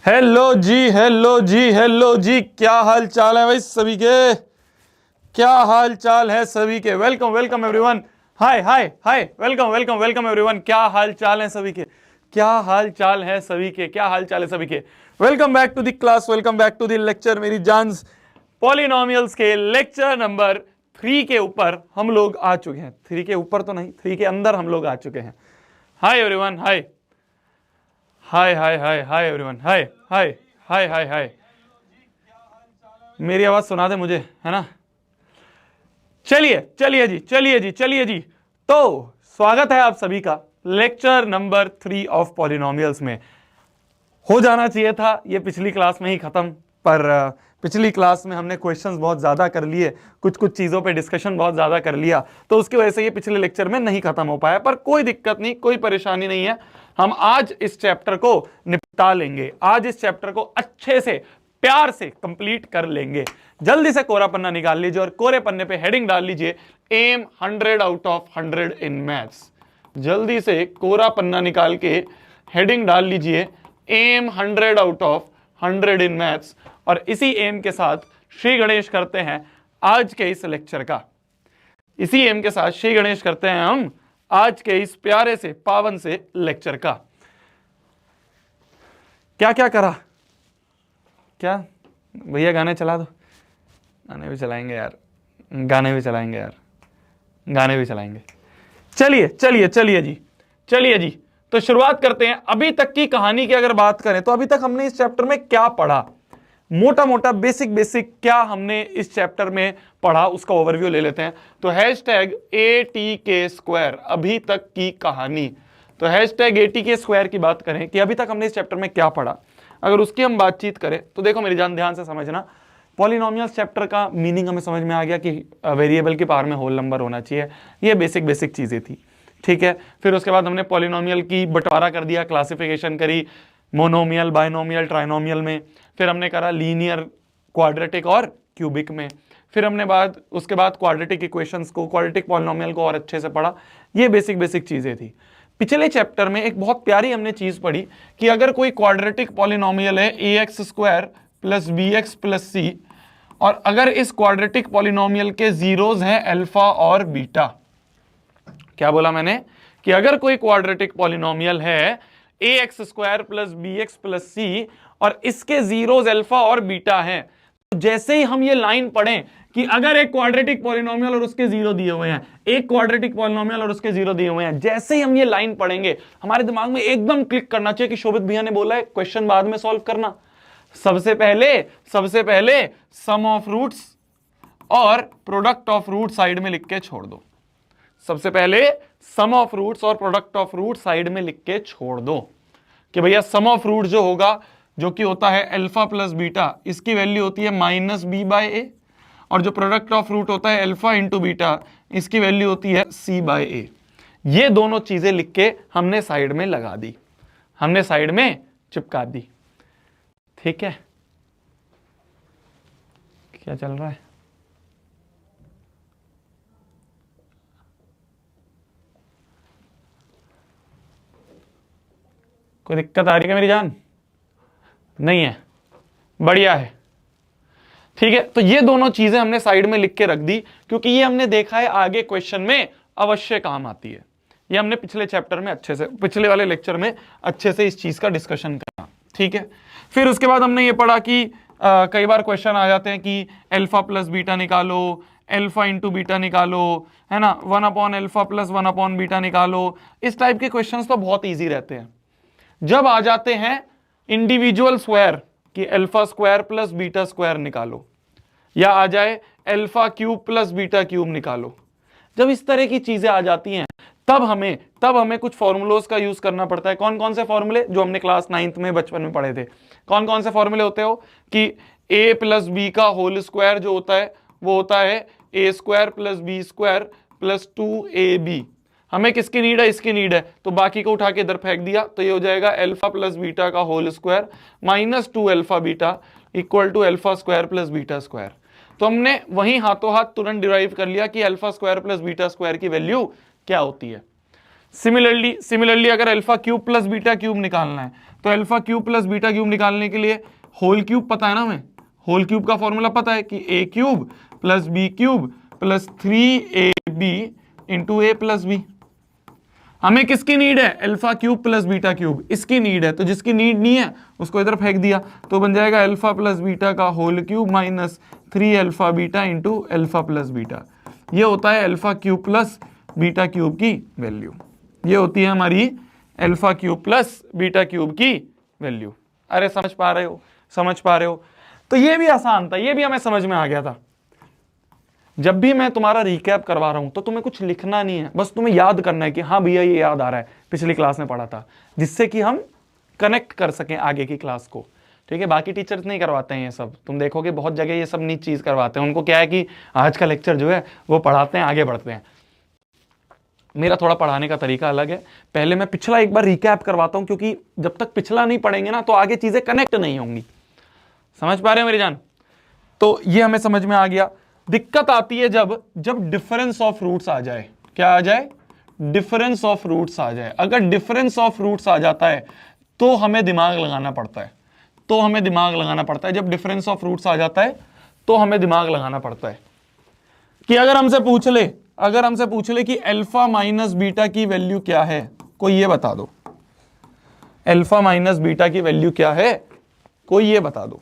Hello जी, hello जी, hello जी। क्या हाल चाल है भाई सभी के? क्या हाल चाल है सभी के? Welcome welcome everyone. Hi hi hi, welcome welcome welcome everyone. क्या हाल चाल है सभी के? क्या हाल चाल है सभी के? क्या हाल चाल है सभी के? Welcome back to the class, welcome back to the lecture मेरी जानस। पॉलिनोमियल्स के लेक्चर नंबर 3 के ऊपर हम लोग आ चुके हैं। 3 के ऊपर तो नहीं, 3 के अंदर हम लोग आ चुके हैं। Hi everyone, hi hi hi hi hi everyone, hi hi hi hi हाय। मेरी आवाज सुना दे मुझे, है ना? चलिए चलिए जी, चलिए जी, चलिए जी। तो स्वागत है आप सभी का लेक्चर नंबर 3 ऑफ पॉलिनोमियल्स में। हो जाना चाहिए था ये पिछली क्लास में ही खत्म, पर पिछली क्लास में हमने क्वेश्चंस बहुत ज्यादा कर लिए, कुछ कुछ चीजों पे डिस्कशन बहुत ज्यादा कर लिया, तो उसकी वजह से ये पिछले लेक्चर में नहीं खत्म हो पाया। पर कोई दिक्कत नहीं, कोई परेशानी नहीं है। हम आज इस चैप्टर को निपटा लेंगे, आज इस चैप्टर को अच्छे से प्यार से कंप्लीट कर लेंगे। जल्दी से कोरा पन्ना निकाल लीजिए और कोरे पन्ने पे हेडिंग डाल लीजिए, aim 100 out of 100 in maths. जल्दी से कोरा पन्ना निकाल के हेडिंग डाल लीजिए, aim 100 out of 100 in maths. और इसी एम के साथ श्री गणेश करते हैं आज के इस लेक्चर का। इसी एम के साथ श्री गणेश करते हैं हम आज के इस प्यारे से पावन से लेक्चर का। क्या क्या करा? क्या भैया गाने चला दो। गाने भी चलाएंगे यार, गाने भी चलाएंगे यार, गाने भी चलाएंगे। चलिए चलिए चलिए जी, चलिए जी। तो शुरुआत करते हैं। अभी तक की कहानी की अगर बात करें तो अभी तक हमने इस चैप्टर में क्या पढ़ा, मोटा मोटा बेसिक बेसिक क्या हमने इस चैप्टर में पढ़ा, उसका ओवरव्यू ले लेते हैं। तो हैशटैग ATK², अभी तक की कहानी। तो हैशटैग ATK² की बात करें कि अभी तक हमने इस चैप्टर में क्या पढ़ा, अगर उसकी हम बातचीत करें तो देखो मेरी जान, ध्यान से समझना। पॉलिनोमियल्स चैप्टर का मीनिंग हमें समझ में आ गया कि वेरिएबल की पावर में होल नंबर होना चाहिए। ये बेसिक बेसिक चीजें थी, ठीक है। फिर उसके बाद हमने पॉलिनोमियल की बंटवारा कर दिया, क्लासिफिकेशन करी मोनोमियल, बायनोमियल, ट्राइनोमियल में। फिर हमने करा लीनियर, क्वाड्रेटिक और क्यूबिक में। फिर हमने उसके बाद क्वाड्रेटिक इक्वेशंस को, क्वाड्रेटिक पॉलिनोमियल को और अच्छे से पढ़ा। ये बेसिक बेसिक चीजें थी। पिछले चैप्टर में एक बहुत प्यारी हमने चीज पढ़ी कि अगर कोई क्वाड्रेटिक पॉलिनोमियल है ax² plus bx plus c, और अगर इस क्वाड्रेटिक पॉलिनोमियल के जीरोज हैं अल्फा और बीटा। क्या बोला मैंने? कि अगर कोई क्वाड्रेटिक पॉलिनोमियल है ax² plus bx plus c और इसके जीरोज अल्फा और बीटा हैं, तो जैसे ही हम ये लाइन पढ़ें कि अगर एक क्वाड्रेटिक पॉलिनोमियल और उसके जीरो दिए हुए हैं, एक क्वाड्रेटिक पॉलिनोमियल और उसके जीरो दिए हुए हैं, जैसे ही हम ये लाइन पढ़ेंगे हमारे दिमाग में एकदम क्लिक करना चाहिए कि शोभित भैया ने बोला है क्वेश्चन बाद में सॉल्व करना। सबसे पहले सम ऑफ रूट्स और प्रोडक्ट ऑफ रूट साइड में लिख के छोड़ दो। सबसे पहले सम ऑफ रूट्स और प्रोडक्ट ऑफ रूट साइड में लिख के छोड़ दो कि भैया सम ऑफ रूट जो होगा, जो कि होता है अल्फा प्लस बीटा, इसकी वैल्यू होती है -b/a, और जो प्रोडक्ट ऑफ रूट होता है अल्फा इंटू बीटा, इसकी वैल्यू होती है c/a। ये दोनों चीजें लिख के हमने साइड में लगा दी, हमने साइड में चिपका दी, ठीक है। क्या चल रहा है? कोई दिक्कत आ रही है मेरी जान? नहीं है? बढ़िया है, ठीक है। तो ये दोनों चीजें हमने साइड में लिख के रख दी क्योंकि ये हमने देखा है आगे क्वेश्चन में अवश्य काम आती है। ये हमने पिछले चैप्टर में अच्छे से, पिछले वाले लेक्चर में अच्छे से इस चीज का डिस्कशन करा, ठीक है। फिर उसके बाद हमने ये पढ़ा कि कई बार क्वेश्चन आ जाते हैं कि अल्फा प्लस बीटा निकालो, अल्फा इंटू बीटा निकालो, है ना, 1/अल्फा प्लस 1/बीटा निकालो। इस टाइप के क्वेश्चंस तो बहुत ईजी रहते हैं। जब आ जाते हैं इंडिविजुअल स्क्वायर कि alpha square plus beta square निकालो, या आ जाए alpha cube plus beta cube निकालो, जब इस तरह की चीजें आ जाती हैं तब हमें कुछ फॉर्मूलोज का यूज करना पड़ता है। कौन कौन से फॉर्मूले? जो हमने क्लास 9th में बचपन में पढ़े थे। कौन कौन से फॉर्मूले होते हो कि a प्लस बी का होल स्क्वायर जो होता है वो होता है a² plus b² plus 2ab। हमें किसकी नीड है? इसकी नीड है, तो बाकी को उठा के इधर फेंक दिया, तो ये हो जाएगा अल्फा प्लस बीटा का whole square -2 alpha beta equal to alpha square plus beta square. तो हमने वहीं हाथों हाथ तुरंत डिराइव कर लिया कि alpha square plus beta square की वैल्यू क्या होती है। सिमिलरली अगर alpha cube plus beta cube निकालना है तो alpha cube plus beta cube निकालने के लिए होल क्यूब पता है ना, हमें होल क्यूब का फॉर्मूला पता है कि a cube plus b cube plus 3ab into a plus b. हमें किसकी नीड है? Alpha cube plus beta cube, इसकी नीड है। तो जिसकी नीड नहीं है उसको इधर फेंक दिया, तो बन जाएगा अल्फा प्लस बीटा का whole cube minus 3 alpha beta into alpha plus beta. ये होता है alpha cube plus beta cube की वैल्यू। ये होती है हमारी alpha cube plus beta cube की वैल्यू। अरे समझ पा रहे हो? समझ पा रहे हो? तो ये भी आसान था, ये भी हमें समझ में आ गया था। जब भी मैं तुम्हारा रिकैप करवा रहा हूं तो तुम्हें कुछ लिखना नहीं है, बस तुम्हें याद करना है कि हाँ भैया ये याद आ रहा है, पिछली क्लास में पढ़ा था, जिससे कि हम कनेक्ट कर सकें आगे की क्लास को। ठीक है, बाकी टीचर्स नहीं करवाते हैं ये सब, तुम देखोगे बहुत जगह ये सब नीच चीज करवाते हैं। उनको क्या है कि आज का लेक्चर जो है वो पढ़ाते हैं, आगे बढ़ते हैं। मेरा थोड़ा पढ़ाने का तरीका अलग है। पहले मैं पिछला एक बार रिकैप करवाता हूं, क्योंकि जब तक पिछला नहीं पढ़ेंगे ना तो आगे चीजें कनेक्ट नहीं होंगी। समझ पा रहे हो मेरी जान? तो ये हमें समझ में आ गया। दिक्कत आती है जब डिफरेंस ऑफ रूट्स आ जाए। क्या आ जाए? डिफरेंस ऑफ रूट्स आ जाए। अगर डिफरेंस ऑफ रूट्स आ जाता है तो हमें दिमाग लगाना पड़ता है, जब डिफरेंस ऑफ रूट्स आ जाता है तो हमें दिमाग लगाना पड़ता है। कि अगर हमसे पूछ ले कि अल्फा माइनस बीटा की वैल्यू क्या है, कोई ये बता दो। अल्फा माइनस बीटा की वैल्यू क्या है, कोई ये बता दो।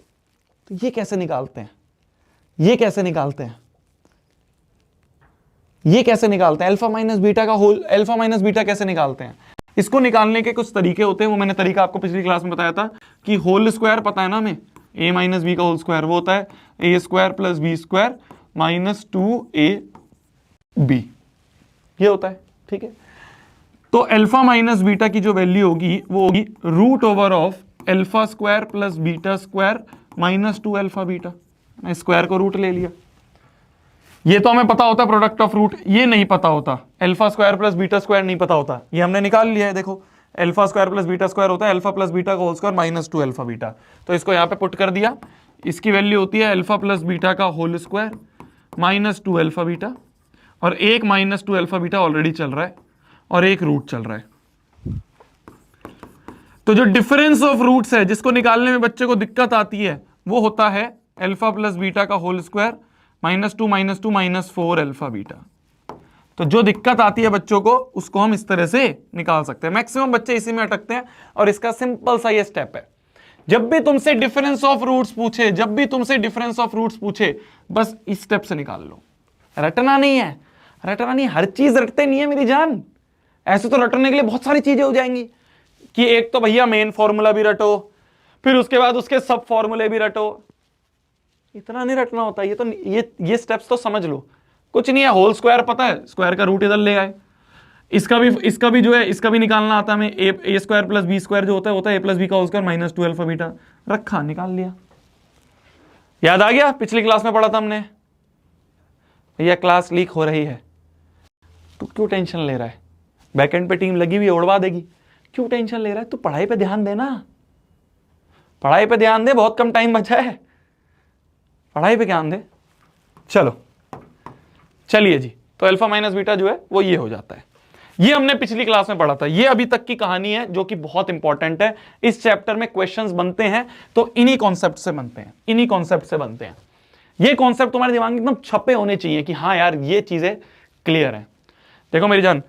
तो ये कैसे निकालते हैं? अल्फा माइनस बीटा का होल, अल्फा माइनस बीटा कैसे निकालते हैं? इसको निकालने के कुछ तरीके होते हैं, वो मैंने तरीका आपको पिछली क्लास में बताया था कि होल स्क्वायर पता है ना हमें, a माइनस बी का होल स्क्वायर, वो होता है a square plus B square minus 2ab, ये होता है। ठीक है, तो अल्फा माइनस बीटा की जो वैल्यू होगी वो होगी root over of alpha square plus beta square minus 2 alpha beta. Square को रूट ले लिया। ये तो हमें पता होता है प्रोडक्ट ऑफ रूट, ये नहीं पता होता। Alpha square plus beta square नहीं पता होता, ये हमने निकाल लिया है। देखो alpha square plus beta square होता है अल्फा प्लस बीटा का whole square minus 2 alpha beta. तो इसको यहां पे पुट कर दिया। इसकी वैल्यू होती है अल्फा प्लस बीटा का whole square minus 2 alpha beta, और एक माइनस 2 अल्फा बीटा ऑलरेडी चल रहा है और एक रूट चल रहा है। तो जो डिफरेंस ऑफ रूट्स है जिसको निकालने में बच्चे को दिक्कत आती है वो होता है अल्फा प्लस बीटा का whole square minus 2 minus 4 alpha beta. तो जो दिक्कत आती है बच्चों को उसको हम इस तरह से निकाल सकते हैं। मैक्सिमम बच्चे इसी में अटकते हैं, और इसका सिंपल सा ये स्टेप है। जब भी तुमसे डिफरेंस ऑफ रूट्स पूछे, बस इस स्टेप से निकाल लो। रटना नहीं है, हर चीज रटते नहीं है मेरी जान। ऐसे तो रटने के लिए बहुत सारी चीजें हो जाएंगी कि एक तो भैया मेन फॉर्मूला भी रटो, फिर उसके बाद उसके सब फॉर्मूले भी रटो। इतना नहीं रटना होता। ये तो ये स्टेप्स तो समझ लो। कुछ नहीं है, होल स्क्वायर पता है, स्क्वायर का रूट इधर ले आए। इसका भी जो है इसका भी निकालना आता है हमें। A square plus B square जो होता है ए प्लस बी का whole square minus 2 alpha beta, रखा, निकाल लिया। याद आ गया? पिछली क्लास में पढ़ा था हमने। भैया क्लास लीक हो रही है, तू क्यों टेंशन ले रहा है? बैकएंड पे टीम लगी हुई है, उड़वा देगी। क्यों टेंशन ले रहा है? तू पढ़ाई पे ध्यान देना, पढ़ाई पे ध्यान दे, बहुत कम टाइम बचा है, पढ़ाई पे ध्यान दे। चलिए जी, तो अल्फा माइनस बीटा जो है वो ये हो जाता है। ये हमने पिछली क्लास में पढ़ा था। ये अभी तक की कहानी है जो कि बहुत इंपॉर्टेंट है। इस चैप्टर में क्वेश्चंस बनते हैं तो इन्हीं कॉन्सेप्ट से बनते हैं, ये कॉन्सेप्ट तुम्हारे दिमाग में एकदम छपे होने चाहिए कि हाँ यार ये चीजें क्लियर है। देखो मेरी जान,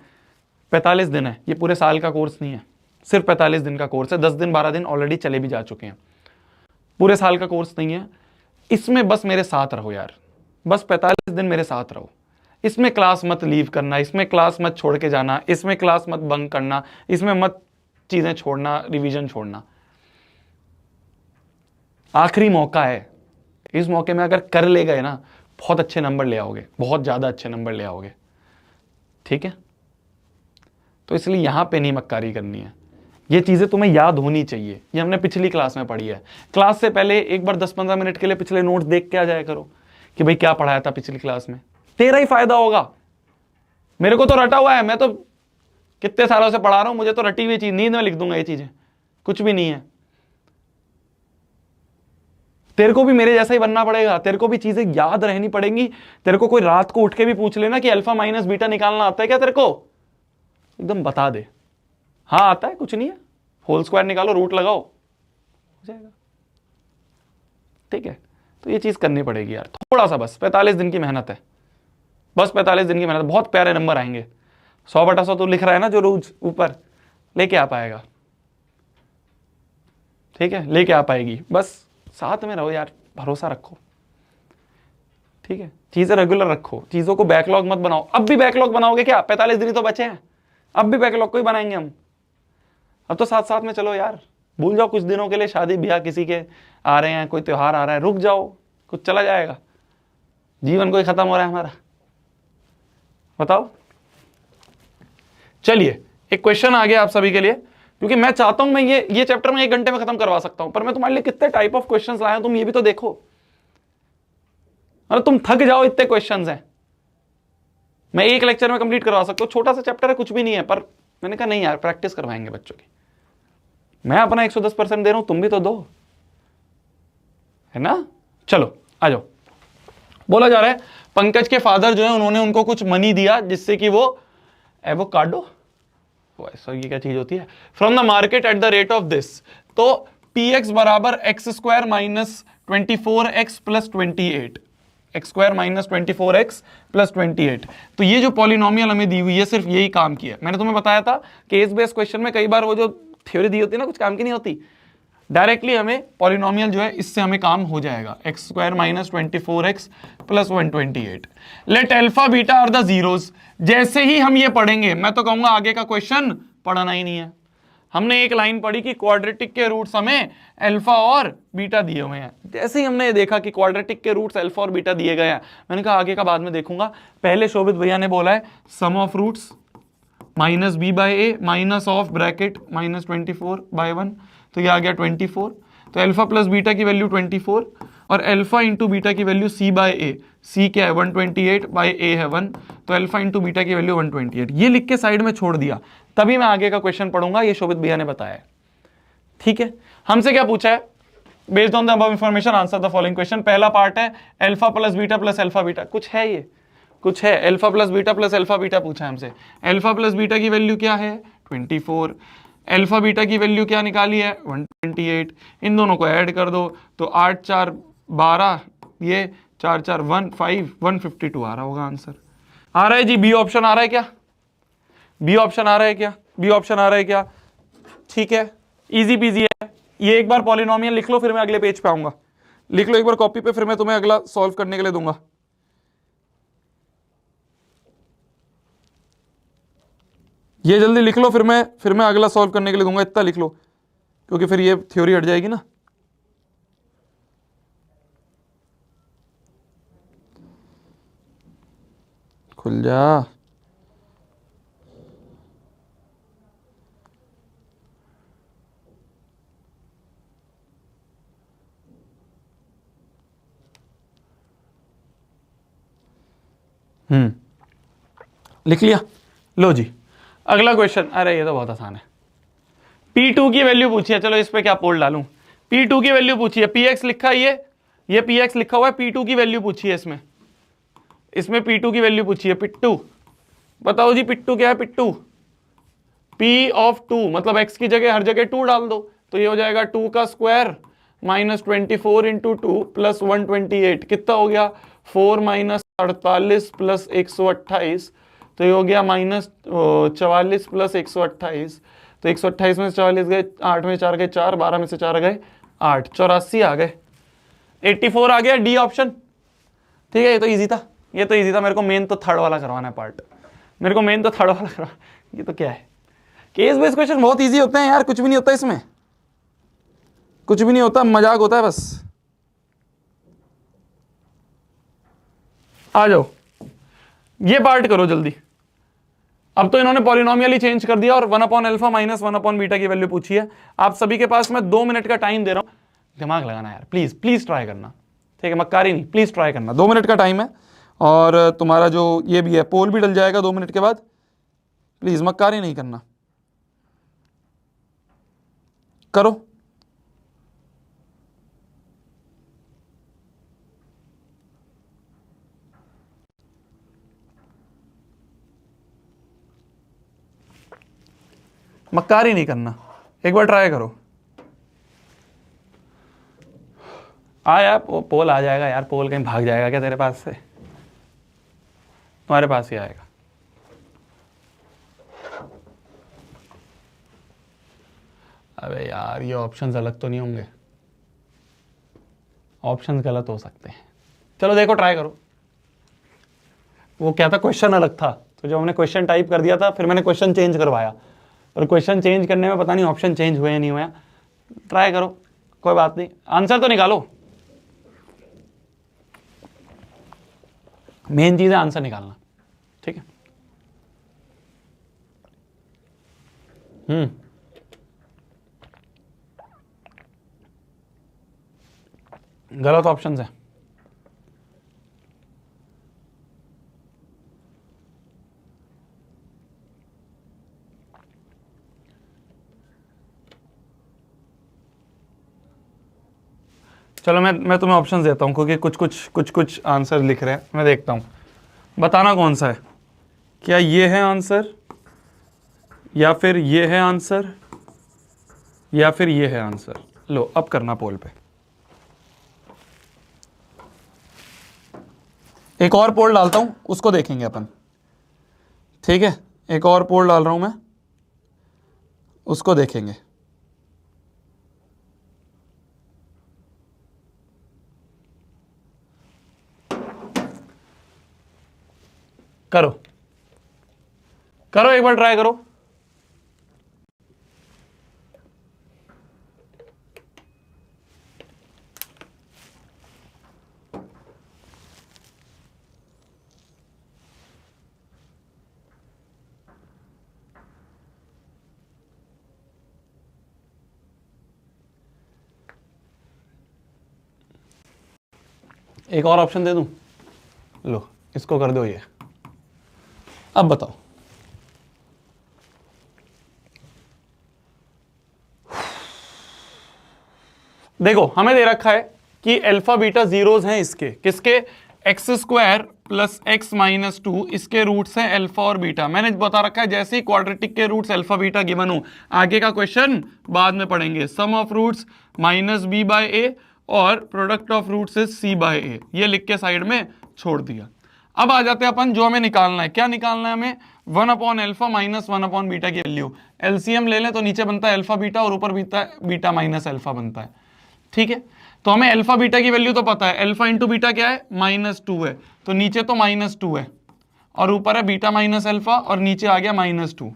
45 दिन है, ये पूरे साल का कोर्स नहीं है, सिर्फ 45 दिन का कोर्स है। 10 दिन 12 दिन ऑलरेडी चले भी जा चुके हैं, पूरे साल का कोर्स नहीं है। इसमें बस मेरे साथ रहो यार, बस 45 दिन मेरे साथ रहो। इसमें क्लास मत लीव करना, इसमें क्लास मत छोड़ के जाना, इसमें क्लास मत बंक करना, इसमें मत चीजें छोड़ना, रिवीजन छोड़ना। आखिरी मौका है, इस मौके में अगर कर ले गए ना बहुत अच्छे नंबर ले आओगे, बहुत ज्यादा अच्छे नंबर ले आओगे। ठीक है, तो इसलिए यहां पे नहीं मक्कारी करनी है। ये चीजें तुम्हें याद होनी चाहिए, ये हमने पिछली क्लास में पढ़ी है। क्लास से पहले एक बार 10-15 मिनट के लिए पिछले नोट्स देख के आ जाया करो कि भाई क्या पढ़ाया था पिछली क्लास में, तेरा ही फायदा होगा। मेरे को तो रटा हुआ है, मैं तो कितने सालों से पढ़ा रहा हूं, मुझे तो रटी हुई चीज, नींद में लिख दूंगा ये चीजें, कुछ भी नहीं है। तेरे को भी मेरे जैसा ही बनना पड़ेगा, तेरे को भी चीजें याद रहनी पड़ेंगी। तेरे को कोई रात को उठ के भी पूछ लेना कि अल्फा माइनस बीटा निकालना आता है क्या तेरे को, एकदम बता दे, हाँ आता है, कुछ नहीं है, होल स्क्वायर निकालो, रूट लगाओ, हो जाएगा। ठीक है, तो ये चीज करनी पड़ेगी यार, थोड़ा सा, बस 45 दिन की मेहनत है, बस 45 दिन की मेहनत, बहुत प्यारे नंबर आएंगे। 100/100 तो लिख रहा है ना जो रोज ऊपर, लेके आ पाएगा। ठीक है, लेके आ पाएगी, बस साथ में रहो यार, भरोसा रखो। ठीक है, चीजें रेगुलर रखो, चीजों को बैकलॉग मत बनाओ। अब भी बैकलॉग बनाओगे क्या, 45 दिन तो बचे हैं, अब भी बैकलॉग को ही बनाएंगे हम। अब तो साथ साथ में चलो यार, भूल जाओ कुछ दिनों के लिए, शादी ब्याह किसी के आ रहे हैं, कोई त्योहार आ रहा है, रुक जाओ, कुछ चला जाएगा, जीवन कोई खत्म हो रहा है हमारा, बताओ। चलिए, एक क्वेश्चन आ गया आप सभी के लिए, क्योंकि मैं चाहता हूं मैं ये चैप्टर में 1 घंटे में खत्म करवा सकता हूं, पर मैं तुम्हारे लिए कितने टाइप ऑफ क्वेश्चंस लाया हूं, तुम ये भी तो देखो। अरे तुम थक जाओ, इतने क्वेश्चंस हैं, मैं एक लेक्चर में कंप्लीट करवा सकता हूं, छोटा सा चैप्टर है, कुछ भी नहीं है, पर मैंने कहा नहीं यार, प्रैक्टिस करवाएंगे बच्चों की। मैं अपना 110% दे रहा हूं, तुम भी तो दो, है ना। चलो आ जाओ। बोला जा रहा है पंकज के फादर जो है, उन्होंने उनको कुछ मनी दिया जिससे कि वो एवोकाडो, सो ये क्या चीज होती है, from the market at the rate of this, तो पी एक्स बराबर x square minus 24x plus 28, x square minus 24x plus 28। तो ये जो पॉलिनोमियल हमें दी हुई है, सिर्फ यही काम किया। मैंने तुम्हें बताया था केस बेस्ड क्वेश्चन में कई बार वो जो थ्योरी दी होती है ना, कुछ काम की नहीं होती, डायरेक्टली हमें पॉलिनोमियल जो है इससे हमें काम हो जाएगा। X square minus 24x plus 128, let alpha beta are the zeros. जैसे ही हम ये पढ़ेंगे, मैं तो कहूंगा आगे का क्वेश्चन पढ़ना ही नहीं है। हमने एक लाइन पढ़ी कि क्वाड्रेटिक के रूट्स हमें अल्फा और बीटा दिए हुए हैं, जैसे ही हमने देखा कि क्वाड्रेटिक के रूट्स अल्फा और बीटा दिए गए हैं, मैंने कहा आगे का बाद में देखूंगा। पहले शोभित भैया ने बोला है sum of roots minus b by a minus of bracket minus 24/1, तो ये आ गया 24। तो अल्फा प्लस बीटा की वैल्यू 24 और अल्फा इंटू बीटा की value c by a, c क्या है 128 बाय ए है 1, तो अल्फा इंटू बीटा की वैल्यू 128। ये लिख के साइड में छोड़ दिया, तभी मैं आगे का क्वेश्चन पढ़ूंगा, ये शोभित भैया ने बताया। ठीक है, हमसे क्या पूछा है, based on the above information answer the following question. पहला पार्ट है alpha plus beta plus alpha beta, कुछ है ये, कुछ है, alpha plus beta plus alpha beta पूछा है हमसे। अल्फा प्लस बीटा की वैल्यू क्या है 24, अल्फा बीटा की वैल्यू क्या निकाली है 128, इन दोनों को ऐड कर दो तो 8 4 12, ये 4 4 1 5 152 आ रहा होगा आंसर। आ रहा है जी, बी ऑप्शन आ रहा है क्या, बी ऑप्शन आ रहा है क्या, बी ऑप्शन आ रहा है क्या। ठीक है, इजी पीजी है। ये एक बार पॉलिनोमियल लिख लो, फिर मैं अगले पेज पे आऊंगा, लिख लो एक बार कॉपी पे, फिर मैं तुम्हें अगला सॉल्व करने के लिए दूंगा। ये जल्दी लिख लो, फिर मैं अगला सॉल्व करने के लिए दूंगा, इतना लिख लो, क्योंकि फिर ये थ्योरी हट जाएगी ना। खुल जा, लिख लिया, लो जी अगला क्वेश्चन। अरे ये तो बहुत आसान है, P2 की वैल्यू पूछी है, चलो इस पे क्या पोल डालूं, P2 की वैल्यू पूछी है, Px लिखा है, ये Px लिखा हुआ है, P2 की वैल्यू पूछी है, इसमें P2 की वैल्यू पूछी है। पिट्टू बताओ जी, पिट्टू क्या है, पिट्टू P ऑफ 2 मतलब x की जगह हर जगह 2 डाल दो, तो ये हो जाएगा 2 का स्क्वायर माइनस 24 इंटू 2 प्लस 128, कितना हो गया 4 माइनस 48 प्लस 128, तो ये हो गया माइनस 44 प्लस 128, तो 128 में से 44 गए, 8 में 4 गए 4, 12 में से 4 गए 8, 84 आ गए, 84 आ गया, डी ऑप्शन। ठीक है, ये तो इजी था, ये तो इजी था, मेरे को मेन तो थर्ड वाला करवाना है पार्ट, मेरे को मेन तो थर्ड वाला करवा, ये तो क्या है, केस बेस्ड क्वेश्चन बहुत इजी होते हैं यार, कुछ भी नहीं होता इसमें, कुछ भी नहीं होता, मजाक होता है बस। आ जाओ, ये पार्ट करो जल्दी। अब तो इन्होंने पॉलिनोमियल ही चेंज कर दिया और 1/अल्फा माइनस 1/ बीटा की वैल्यू पूछी है। आप सभी के पास मैं 2 मिनट का टाइम दे रहा हूं, दिमाग लगाना यार, प्लीज प्लीज ट्राई करना, ठीक है, मक्कारी नहीं, प्लीज ट्राई करना, 2 मिनट का टाइम है, और तुम्हारा जो ये भी है पोल भी डल जाएगा 2 मिनट के बाद, प्लीज मक्कारी नहीं करना, करो। मक्कारी नहीं करना, एक बार ट्राई करो। यार पोल आ जाएगा यार, पोल कहीं भाग जाएगा क्या तेरे पास से? तुम्हारे पास ही आएगा। अबे यार ये ऑप्शंस अलग तो नहीं होंगे? ऑप्शंस गलत हो सकते हैं। चलो देखो, ट्राई करो। वो क्या था, क्वेश्चन अलग था, तो जब हमने क्वेश्चन टाइप कर दिया था फिर मैंने क्वेश्चन चेंज करवाया, और क्वेश्चन चेंज करने में पता नहीं ऑप्शन चेंज हुए या नहीं हुए। ट्राई करो, कोई बात नहीं, आंसर तो निकालो। मेन चीज है आंसर निकालना, ठीक है? गलत ऑप्शन है। चलो मैं तुम्हें ऑप्शन देता हूं, क्योंकि कुछ आंसर लिख रहे हैं, मैं देखता हूं, बताना कौन सा है। क्या ये है आंसर, या फिर ये है आंसर, या फिर ये है आंसर? लो अब करना पोल पे। एक और पोल डालता हूं, उसको देखेंगे अपन, ठीक है? एक और पोल डाल रहा हूं मैं, उसको देखेंगे। करो करो, एक बार ट्राई करो। एक और ऑप्शन दे दूं? लो इसको कर दो ये। अब बताओ, देखो हमें दे रखा है कि अल्फा बीटा जीरोस हैं इसके, किसके? X square plus x minus two, इसके रूट्स हैं अल्फा और बीटा। मैंने बता रखा है जैसे ही क्वाड्रेटिक के रूट्स अल्फा बीटा गिवन हो, आगे का क्वेश्चन बाद में पढ़ेंगे। Sum of roots minus b by a और product of roots is c by a, ये लिख के साइड में छोड़ दिया। अब आ जाते हैं अपन, जो हमें निकालना है, क्या निकालना है हमें? 1 upon alpha minus 1 upon beta की वैल्यू। एलसीएम ले लें तो नीचे बनता है अल्फा बीटा और ऊपर बीटा माइनस अल्फा बनता है, ठीक है? तो हमें अल्फा बीटा की वैल्यू तो पता है, अल्फा इंटू बीटा क्या है? -2 है, तो नीचे तो -2 है और ऊपर है बीटा माइनस अल्फा और नीचे आ गया -2।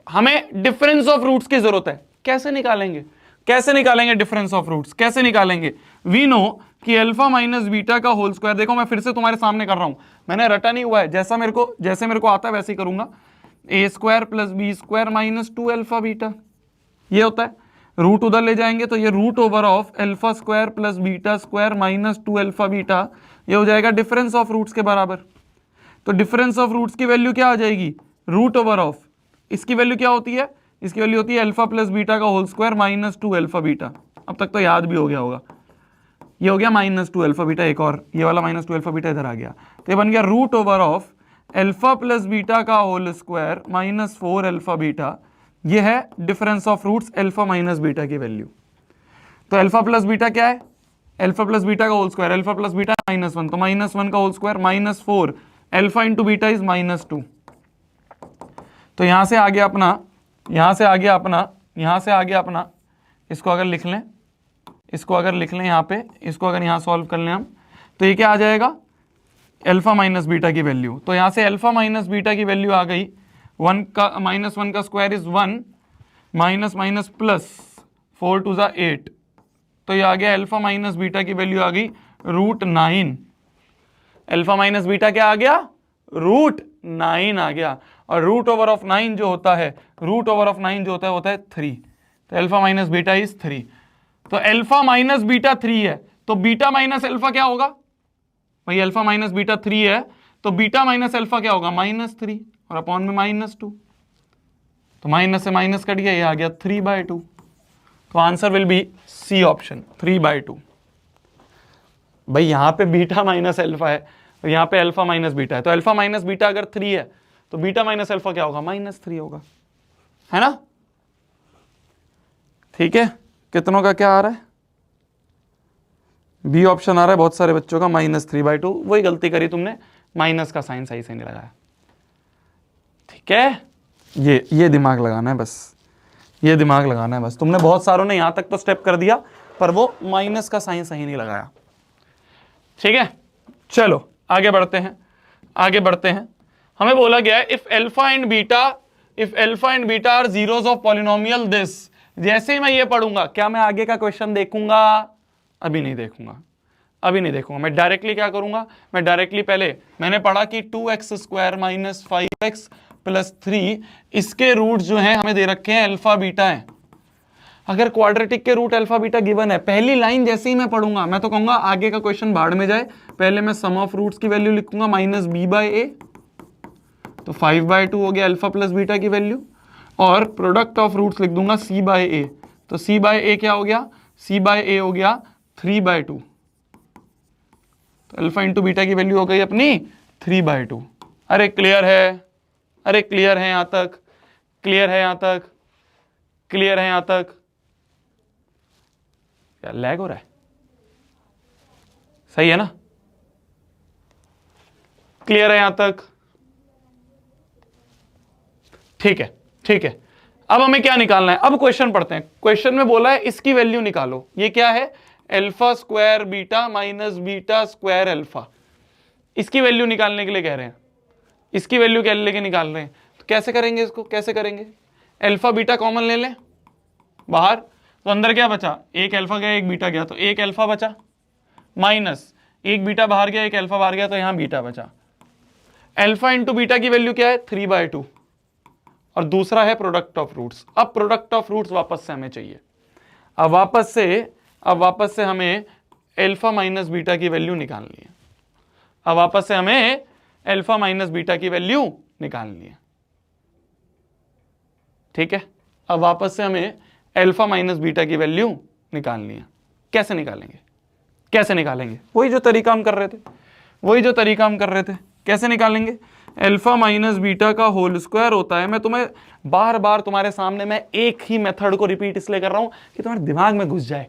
हमें डिफरेंस ऑफ रूट्स की जरूरत है। कैसे निकालेंगे? कैसे निकालेंगे डिफरेंस ऑफ रूट्स? कैसे निकालेंगे? वी नो कि अल्फा माइनस बीटा का होल स्क्वायर, देखो मैं फिर से तुम्हारे सामने कर रहा हूं, मैंने रटा नहीं हुआ है, जैसे मेरे को आता है वैसे ही करूंगा। A square plus B square minus 2 alpha beta, ये होता है। रूट उधर ले जाएंगे तो ये root over of alpha square plus beta square minus 2 alpha beta, ये हो जाएगा डिफरेंस ऑफ रूट्स के बराबर। तो डिफरेंस ऑफ रूट्स की वैल्यू क्या आ जाएगी? रूट ओवर ऑफ, इसकी वैल्यू क्या होती है? इसकी वैल्यू होती है अल्फा प्लस बीटा का whole square minus 2 alpha beta. अब तक तो याद भी हो गया होगा, ये हो गया -2 अल्फा बीटा, एक और ये वाला -2 अल्फा बीटा इधर आ गया, तो ये बन गया root over of alpha plus beta का होल स्क्वायर -4 अल्फा बीटा। ये है difference of roots alpha minus beta की वैल्यू। तो अल्फा प्लस बीटा क्या है? अल्फा प्लस बीटा का whole square, alpha plus beta -1, तो -1 का whole square -4 alpha into beta is -2। तो यहां से आ गया अपना, यहां से आ गया अपना, यहां से आ गया अपना, इसको अगर लिख लें, इसको अगर लिख लें यहाँ पे, इसको अगर यहाँ सॉल्व कर लें हम, तो ये क्या आ जाएगा? अल्फा माइनस बीटा की वैल्यू। तो यहाँ से अल्फा माइनस बीटा की वैल्यू आ गई, 1 का -1 का square is 1, minus minus plus 4 two ज़ा 8, तो ये आ गया अल्फा माइनस बीटा की वैल्यू आ गई √9। अल्फा माइनस बीटा क्या आ गया? √9 आ गया। और रूट ओवर ऑफ 9 जो होता है, रूट ओवर ऑफ 9 जो होता है 3, तो अल्फा माइनस बीटा इज 3। तो अल्फा माइनस बीटा 3 है, तो बीटा माइनस अल्फा क्या होगा भाई? अल्फा माइनस बीटा 3 है, तो बीटा माइनस अल्फा क्या होगा? -3 और अपॉन में -2, तो माइनस से माइनस कट गया, ये आ गया 3/2। तो answer will be C option, 3/2। भाई यहां पे बीटा माइनस अल्फा है और यहां पे अल्फा माइनस बीटा है, तो अल्फा माइनस बीटा अगर 3 है तो बीटा माइनस अल्फा क्या होगा? -3 होगा, है ना? ठीक है, कितनों का क्या आ रहा है, बी ऑप्शन आ रहा है बहुत सारे बच्चों का -3/2। वही गलती करी तुमने, माइनस का साइन सही से नहीं लगाया। ठीक है, ये दिमाग लगाना है बस, ये दिमाग लगाना है बस। तुमने बहुत सारों ने यहां तक तो स्टेप कर दिया, पर वो माइनस का साइन सही नहीं लगाया। ठीक है, चलो आगे बढ़ते हैं, आगे बढ़ते हैं। हमें बोला गया है if alpha and beta are zeros of polynomial this. जैसे ही मैं ये पढ़ूंगा, क्या मैं आगे का क्वेश्चन देखूंगा? अभी नहीं देखूंगा, अभी नहीं देखूंगा। मैं डायरेक्टली क्या करूंगा, मैं डायरेक्टली पहले मैंने पढ़ा कि 2x² - 5x + 3 इसके रूट जो हैं हमें दे रखे हैं अल्फा बीटा है। अगर क्वाड्रेटिक के रूट अल्फा बीटा गिवन है, पहली लाइन जैसे ही मैं पढ़ूंगा मैं तो कहूंगा आगे का क्वेश्चन भाड़ में जाए। पहले मैं सम ऑफ रूट्स की वैल्यू लिखूंगा -b/a, तो 5/2 हो गया अल्फा प्लस बीटा की वैल्यू, और प्रोडक्ट ऑफ रूट्स लिख दूंगा c/a, तो c/a क्या हो गया, c/a हो गया 3/2, तो अल्फा इंटू बीटा की वैल्यू हो गई अपनी 3/2। अरे क्लियर है, अरे क्लियर है यहां तक, क्लियर है यहां तक, क्लियर है यहां तक? क्या लैग हो रहा है? सही है ना? क्लियर है यहां तक? ठीक है, ठीक है। अब हमें क्या निकालना है, अब क्वेश्चन पढ़ते हैं। क्वेश्चन में बोला है इसकी वैल्यू निकालो। ये क्या है, alpha square beta minus beta square alpha. इसकी वैल्यू निकालने के लिए कह रहे हैं, इसकी वैल्यू क्या लेके निकाल रहे हैं। तो कैसे करेंगे इसको, कैसे करेंगे? अल्फा बीटा कॉमन ले लें बाहर, तो अंदर क्या बचा, एक अल्फा गया एक बीटा गया, तो एक अल्फा बचा, माइनस एक बीटा बाहर गया एक अल्फा बाहर गया, तो यहां बीटा बचा। अल्फा इंटू बीटा की वैल्यू क्या है, 3/2, और दूसरा है प्रोडक्ट ऑफ रूट्स। अब प्रोडक्ट ऑफ रूट्स वापस से हमें चाहिए। अब वापस से हमें अल्फा माइनस बीटा की वैल्यू निकालनी है। अब वापस से हमें अल्फा माइनस बीटा की वैल्यू निकालनी है। ठीक है, अब वापस से हमें अल्फा माइनस बीटा की वैल्यू निकालनी है। कैसे निकालेंगे, कैसे निकालेंगे? वही जो तरीका हम कर रहे थे, वही जो तरीका हम कर रहे थे। कैसे निकालेंगे? अल्फा माइनस बीटा का होल स्क्वायर होता है। मैं तुम्हें बार बार तुम्हारे सामने मैं एक ही मेथड को रिपीट इसलिए कर रहा हूं कि तुम्हारे दिमाग में घुस जाए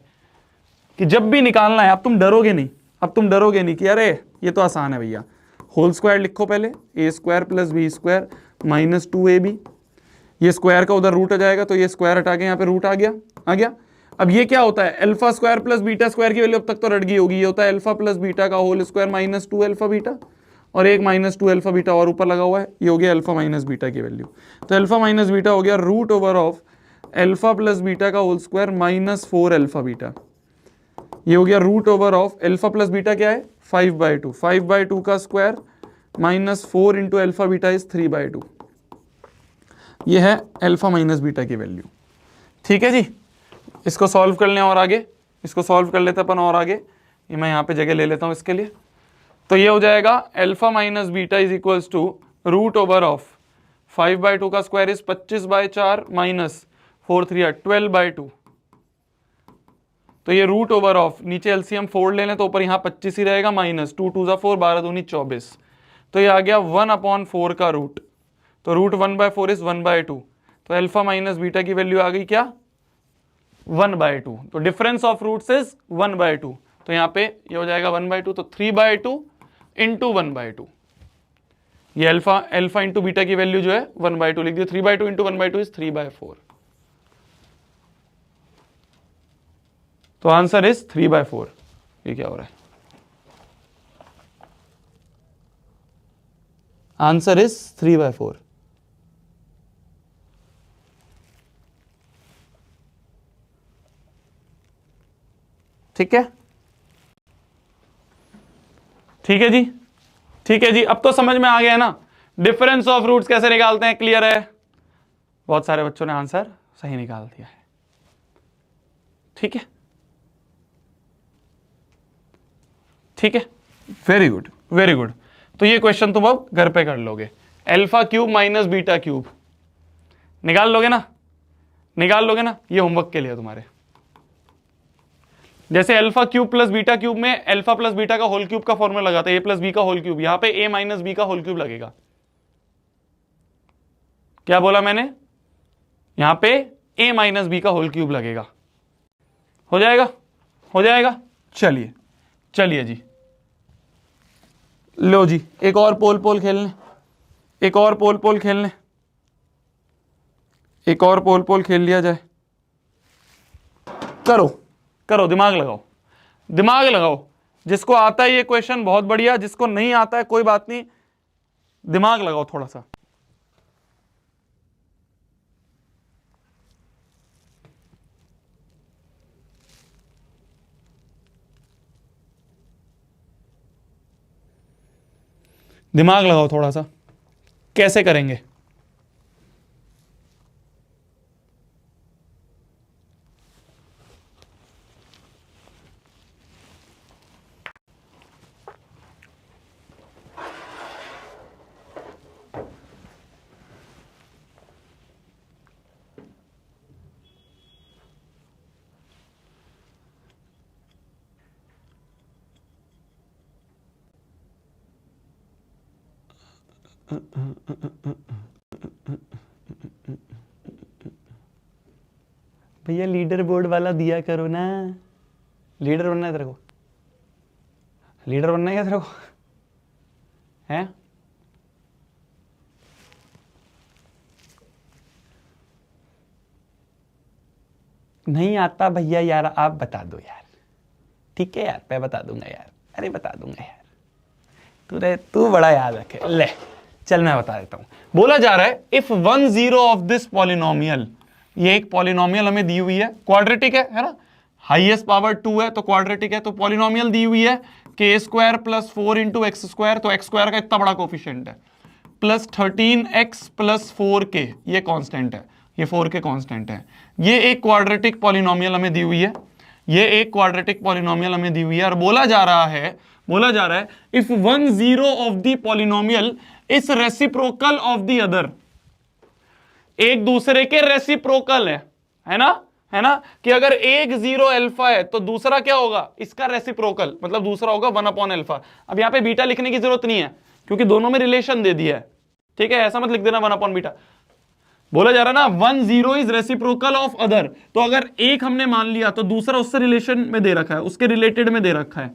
कि जब भी निकालना है अब तुम डरोगे नहीं, अब तुम डरोगे नहीं कि अरे ये तो आसान है भैया। होल स्क्वायर लिखो पहले, a² + b² - 2ab। ये स्क्वायर का उधर रूट आ जाएगा, तो ये स्क्वायर हटा के यहाँ पे रूट आ गया। अब ये क्या होता है, alpha square plus beta square की वैल्यू अब तक तो रट गई होगी। ये होता है अल्फा प्लस बीटा का होल स्क्वायर -2 अल्फा बीटा, और एक -2 अल्फा बीटा और ऊपर लगा हुआ है, ये हो गया अल्फा माइनस बीटा की वैल्यू। तो अल्फा माइनस बीटा हो गया √ऑफ अल्फा प्लस बीटा का होल स्क्वायर -4 अल्फा बीटा। ये हो गया √ऑफ अल्फा प्लस बीटा क्या है, 5/2, 5/2 का square -4 into alpha beta is 3/2। ये है अल्फा माइनस बीटा की वैल्यू। ठीक है जी, इसको सॉल्व कर लें और आगे, इसको सॉल्व कर लेते अपन और आगे। ये मैं यहाँ पे जगह ले लेता हूँ इसके लिए। तो ये हो जाएगा alpha minus beta is equals to √ऑफ 5/2 का स्क्वायर इज 25/4 -4 3 12/2। तो ये √ऑफ, नीचे एलसीएम 4 ले लें तो ऊपर यहाँ 25 ही रहेगा, -2 2 = 4 12 दूनी 24। तो ये आ गया 1/4 का रूट, तो √1/4 इज 1/2। तो अल्फा माइनस बीटा की वैल्यू आ गई क्या, 1/2। तो डिफरेंस ऑफ रूट्स इज 1/2। तो यहाँ पे ये हो जाएगा 1/2, तो 3/2 इंटू 1/2। ये अल्फा इंटू बीटा की वैल्यू जो है 1/2 लिख दी। 3/2 इंटू 1/2 इज 3/4। तो आंसर इज 3/4। ये क्या हो रहा है, आंसर इज 3/4। ठीक है, ठीक है जी, ठीक है जी। अब तो समझ में आ गया ना डिफरेंस ऑफ रूट्स कैसे निकालते हैं, क्लियर है? बहुत सारे बच्चों ने आंसर सही निकाल दिया है। ठीक है, ठीक है, वेरी गुड, वेरी गुड। तो ये क्वेश्चन तुम अब घर पे कर लोगे। Alpha cube minus beta cube निकाल लोगे ना, निकाल लोगे ना, ये होमवर्क के लिए तुम्हारे। जैसे alpha cube plus beta cube में अल्फा प्लस बीटा का होल क्यूब का फॉर्मूला लगाते हैं, a प्लस बी का होल क्यूब, यहां पे a माइनस बी का होल क्यूब लगेगा। क्या बोला मैंने, यहां पे a माइनस बी का होल क्यूब लगेगा। हो जाएगा, हो जाएगा। चलिए चलिए जी, लो जी, एक और पोल पोल खेल लें, एक और पोल पोल खेल लें, एक और पोल पोल खेल लिया जाए। करो करो, दिमाग लगाओ, दिमाग लगाओ। जिसको आता है ये क्वेश्चन बहुत बढ़िया, जिसको नहीं आता है कोई बात नहीं, दिमाग लगाओ थोड़ा सा। दिमाग लगाओ थोड़ा सा, कैसे करेंगे? भैया लीडर बोर्ड वाला दिया करो ना। लीडर बनना है तेरे को? लीडर बनना है क्या तेरे को? है? नहीं आता भैया यार, आप बता दो यार। ठीक है यार, मैं बता दूंगा यार, अरे बता दूंगा यार, तू बड़ा याद रखे। ले चल मैं बता देता हूं। बोला जा रहा है इफ 1 0 ऑफ दिस पॉलिनोमियल, ये एक पॉलिनोमियल हमें दी हुई है, क्वाड्रेटिक है ना, हाईएस्ट पावर 2 है तो क्वाड्रेटिक है, तो पॉलिनोमियल दी हुई है के square plus 4 into x square, तो एक्स स्क्वायर का इतना बड़ा कोफिशिएंट है, प्लस 13x प्लस 4k, ये कांस्टेंट है, ये 4k कांस्टेंट है। ये एक क्वाड्रेटिक पॉलिनोमियल हमें दी हुई है, ये एक क्वाड्रेटिक पॉलिनोमियल हमें दी हुई है, और बोला जा रहा है if 1 0 of the polynomial is reciprocal of the other, एक दूसरे के रेसिप्रोकल है ना, है ना, कि अगर एक 0 अल्फा है तो दूसरा क्या होगा, इसका रेसिप्रोकल, मतलब दूसरा होगा 1 अपॉन अल्फा। अब यहां पे बीटा लिखने की जरूरत नहीं है क्योंकि दोनों में रिलेशन दे दिया है, ठीक है, ऐसा मत लिख देना 1 अपॉन बीटा। बोला जा रहा ना 1 0 इज रेसिप्रोकल ऑफ अदर, तो अगर एक हमने मान लिया तो दूसरा उससे रिलेशन में दे रखा है, उसके रिलेटेड में दे रखा है।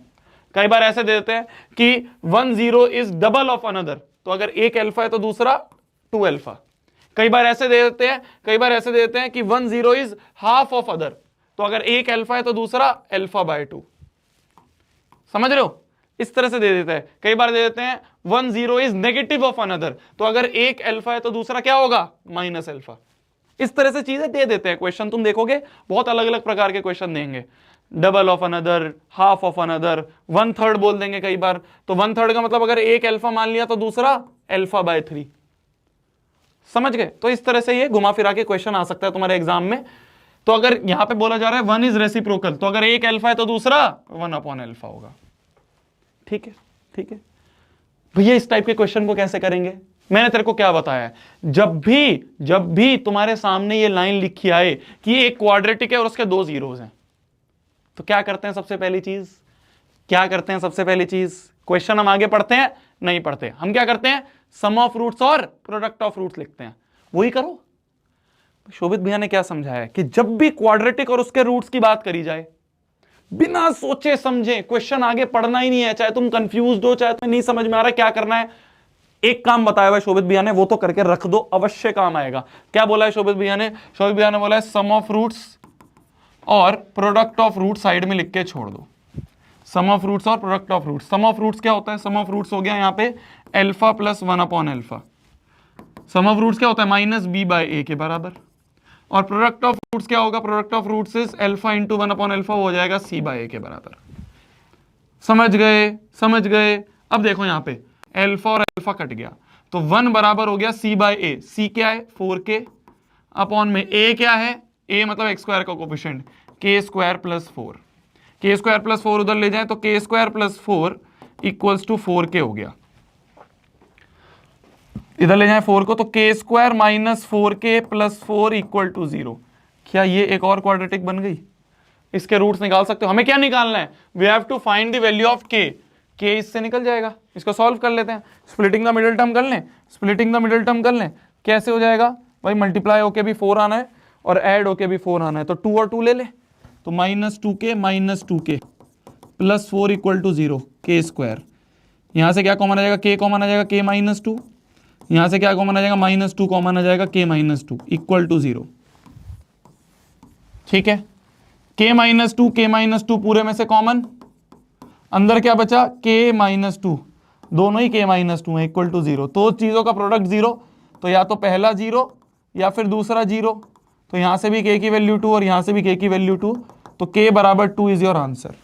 कई बार ऐसे दे देते हैं कि 1 0 इज डबल ऑफ अनदर, तो अगर एक अल्फा है तो दूसरा 2 अल्फा। कई बार ऐसे दे देते हैं कि 1 0 इज हाफ ऑफ अदर, तो अगर एक अल्फा है तो दूसरा अल्फा बाय 2। समझ रहे हो, इस तरह से दे देता है। कई बार दे देते हैं 1 0 इज नेगेटिव ऑफ अनदर, तो अगर एक अल्फा है तो दूसरा क्या होगा, माइनस अल्फा। इस तरह से चीजें दे देते हैं क्वेश्चन, तुम देखोगे बहुत अलग अलग प्रकार के क्वेश्चन देंगे, double of another, half of another, 1/3 बोल देंगे कई बार, तो 1/3 का मतलब अगर एक अल्फा मान लिया तो दूसरा अल्फा बाय 3। समझ गए? तो इस तरह से ये घुमा फिरा के क्वेश्चन आ सकता है तुम्हारे एग्जाम में। तो अगर यहां पे बोला जा रहा है 1 इज रेसिप्रोकल, तो अगर एक अल्फा है तो दूसरा 1 अपॉन अल्फा होगा। ठीक है, ठीक है भैया, इस टाइप के क्वेश्चन को कैसे करेंगे? मैंने तेरे को क्या बताया है, जब भी तुम्हारे सामने ये लाइन लिखी आए कि एक क्वाड्रेटिक है और उसके 2 जीरोस हैं, तो क्या करते हैं सबसे पहली चीज, क्वेश्चन हम आगे पढ़ते हैं नहीं पढ़ते, हम क्या करते हैं, सम ऑफ रूट्स और प्रोडक्ट ऑफ रूट्स लिखते हैं, वही करो। शोभित भैया ने क्या समझाया कि जब भी क्वाड्रेटिक और उसके रूट्स की बात करी जाए, बिना सोचे समझे, क्वेश्चन आगे पढ़ना ही नहीं है, चाहे तुम कंफ्यूज हो, चाहे तुम्हें नहीं समझ में आ रहा है क्या करना है, एक काम बताया हुआ शोभित भैया ने, वो तो करके रख दो, अवश्य काम आएगा। क्या बोला है शोभित भैया ने बोला है सम ऑफ रूट्स और प्रोडक्ट ऑफ रूट साइड में लिख के छोड़ दो, सम ऑफ रूट्स और product of roots. Sum of roots क्या होता है, सम ऑफ रूट्स हो गया यहां पे alpha plus 1 upon alpha, sum of roots क्या होता है, माइनस बी बाय ए के बराबर, और प्रोडक्ट ऑफ रूट्स क्या होगा, product of roots is alpha into 1 upon alpha, हो जाएगा सी बाय ए के बराबर। समझ गए। अब देखो यहां पे अल्फा और अल्फा कट गया, तो 1 बराबर हो गया सी बाय ए, सी क्या है 4k अपॉन में ए क्या है, ए मतलब एक्स स्क्वायर का कोफिशिएंट, के स्क्वायर प्लस 4, के स्क्वायर प्लस 4 उधर ले जाए तो k square plus 4 equals to 4k हो गया, इधर ले जाए 4 को तो k square minus 4k plus 4 equal to 0। क्या ये एक और क्वाड्रेटिक बन गई? इसके रूट्स निकाल सकते हो। हमें क्या निकालना है, we have to find the value of k, इससे निकल जाएगा। इसको सॉल्व कर लेते हैं, स्प्लिटिंग द मिडिल टर्म कर लें, कैसे हो जाएगा भाई, मल्टीप्लाई होके भी 4 आना है और ऐड होके भी 4 आना है, तो 2 और 2 ले ले, तो -2k plus 4 equal to 0 k square. यहां से क्या कॉमन आ जाएगा, k कॉमन आ जाएगा k-2, यहां से क्या कॉमन आ जाएगा -2 कॉमन आ जाएगा k-2 इक्वल टू 0। ठीक है, k-2 पूरे में से कॉमन, अंदर क्या बचा k-2, दोनों ही k-2 है इक्वल टू 0। तो चीजों का प्रोडक्ट 0, तो या तो पहला 0 या फिर दूसरा 0। तो यहां से भी k की वैल्यू 2 और यहां से भी k की वैल्यू 2, तो k बराबर 2 इज योर आंसर।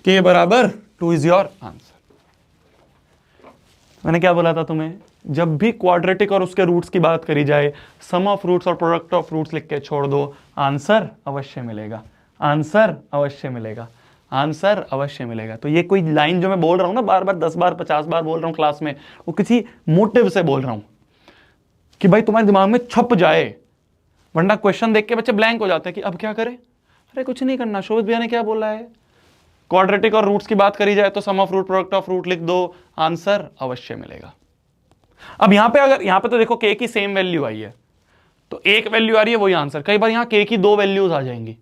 k बराबर 2 इज योर आंसर। मैंने क्या बोला था तुम्हें, जब भी क्वाड्रेटिक और उसके रूट्स की बात करी जाए, सम ऑफ रूट्स और प्रोडक्ट ऑफ रूट्स लिख के छोड़ दो, आंसर अवश्य मिलेगा, आंसर अवश्य मिलेगा, आंसर अवश्य मिलेगा। तो ये कोई लाइन जो मैं बोल रहा हूं ना, बार बार 10 बार 50 बार बोल रहा हूं क्लास में, वो किसी मोटिव से बोल रहा हूं कि भाई तुम्हारे दिमाग में छप जाए, वरना क्वेश्चन देख के बच्चे ब्लैंक हो जाते हैं कि अब क्या करें। अरे कुछ नहीं करना, शोभित भैया ने क्या बोला है, क्वाड्रेटिक और रूट्स की बात करी जाए तो sum of root product of root लिख दो, आंसर अवश्य मिलेगा। अब यहां पे अगर यहां पे तो देखो k की सेम वैल्यू आई है, तो एक वैल्यू आ रही है वही आंसर। कई बार यहां k की 2 वैल्यूज आ जाएंगी,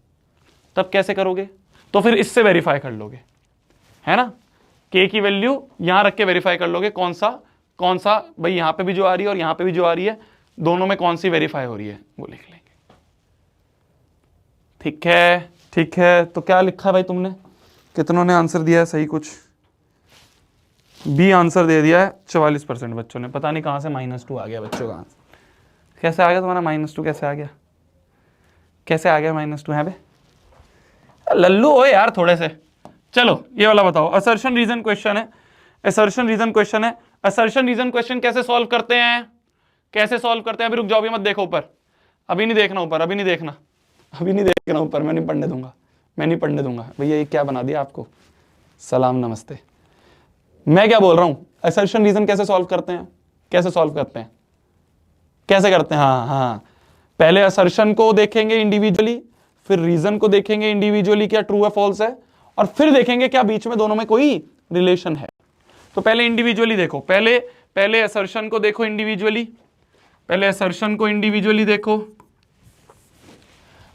तब कैसे करोगे, तो फिर इससे वेरीफाई कर लोगे, है ना, k की वैल्यू यहां रख के वेरीफाई कर लोगे कौन सा भाई यहां पे भी जो आ रही है और यहां पे भी जो आ रही है, दोनों में कौन सी वेरीफाई हो रही है वो लिख लेंगे। ठीक है, ठीक है। तो क्या लिखा भाई तुमने, कितनों ने आंसर दिया है सही, कुछ बी आंसर दे दिया है 44% बच्चों ने। पता नहीं कहां से -2 आ गया बच्चों का आंसर, कैसे आ गया तुम्हारा -2, कैसे आ गया, कैसे आ गया -2 है बे, लल्लू हो यार थोड़े से। चलो ये वाला बताओ, असर्शन रीजन क्वेश्चन है, असर्शन रीजन क्वेश्चन है। असर्शन रीजन क्वेश्चन कैसे सॉल्व करते हैं, कैसे सॉल्व करते हैं, अभी रुक जाओ, अभी मत देखो ऊपर, अभी नहीं देखना ऊपर, अभी नहीं देखना, अभी नहीं देखना ऊपर, मैं नहीं पढ़ने दूंगा, मैं नहीं पढ़ने दूंगा। भैया ये क्या बना दिया आपको, सलाम नमस्ते। मैं क्या बोल रहा हूं, असर्शन रीजन कैसे सॉल्व करते हैं, कैसे सॉल्व करते हैं, कैसे करते हैं, हाँ हाँ, पहले असर्शन को देखेंगे इंडिविजुअली, फिर रीजन को देखेंगे इंडिविजुअली क्या ट्रू है फॉल्स है, और फिर देखेंगे क्या बीच में दोनों में कोई रिलेशन है। तो पहले इंडिविजुअली देखो, पहले असर्शन को देखो इंडिविजुअली, पहले असर्शन को इंडिविजुअली देखो,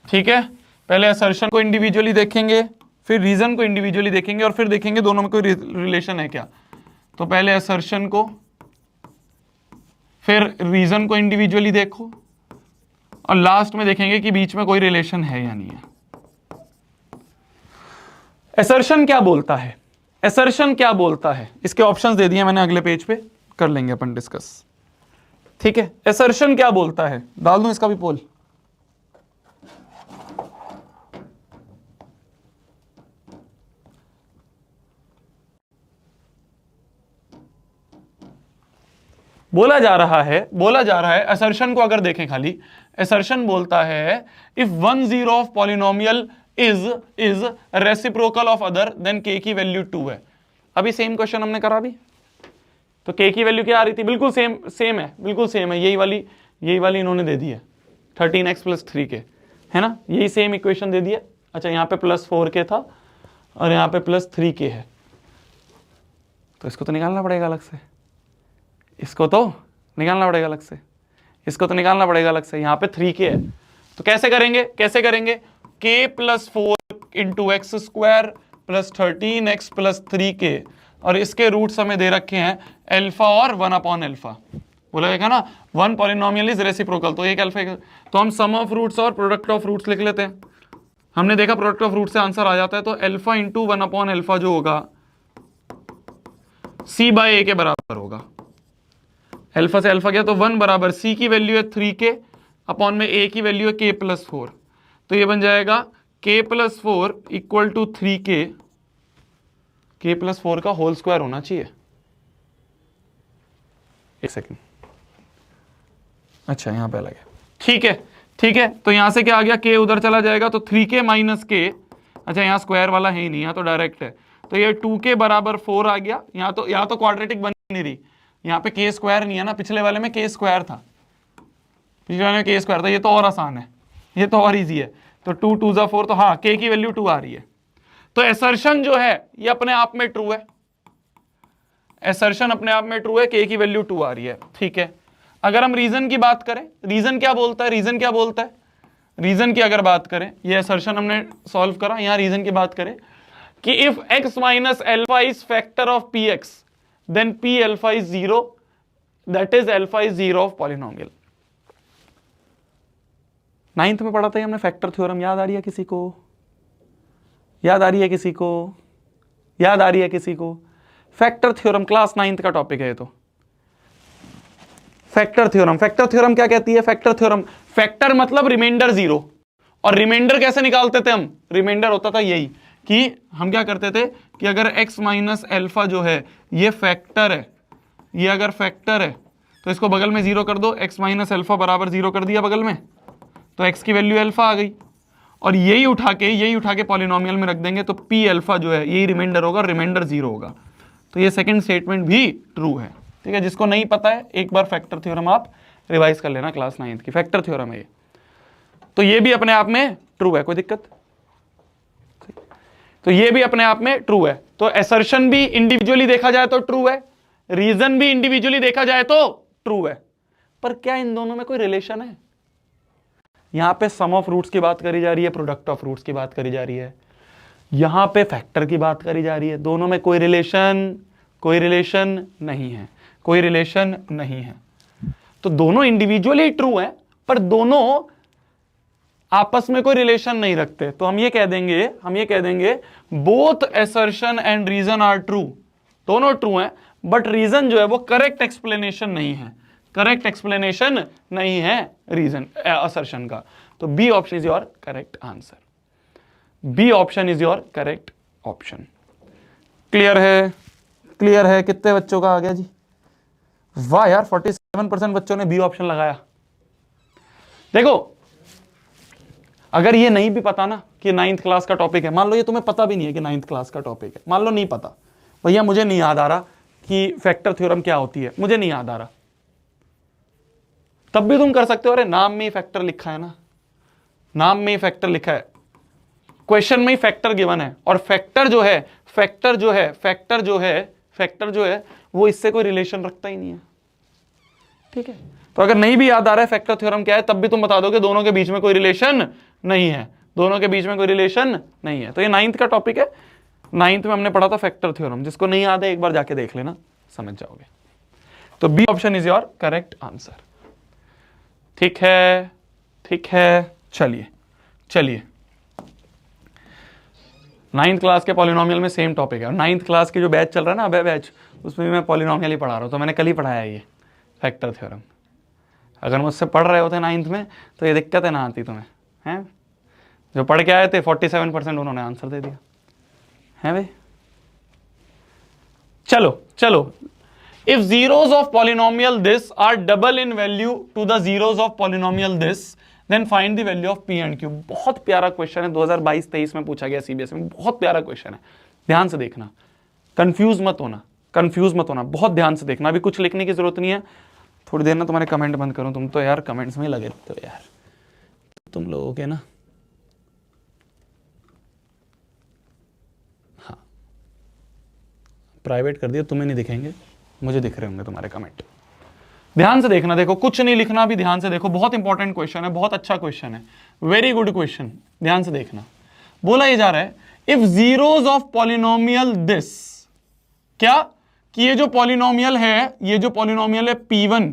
ठीक है, पहले असर्शन को इंडिविजुअली देखेंगे, फिर रीजन को इंडिविजुअली देखेंगे, और फिर देखेंगे दोनों में कोई रिलेशन है क्या। तो पहले असर्शन को, फिर रीजन को इंडिविजुअली देखो, और लास्ट में देखेंगे कि बीच में कोई रिलेशन है या नहीं है। असर्शन क्या बोलता है, असर्शन क्या बोलता है, इसके ऑप्शंस दे दिए मैंने, अगले पेज पे कर लेंगे अपन डिस्कस। ठीक है, असर्शन क्या बोलता है, डाल दूं इसका भी पोल, बोला जा रहा है असर्शन को अगर देखें खाली, असर्शन बोलता है if one zero of polynomial is reciprocal of other than k की वैल्यू 2 है। अभी सेम क्वेश्चन हमने करा भी, तो k की वैल्यू क्या आ रही थी, बिल्कुल सेम है, बिल्कुल सेम है, यही वाली इन्होंने दे दी है 13x + 3k, है ना, यही सेम इक्वेशन दे दी है। अच्छा यहाँ पे +4k था और यहाँ पे +3k है, तो इसको तो निकालना पड़ेगा अलग से, इसको तो निकालना पड़ेगा अलग से, इसको तो निकालना पड़ेगा अलग से। यहाँ पे 3k है, तो कैसे करेंगे, k + 4 × x² + 13x + 3k, और इसके रूट्स हमें दे रखे हैं अल्फा और 1/अल्फा। बोला गया ना 1 पॉलिनोमियल इज रेसिप्रोकल, तो एक अल्फा, तो हम सम ऑफ रूट्स और प्रोडक्ट ऑफ रूट्स लिख लेते हैं। हमने देखा प्रोडक्ट ऑफ रूट से आंसर आ जाता है, तो अल्फा × 1/अल्फा जो होगा c/a के बराबर होगा। अल्फा से अल्फा गया तो 1 बराबर c की वैल्यू है 3k अपॉन में a की वैल्यू है k + 4, तो ये बन जाएगा k + 4 = 3k, k + 4 का होल स्क्वायर होना चाहिए। एक सेकंड, अच्छा यहां पे अलग है, ठीक है, ठीक है, तो यहां से क्या आ गया, k उधर चला जाएगा तो 3k - k, अच्छा यहां स्क्वायर वाला है ही नहीं, यहां तो डायरेक्ट है, तो ये 2k = 4 आ गया। यहां तो क्वाड्रेटिक बन नहीं रही, यहाँ पे k स्क्वायर नहीं है ना, पिछले वाले में k स्क्वायर था, पिछले वाले में k स्क्वायर था, ये तो और आसान है, ये तो और इजी है, तो 2 × 2 = 4, तो हाँ k की वैल्यू 2 आ रही है। तो असर्शन जो है ये अपने आप में ट्रू है, असर्शन अपने आप में ट्रू है, k की वैल्यू 2 आ रही है, ठीक है। अगर हम रीजन की बात करें, रीजन क्या बोलता है, रीजन क्या बोलता है, रीजन की अगर बात करें, ये असर्शन हमने सॉल्व करा, यहां रीजन की बात करें कि if x minus alpha is factor of P x then P alpha is zero, that is alpha is zero of polynomial. Ninth में पढ़ा था हमने फैक्टर थ्योरम, याद आ रही है किसी को? याद आ रही है किसी को? याद आ रही है किसी को? फैक्टर थ्योरम क्लास नाइन्थ का टॉपिक है ये तो। फैक्टर थ्योरम, फैक्टर थ्योरम क्या कहती है? फैक्टर थ्योरम, फैक्टर मतलब रिमाइंडर जीरो। और रिमाइंडर कैसे निकालते थे हम? रिमाइंडर होता था यही कि हम क्या करते थे कि अगर x माइनस एल्फा जो है ये फैक्टर है, ये अगर फैक्टर है तो इसको बगल में जीरो कर दो, x माइनस एल्फा बराबर जीरो कर दिया बगल में, तो x की वैल्यू एल्फा आ गई, और यही उठा के पॉलिनोमियल में रख देंगे, तो p एल्फा जो है यही रिमाइंडर होगा, रिमाइंडर जीरो होगा। तो ये सेकंड स्टेटमेंट भी ट्रू है। ठीक है, जिसको नहीं पता है एक बार फैक्टर थ्योरम आप रिवाइज कर लेना, क्लास 9th की फैक्टर थ्योरम है ये। तो ये भी अपने आप में ट्रू है, कोई दिक्कत? तो ये भी अपने आप में ट्रू है। तो असर्शन भी इंडिविजुअली देखा जाए तो ट्रू है, रीजन भी इंडिविजुअली देखा जाए तो ट्रू है। पर क्या इन दोनों में कोई रिलेशन है? यहां पे सम ऑफ रूट्स की बात करी जा रही है, प्रोडक्ट ऑफ रूट्स की बात करी जा रही है, यहां पे फैक्टर की बात करी जा रही है। दोनों में कोई रिलेशन नहीं है, कोई रिलेशन नहीं है। तो दोनों इंडिविजुअली ट्रू है, पर दोनों आपस में कोई रिलेशन नहीं रखते। तो हम ये कह देंगे both assertion and reason are true, दोनों ट्रू हैं, बट रीजन जो है वो करेक्ट एक्सप्लेनेशन नहीं है, करेक्ट एक्सप्लेनेशन नहीं है रीजन असर्शन का। तो B option is your correct answer, B option is your correct option. Clear है? क्लियर है? कितने बच्चों का आ गया जी? वाह यार, 47% बच्चों ने बी ऑप्शन लगाया। देखो, अगर ये नहीं भी पता ना कि 9th क्लास का टॉपिक है, मान लो ये तुम्हें पता भी नहीं है कि 9th क्लास का टॉपिक है, मान लो नहीं पता, भैया मुझे नहीं याद आ रहा कि फैक्टर थ्योरम क्या होती है, मुझे नहीं याद आ रहा, तब भी तुम कर सकते हो। अरे नाम में ही फैक्टर लिखा है ना, नाम में ही फैक्टर लिखा है, क्वेश्चन में ही फैक्टर गिवन है, और फैक्टर जो है वो इससे कोई रिलेशन रखता ही नहीं है। ठीक है, तो अगर नहीं भी याद आ रहा है फैक्टर थ्योरम क्या है, तब भी तुम बता दोगे दोनों के बीच में कोई रिलेशन नहीं है, दोनों के बीच में कोई रिलेशन नहीं है। तो ये 9th का टॉपिक है, 9th में हमने पढ़ा था फैक्टर थ्योरम, जिसको नहीं याद है एक बार जाके देख लेना, समझ जाओगे। तो B option is your correct answer. ठीक है, ठीक है, चलिए 9th क्लास के पॉलिनोमियल में सेम टॉपिक है, और 9th क्लास की जो बैच चल रहा है ना, अबे बैच, उसमें भी मैं पॉलिनोमियल ही पढ़ा रहा हूँ। तो मैंने कल ही पढ़ाया ये फैक्टर थ्योरम। अगर मुझसे पढ़ रहे होते 9th में तो ये दिक्कत है ना आती तुम्हें, हैं? जो पढ़ के आए थे 47% उन्होंने आंसर दे दिया है भाई। चलो if zeros of polynomial this are double in value to the zeros of polynomial this, then find the value of P and Q. बहुत प्यारा क्वेश्चन है, 2022-23 में पूछा गया सीबीएसई में, बहुत प्यारा क्वेश्चन है, ध्यान से देखना, कंफ्यूज मत होना, बहुत ध्यान से देखना। अभी कुछ लिखने की जरूरत नहीं है, थोड़ी देर ना तुम्हारे कमेंट बंद करूं, तुम तो यार कमेंट्स में ही लगे रहते हो यार, तुम लोगों के ना। हाँ, प्राइवेट कर दिया, तुम्हें नहीं दिखेंगे, मुझे दिख रहे होंगे तुम्हारे कमेंट। ध्यान से देखना, देखो कुछ नहीं लिखना, भी ध्यान से देखो, बहुत इंपॉर्टेंट क्वेश्चन है, बहुत अच्छा क्वेश्चन है, वेरी गुड क्वेश्चन, ध्यान से देखना। बोला ये जा रहा है if zeros of polynomial this, क्या कि ये जो पॉलिनोमियल है P1,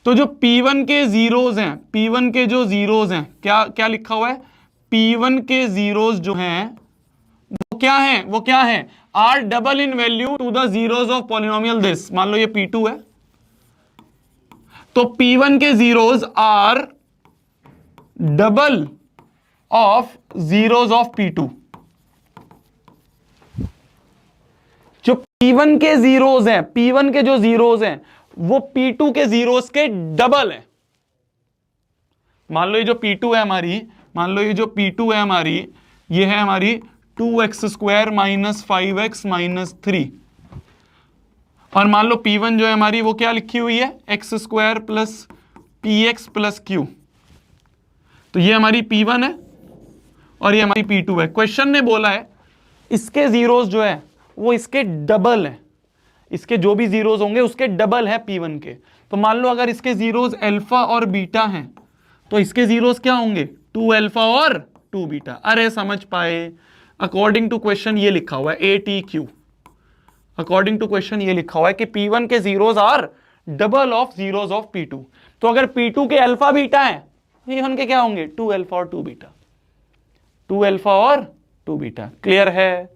तो जो P1 के जीरोस हैं, P1 के जो जीरोस हैं, क्या लिखा हुआ है? P1 के जीरोस जो हैं वो क्या है? Are double in value to the zeros of polynomial this. मान लो ये P2 है, तो P1 के zeros are double of zeros of P2। जो P1 के जीरोस हैं, P1 के जो जीरोस हैं वो P2 के जीरोस के डबल है। मान लो ये जो P2 है हमारी, ये है हमारी 2x² माइनस 5x माइनस 3, और मान लो P1 जो है हमारी वो क्या लिखी हुई है? x² plus px plus q। तो ये हमारी P1 है और ये हमारी P2 है। क्वेश्चन ने बोला है इसके जीरोस जो है वो इसके डबल है, इसके जो भी जीरोस होंगे उसके डबल है P1 के। तो मान लो अगर इसके जीरोस अल्फा और बीटा हैं तो इसके जीरोस क्या होंगे? 2 अल्फा और 2 बीटा। अरे समझ पाए, अकॉर्डिंग टू क्वेश्चन ये लिखा हुआ है ATQ, अकॉर्डिंग टू क्वेश्चन ये लिखा हुआ है कि P1 के zeros are double of zeros of P2। तो अगर P2 के अल्फा बीटा है, P1 के क्या होंगे 2 अल्फा और 2 बीटा, 2 अल्फा और 2 बीटा। क्लियर है,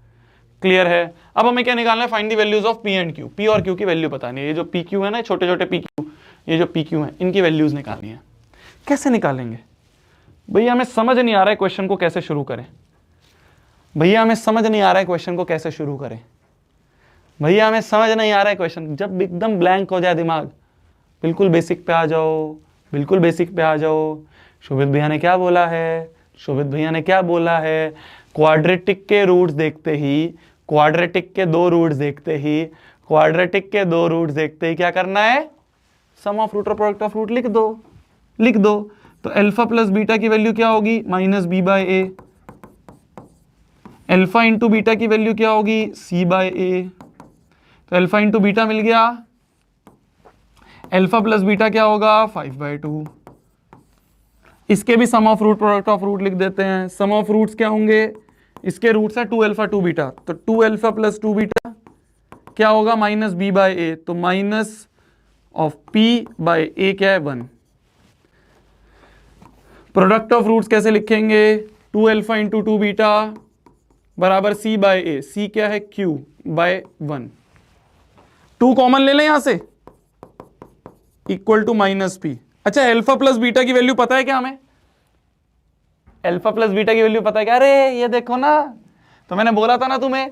क्लियर है। अब हमें क्या निकालना है, find the values of P and Q। P और Q की वैल्यू पता नहीं है, ये जो PQ है ना, छोटे छोटे PQ, ये जो PQ है, इनकी वैल्यूज निकालनी है। कैसे निकालेंगे भैया, हमें समझ नहीं आ रहा है क्वेश्चन को कैसे शुरू करें, भैया हमें समझ नहीं आ रहा है क्वेश्चन को कैसे शुरू करें, भैया हमें समझ नहीं आ रहा है क्वेश्चन। जब एकदम ब्लैंक हो जाए दिमाग, बिल्कुल बेसिक पे आ जाओ, बिल्कुल बेसिक पे आ जाओ। शोभित भैया ने क्या बोला है, शोभित भैया ने क्या बोला है, क्वाड्रेटिक के रूट्स देखते ही, क्वाड्रेटिक के 2 रूट्स देखते ही, क्वाड्रेटिक के 2 रूट्स देखते ही क्या करना है, सम ऑफ रूट और प्रोडक्ट ऑफ रूट लिख दो, लिख दो। तो अल्फा प्लस बीटा की वैल्यू क्या होगी, minus b by A. Alpha into beta की वैल्यू क्या होगी, सी बाय ए। तो अल्फा इंटू बीटा मिल गया, अल्फा प्लस बीटा क्या होगा 5/2। इसके भी sum of root product of root लिख देते हैं। सम ऑफ रूट्स क्या होंगे, इसके रूट्स है 2 अल्फा 2 बीटा, तो 2 अल्फा प्लस 2 बीटा क्या होगा, माइनस बी बाय ए। तो माइनस ऑफ पी बाय ए क्या है 1। प्रोडक्ट ऑफ रूट्स कैसे लिखेंगे, 2 अल्फा इंटू 2 बीटा बराबर सी बाय ए। सी क्या है, क्यू बाय 1। 2 कॉमन ले लें यहां से, इक्वल टू माइनस पी। अच्छा, अल्फा प्लस बीटा की वैल्यू पता है क्या हमें, अल्फा प्लस बीटा की वैल्यू पता है क्या, अरे ये देखो ना, तो मैंने बोला था ना तुम्हें,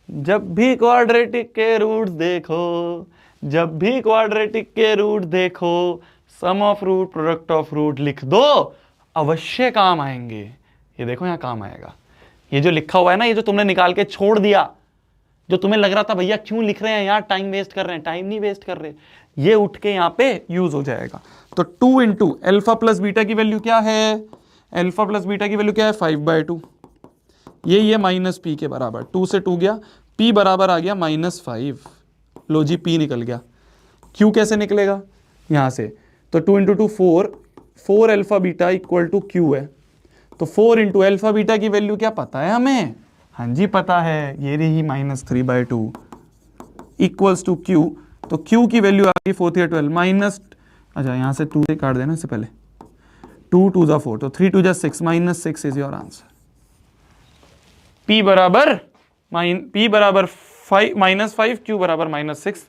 जब भी क्वाड्रेटिक के रूट्स देखो, जब भी क्वाड्रेटिक के रूट देखो, sum of root product of root लिख दो, अवश्य काम आएंगे। ये देखो यहां काम आएगा, ये जो लिखा हुआ है ना, ये जो तुमने निकाल के छोड़ दिया, जो तुम्हें लग रहा था भैया क्यों लिख रहे हैं यार, टाइम वेस्ट कर रहे हैं, टाइम नहीं वेस्ट कर रहे, ये उठ के यहां पे यूज हो जाएगा। तो 2 इंटू अल्फा प्लस बीटा की वैल्यू क्या है, अल्फा प्लस बीटा की वैल्यू क्या है 5/2। ये माइनस पी के बराबर, 2 से 2 गया, पी बराबर आ गया -5। लो जी, पी निकल गया। क्यू कैसे निकलेगा, यहां से, तो 2 into 2 4, 4 alpha beta equal to Q है। तो 4 इंटू अल्फा बीटा की वैल्यू क्या पता है हमें, हाँ जी पता है, ये रही -3/2 इक्वल्स टू क्यू। तो क्यू की वैल्यू आ गई 4 3 12 माइनस, अच्छा यहाँ से 2 से काट देना इससे पहले, 2 2 जा 4, तो 3 2 जा 6, -6 इज योर आंसर। P बराबर -5, Q बराबर -6।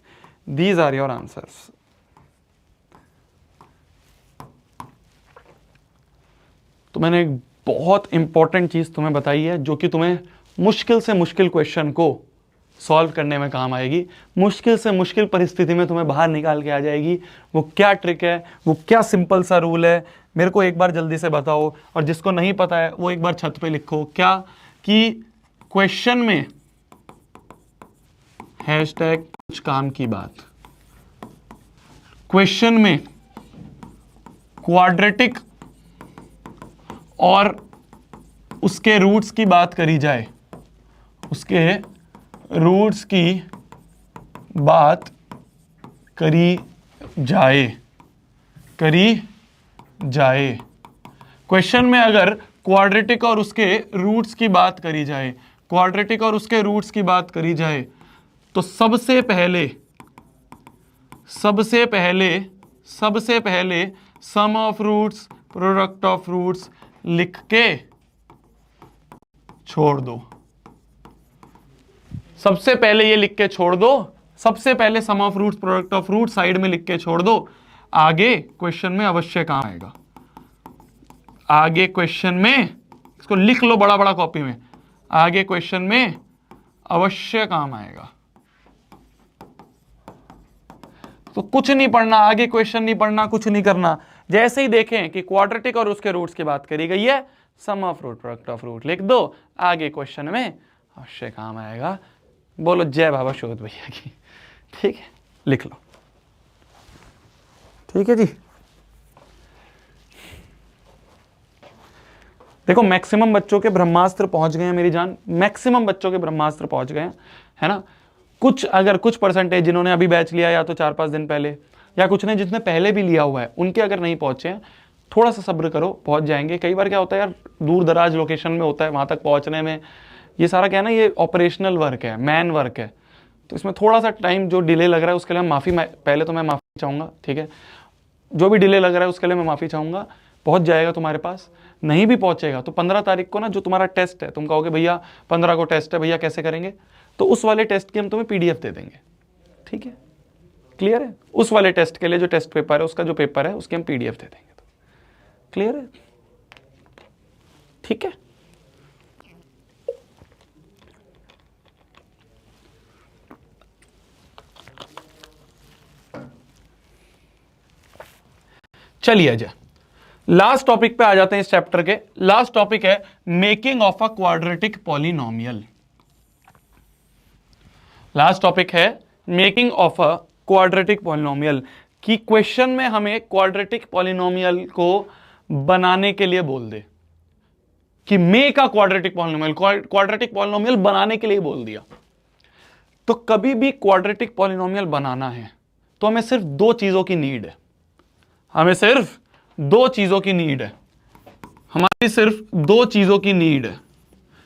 These are your answers. तो मैंने एक बहुत इंपॉर्टेंट चीज तुम्हें बताई है, जो कि तुम्हें मुश्किल से मुश्किल क्वेश्चन को सॉल्व करने में काम आएगी, मुश्किल से मुश्किल परिस्थिति में तुम्हें बाहर निकाल के आ जाएगी। वो क्या ट्रिक है, वो क्या सिंपल सा रूल है, मेरे को एक बार जल्दी से बताओ। और जिसको नहीं पता है वो एक बार छत पे लिखो, क्या कि क्वेश्चन में हैशटैग कुछ काम की बात, क्वेश्चन में क्वाड्रेटिक और उसके रूट्स की बात करी जाए, उसके रूट्स की बात करी जाए, करी जाए। क्वेश्चन में अगर क्वाड्रेटिक और उसके रूट्स की बात करी जाए, क्वाड्रेटिक और उसके रूट्स की बात करी जाए, तो सबसे पहले sum of roots product of roots लिख के छोड़ दो। सबसे पहले ये लिख के छोड़ दो, सबसे पहले sum of roots product of root side में लिख के छोड़ दो, आगे क्वेश्चन में अवश्य काम आएगा। आगे क्वेश्चन में, इसको लिख लो बड़ा बड़ा कॉपी में, आगे क्वेश्चन में अवश्य काम आएगा। तो कुछ नहीं पढ़ना, आगे क्वेश्चन नहीं पढ़ना, कुछ नहीं करना, जैसे ही देखें कि क्वाड्रेटिक और उसके रूट्स की बात करी गई है, sum of root product of root लिख दो, आगे क्वेश्चन में अवश्य काम आएगा। बोलो जय बाबा शोध भैया की। ठीक है, लिख लो। ठीक है जी। देखो मैक्सिमम बच्चों के ब्रह्मास्त्र पहुंच गए हैं मेरी जान, मैक्सिमम बच्चों के ब्रह्मास्त्र पहुंच गए हैं, है ना। कुछ अगर कुछ परसेंटेज जिन्होंने अभी बैच लिया या तो 4-5 दिन पहले, या कुछ ने जिसने पहले भी लिया हुआ है, उनके अगर नहीं पहुंचे हैं थोड़ा सा सब्र करो, पहुंच जाएंगे। कई बार क्या होता है यार, दूर दराज लोकेशन में होता है, वहां तक पहुंचने में ये सारा क्या है ना, ये ऑपरेशनल वर्क है, मैन वर्क है, तो इसमें थोड़ा सा टाइम जो डिले लग रहा है उसके लिए पहले तो मैं माफ़ी चाहूँगा, ठीक है। जो भी डिले लग रहा है उसके लिए मैं माफ़ी चाहूँगा। पहुँच जाएगा तुम्हारे पास। नहीं भी पहुँचेगा तो 15 तारीख को ना जो तुम्हारा टेस्ट है, तुम कहोगे भैया 15 को टेस्ट है, भैया कैसे करेंगे, तो उस वाले टेस्ट की हम तुम्हें PDF दे देंगे, ठीक है। क्लियर है? उस वाले टेस्ट के लिए जो टेस्ट पेपर है, उसका जो पेपर है उसकी हम PDF दे देंगे। तो क्लियर है? ठीक है। चलिए अजय, लास्ट टॉपिक पे आ जाते हैं। इस चैप्टर के लास्ट टॉपिक है making of a quadratic polynomial. Last topic है making of a quadratic polynomial की क्वेश्चन में हमें क्वाड्रेटिक पॉलिनोमियल को बनाने के लिए बोल दे कि make a quadratic polynomial, quadratic polynomial बनाने के लिए बोल दिया। तो कभी भी क्वाड्रेटिक पॉलिनोमियल बनाना है तो हमें सिर्फ दो चीजों की नीड है। हमें सिर्फ दो चीजों की नीड है। हमारी सिर्फ दो चीजों की नीड है।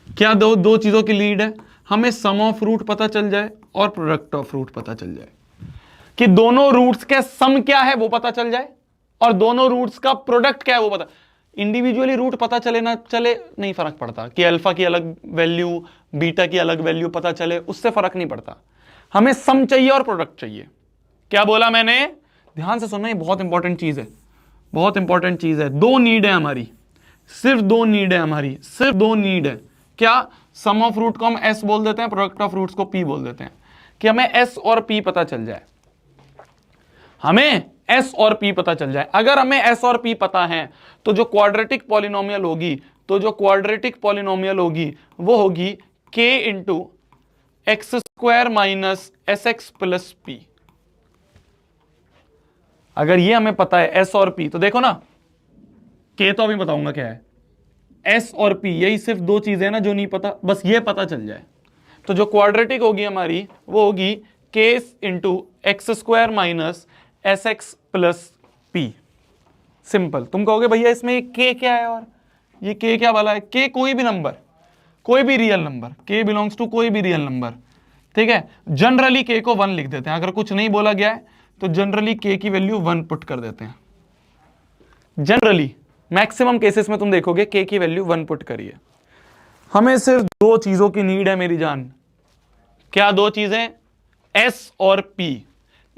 क्या दो चीजों की नीड है? हमें सम ऑफ रूट पता चल जाए और प्रोडक्ट ऑफ रूट पता चल जाए, कि दोनों रूट्स के सम क्या है वो पता चल जाए और दोनों रूट्स का प्रोडक्ट क्या है वो पता। इंडिविजुअली रूट पता चले ना चले नहीं फर्क पड़ता, कि अल्फा की अलग वैल्यू, बीटा की अलग वैल्यू पता चले, उससे फर्क नहीं पड़ता। हमें सम चाहिए और प्रोडक्ट चाहिए। क्या बोला मैंने? ध्यान से सुनना, ये बहुत इंपॉर्टेंट चीज है, बहुत इंपॉर्टेंट चीज है। दो नीड है हमारी, सिर्फ दो नीड है हमारी, सिर्फ दो नीड है। क्या? सम ऑफ रूट को हम s बोल देते हैं, प्रोडक्ट ऑफ रूट्स को p बोल देते हैं। कि हमें s और p पता चल जाए, हमें s और p पता चल जाए। अगर हमें s और p पता है तो जो क्वाड्रेटिक पॉलिनोमियल होगी, वो होगी k into x square minus S x plus P. अगर ये हमें पता है s और p, तो देखो ना, k तो अभी बताऊंगा क्या है, s और p यही सिर्फ दो चीजें ना जो नहीं पता, बस ये पता चल जाए। तो जो क्वाड्रेटिक होगी हमारी वो होगी k into x square minus S x plus P. Simple. तुम कहोगे भैया इसमें k क्या है और ये k क्या वाला है? k कोई भी नंबर, कोई भी real number, k belongs to कोई भी रियल नंबर, ठीक है। जनरली k को 1 लिख देते हैं। अगर कुछ नहीं बोला गया है तो जनरली k की वैल्यू 1 पुट कर देते हैं। जनरली मैक्सिमम केसेस में तुम देखोगे k की वैल्यू 1 पुट करिए। हमें सिर्फ दो चीजों की नीड है मेरी जान। क्या दो चीजें? s और p।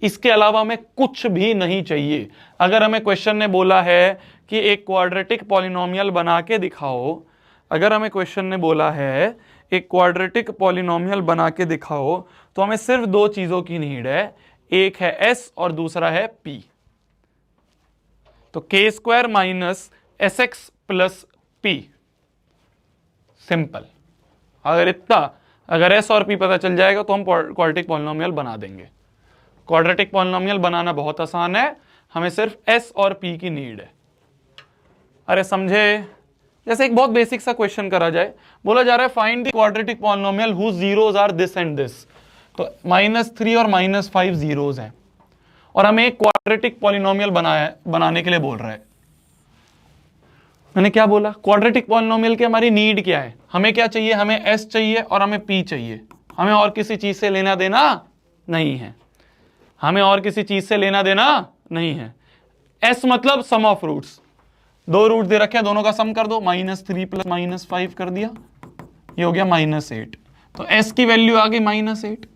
इसके अलावा हमें कुछ भी नहीं चाहिए। अगर हमें क्वेश्चन ने बोला है कि एक क्वाड्रेटिक पॉलिनोमियल बना के दिखाओ, अगर हमें क्वेश्चन ने बोला है एक क्वाड्रेटिक पॉलिनोमियल बना के दिखाओ, तो हमें सिर्फ दो चीजों की नीड है, एक है s और दूसरा है p। तो k square minus S x plus P. Simple. अगर s और p पता चल जाएगा तो हम क्वाड्रेटिक पॉलिनोमियल बना देंगे। क्वाड्रेटिक पॉलिनोमियल बनाना बहुत आसान है, हमें सिर्फ s और p की नीड है। अरे समझे? जैसे एक बहुत बेसिक सा क्वेश्चन करा जाए, बोला जा रहा है find the quadratic polynomial whose zeros are this and this. तो -3 और -5 जीरोस हैं और हमें एक क्वाड्रेटिक पॉलिनोमियल बनाने के लिए बोल रहा है। मैंने क्या बोला? क्वाड्रेटिक पॉलिनोमियल की हमारी नीड क्या है? हमें क्या चाहिए? हमें s चाहिए और हमें p चाहिए। हमें और किसी चीज से लेना देना नहीं है। हमें और किसी चीज से लेना देना नहीं है। s मतलब सम ऑफ रूट्स। दो रूट दे रखे हैं, दोनों का सम कर दो। -3 प्लस -5 कर दिया, ये हो गया -8। तो s की वैल्यू आ गई -8।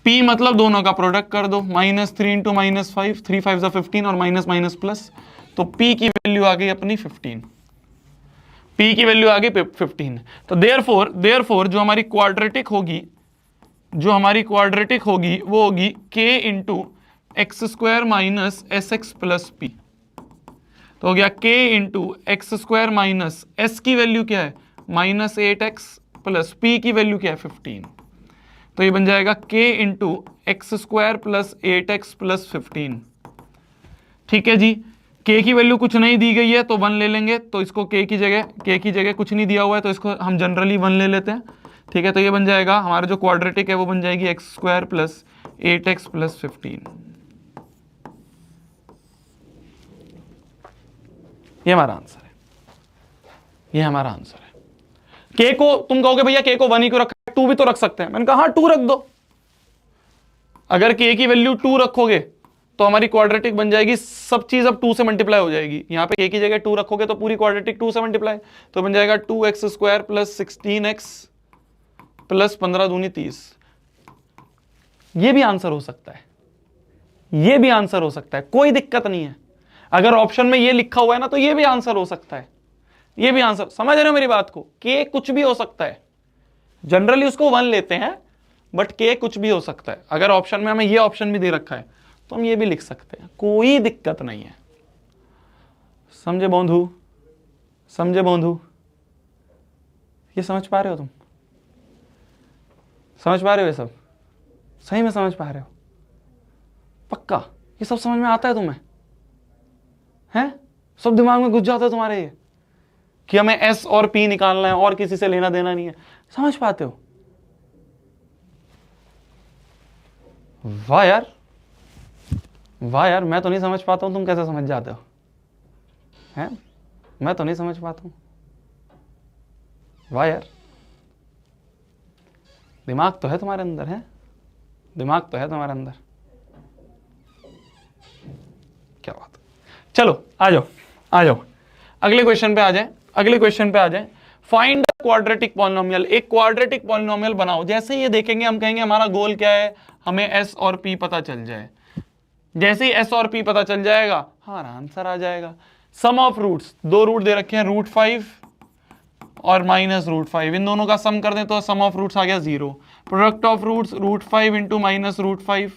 p मतलब दोनों का प्रोडक्ट कर दो, -3 इंटू -5, 3 5 15 और माइनस माइनस प्लस। तो p की वैल्यू आ गई अपनी 15। p की वैल्यू आ गई 15। तो देयरफॉर जो हमारी क्वाड्रेटिक होगी वो होगी k into x square minus S x plus P. तो हो गया k into x square minus S की वैल्यू क्या है? -8x प्लस p की वैल्यू क्या है? 15। तो ये बन जाएगा k into x square plus 8x plus 15। ठीक है जी। k की वैल्यू कुछ नहीं दी गई है तो 1 ले लेंगे, तो इसको k की जगह कुछ नहीं दिया हुआ है तो इसको हम जनरली 1 ले लेते हैं। ठीक है, तो ये बन जाएगा हमारा जो क्वाड्रेटिक है वो बन जाएगी x square plus 8x plus 15। ये हमारा आंसर है, ये हमारा आंसर है। के को तुम कहोगे भैया के को 1 ही क्यों रखा है, 2 भी तो रख सकते हैं। मैंने कहा हाँ 2 रख दो। अगर के की वैल्यू 2 रखोगे तो हमारी क्वाड्रेटिक बन जाएगी, सब चीज अब 2 से मल्टीप्लाई हो जाएगी। यहां पे के की जगह 2 रखोगे तो पूरी क्वाड्रेटिक 2 से मल्टीप्लाई, तो बन जाएगा 2x² प्लस 16x प्लस 15 दूनी 30। ये भी आंसर हो सकता है, ये भी आंसर हो सकता है, कोई दिक्कत नहीं है। अगर ऑप्शन में ये लिखा हुआ है ना तो ये भी आंसर हो सकता है, ये भी आंसर। समझ रहे हो मेरी बात को, के कुछ भी हो सकता है। जनरली उसको 1 लेते हैं, बट के कुछ भी हो सकता है। अगर ऑप्शन में हमें ये ऑप्शन भी दे रखा है तो हम ये भी लिख सकते हैं, कोई दिक्कत नहीं है। समझे बंधु, समझे बंधु? ये समझ पा रहे हो तुम? समझ पा रहे हो? ये सब सही में समझ पा रहे हो? पक्का ये सब समझ में आता है तुम्हें? हैं? सब दिमाग में घुस जाता है तुम्हारे ये कि हमें एस और पी निकालना है और किसी से लेना देना नहीं है। समझ पाते हो? वाह यार, वाह यार, मैं तो नहीं समझ पाता हूं, तुम कैसे समझ जाते हो? हैं? मैं तो नहीं समझ पाता हूं। वाह यार, दिमाग तो है तुम्हारे अंदर, है दिमाग तो है तुम्हारे अंदर। क्या बात। चलो आ जाओ, आ जाओ अगले क्वेश्चन पे आ जाए, अगले क्वेश्चन पे आ जाए। Find quadratic polynomial. एक क्वाड्रेटिक पॉलिनोमियल बनाओ। जैसे ये देखेंगे हम कहेंगे हमारा गोल क्या है, हमें एस और पी पता चल जाए। जैसे ही एस और पी पता चल जाएगा हमारा आंसर आ जाएगा। सम ऑफ रूट्स, 2 रूट दे रखे हैं, √5 और -√5, इन दोनों का सम कर दें तो सम ऑफ रूट्स आ गया 0। प्रोडक्ट ऑफ रूट्स √5 इंटू -√5,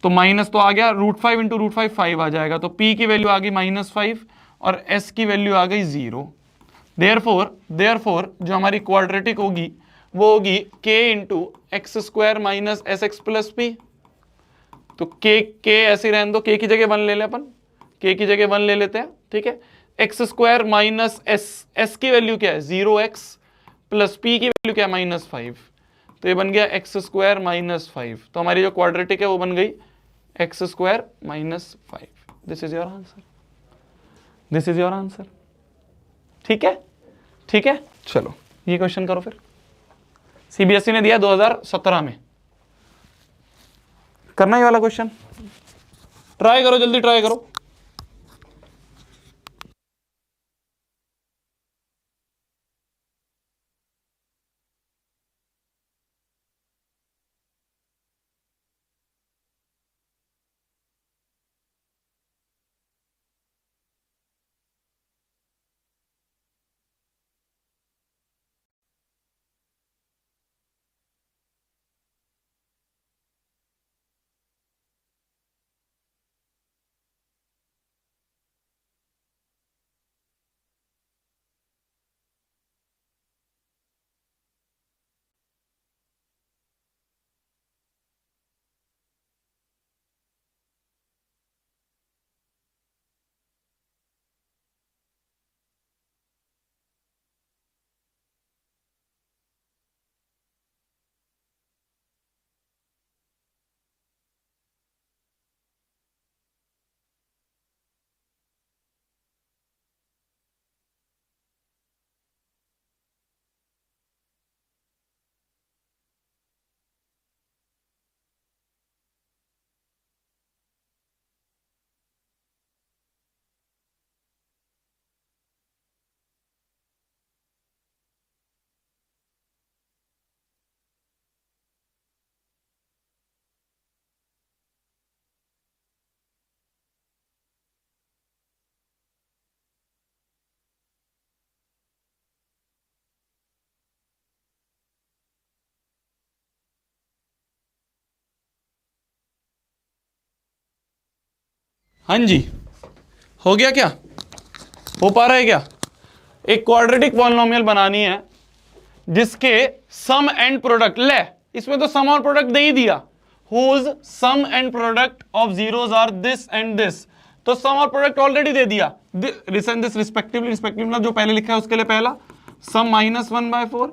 तो माइनस तो आ गया, √5 इंटू √5 5 आ जाएगा, तो p की वैल्यू आ गई -5 और s की वैल्यू आ गई 0। देयरफॉर जो हमारी क्वाड्रेटिक होगी वो होगी k into x² minus sx plus p। तो k ऐसे रहने दो, k की जगह 1 ले ले अपन, k की जगह 1 ले लेते हैं, ठीक है। x² माइनस s की वैल्यू क्या है 0x प्लस p की वैल्यू क्या है -5, तो ये बन गया x² माइनस 5। तो हमारी जो क्वाड्रेटिक है वो बन गई x² minus 5। This is your answer, this is your answer. ठीक है, ठीक है। चलो ये क्वेश्चन करो फिर। सीबीएसई ने दिया 2017 में, करना ही वाला क्वेश्चन। ट्राई करो, जल्दी ट्राई करो। हाँ जी, हो गया क्या? हो पा रहा है क्या? एक क्वाड्रेटिक पॉलिनोमियल बनानी है जिसके सम एंड प्रोडक्ट, ले इसमें तो सम और प्रोडक्ट दे ही दिया, whose sum and product of zeros are this and this, तो सम और प्रोडक्ट ऑलरेडी दे दिया, this and this respectively, respectively मतलब जो पहले लिखा है उसके लिए पहला सम -1/4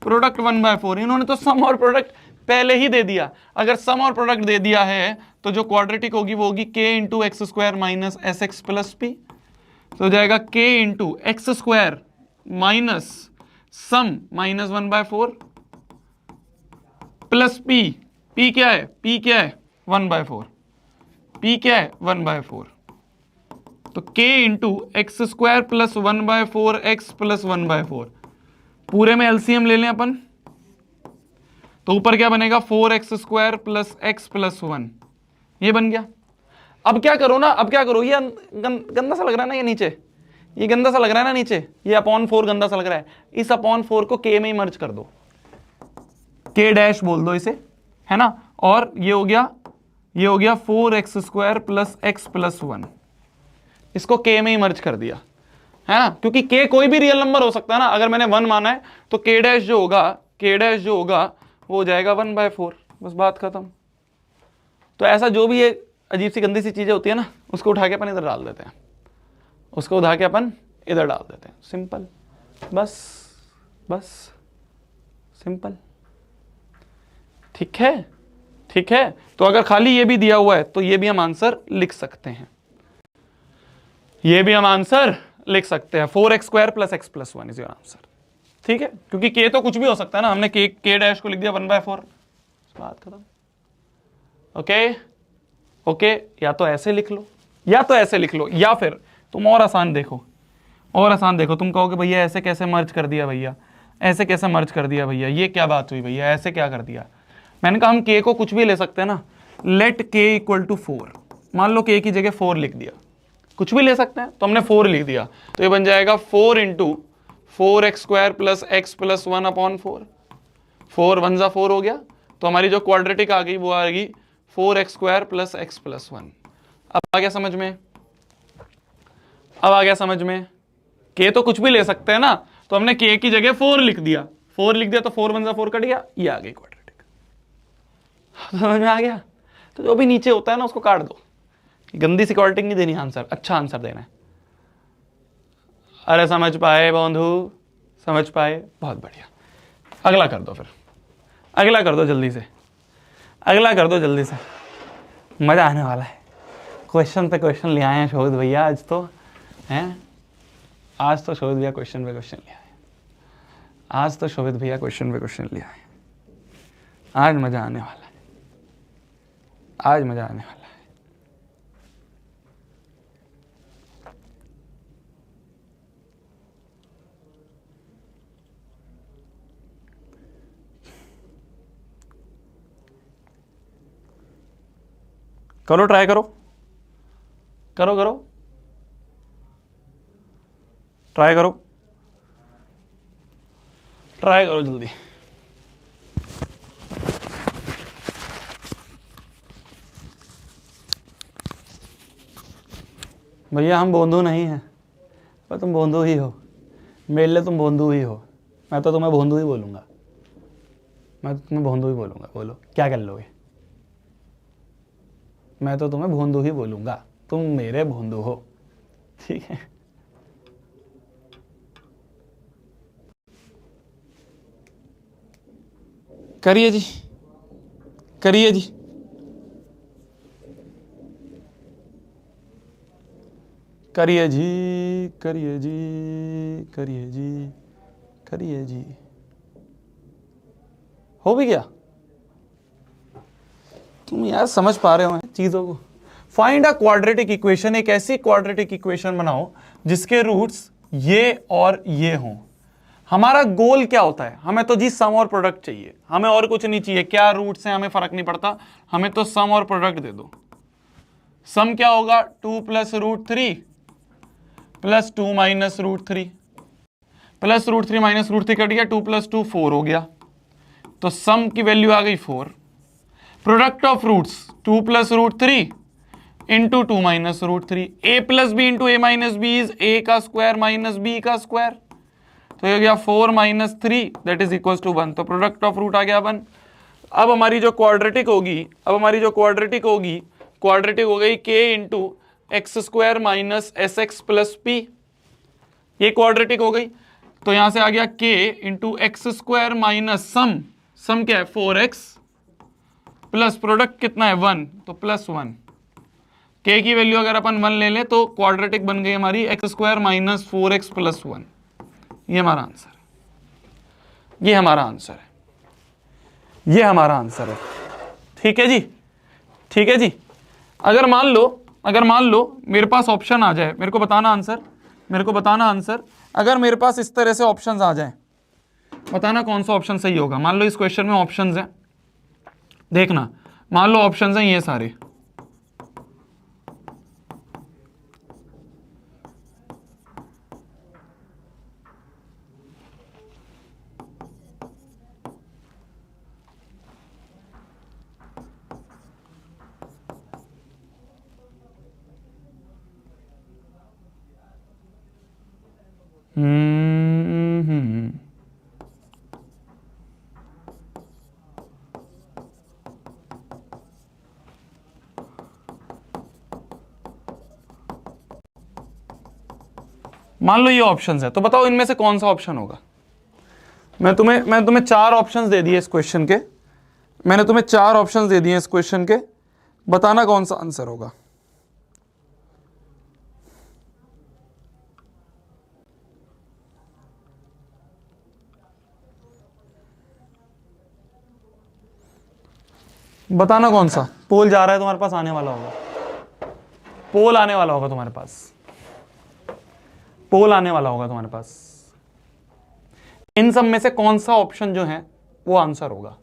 प्रोडक्ट 1/4, इन्होंने तो सम और प्रोडक्ट पहले ही दे दिया। अगर सम और प्रोडक्ट दे दिया है तो जो क्वाड्रेटिक होगी वो होगी k into x² minus sx plus p। तो हो जाएगा k into x square minus sum minus 1/4 plus p क्या है, p क्या है 1/4, p क्या है 1/4, तो k into x square plus 1/4 x plus 1/4, पूरे में एलसीएम ले लें अपन, तो ऊपर क्या बनेगा 4x square plus x plus 1, ये बन गया। अब क्या करो ना, अब क्या करो, ये गंदा सा लग रहा है ना, ये नीचे ये गंदा सा लग रहा है ना, नीचे ये अपॉन 4 गंदा सा लग रहा है, इस अपॉन 4 को k में ही मर्ज कर दो, k डैश बोल दो इसे, है ना, और ये हो गया 4x square plus x plus 1, इसको k में ही मर्ज कर दिया, है ना, क्योंकि k कोई भी रियल नंबर हो सकता है ना, अगर मैंने 1 माना है तो k डैश जो होगा वो हो जाएगा 1/4, बस बात खत्म। तो ऐसा जो भी ये अजीब सी गंदी सी चीजें होती है ना, उसको उठा के अपन इधर डाल देते हैं, उसको उठा के अपन इधर डाल देते हैं, सिंपल, बस सिंपल। ठीक है, तो अगर खाली ये भी दिया हुआ है तो ये भी हम आंसर लिख सकते हैं, 4x square plus x plus 1 is your answer. ठीक है, क्योंकि k तो कुछ भी हो सकता है ना, हमने k डैश को लिख दिया 1/4, बात खत्म। ओके, या तो ऐसे लिख लो या फिर तुम और आसान देखो, तुम कहोगे भैया ऐसे कैसे मर्ज कर दिया भैया, ये क्या बात हुई भैया, ऐसे क्या कर दिया। मैंने कहा हम k को कुछ भी ले सकते हैं ना, लेट k इक्वल टू 4, मान लो k की जगह 4 लिख दिया, कुछ भी ले सकते हैं, तो हमने 4 लिख दिया, तो ये बन जाएगा 4 into 4x square plus x plus 1 upon 4, 4 1 जा 4 हो गया, तो हमारी जो क्वाड्रेटिक आ गई वो आ गई 4x square plus x plus 1। अब आ गया समझ में, k तो कुछ भी ले सकते हैं ना, तो हमने k की जगह 4 लिख दिया, तो 4 1 जा 4 कट गया, ये आ गई क्वाड्रेटिक। समझ में आ गया, तो जो भी नीचे होता है ना उसको काट दो, गंदी सी क्वाड्रेटिक नहीं देनी आंसर, अच्छा आंसर देना है। अरे समझ पाए बंधु, बहुत बढ़िया। अगला कर दो जल्दी से, मजा आने वाला है। क्वेश्चन पे क्वेश्चन ले आए हैं शोभित भैया, आज तो शोभित भैया क्वेश्चन पे क्वेश्चन ले आए, आज मजा आने वाला है। करो, ट्राई करो, जल्दी। भैया हम बोंदू नहीं हैं, पर तुम बोंदू ही हो, मेरे लिए तुम बोंदू ही हो, मैं तो तुम्हें बोंदू ही बोलूँगा, बोलो क्या कर लोगे, मैं तो तुम्हें भोंदू ही बोलूंगा, तुम मेरे भोंदू हो, ठीक है। करिए जी, करिए जी, हो भी गया। तुम यार समझ पा रहे हो चीजों को। फाइंड अ क्वाड्रेटिक इक्वेशन, एक ऐसी क्वाड्रेटिक इक्वेशन बनाओ जिसके रूट्स ये और ये हों। हमारा गोल क्या होता है, हमें तो जी सम और प्रोडक्ट चाहिए, हमें और कुछ नहीं चाहिए, क्या रूट्स हैं हमें फर्क नहीं पड़ता, हमें तो सम और प्रोडक्ट दे दो। सम क्या होगा 2 plus root 3 plus 2 minus root 3 plus root 3 minus root 3 cut गया, 2 प्लस 2 4 हो गया, तो सम की वैल्यू आ गई 4। Product of roots 2 plus root 3 into 2 minus root 3, a plus B into a minus B is a का स्क्वायर माइनस b का square, तो ये हो गया 4 minus 3 that is equal to 1, तो प्रोडक्ट ऑफ रूट आ गया 1। अब हमारी जो क्वाड्रेटिक होगी, क्वाड्रेटिक हो गई k into x square minus S x plus P, ये क्वाड्रेटिक हो गई, तो यहां से आ गया k into x square minus sum क्या है 4x प्लस प्रोडक्ट कितना है 1, तो प्लस 1, के की वैल्यू अगर अपन 1 ले लें तो क्वाड्रेटिक बन गई हमारी x² माइनस 4x प्लस 1। ये हमारा आंसर है, ये हमारा आंसर है, ये हमारा आंसर है। ठीक है जी, ठीक है जी। अगर मान लो मेरे पास ऑप्शन आ जाए, मेरे को बताना आंसर, मेरे को बताना आंसर। अगर मेरे पास इस तरह से ऑप्शंस आ जाए, बताना कौन सा ऑप्शन सही होगा। मान लो इस क्वेश्चन में ऑप्शंस हैं, देखना, मान लो ऑप्शंस हैं ये सारे, मान लो ये ऑप्शंस है, तो बताओ इनमें से कौन सा ऑप्शन होगा। मैं तुम्हें 4 ऑप्शंस दे दिए इस क्वेश्चन के, मैंने तुम्हें 4 ऑप्शंस दे दिए इस क्वेश्चन के, बताना कौन सा आंसर होगा। बताना कौन सा। पोल जा रहा है तुम्हारे पास, आने वाला होगा, पोल आने वाला होगा तुम्हारे पास, पोल आने वाला होगा तुम्हारे पास। इन सब में से कौन सा ऑप्शन जो है वो आंसर होगा।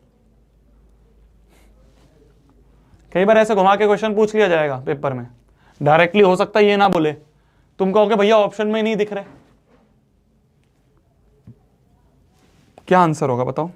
कई बार ऐसे घुमा के क्वेश्चन पूछ लिया जाएगा पेपर में, डायरेक्टली हो सकता है ये ना बोले, तुम कहोगे भैया ऑप्शन में नहीं दिख रहे, क्या आंसर होगा बताओ।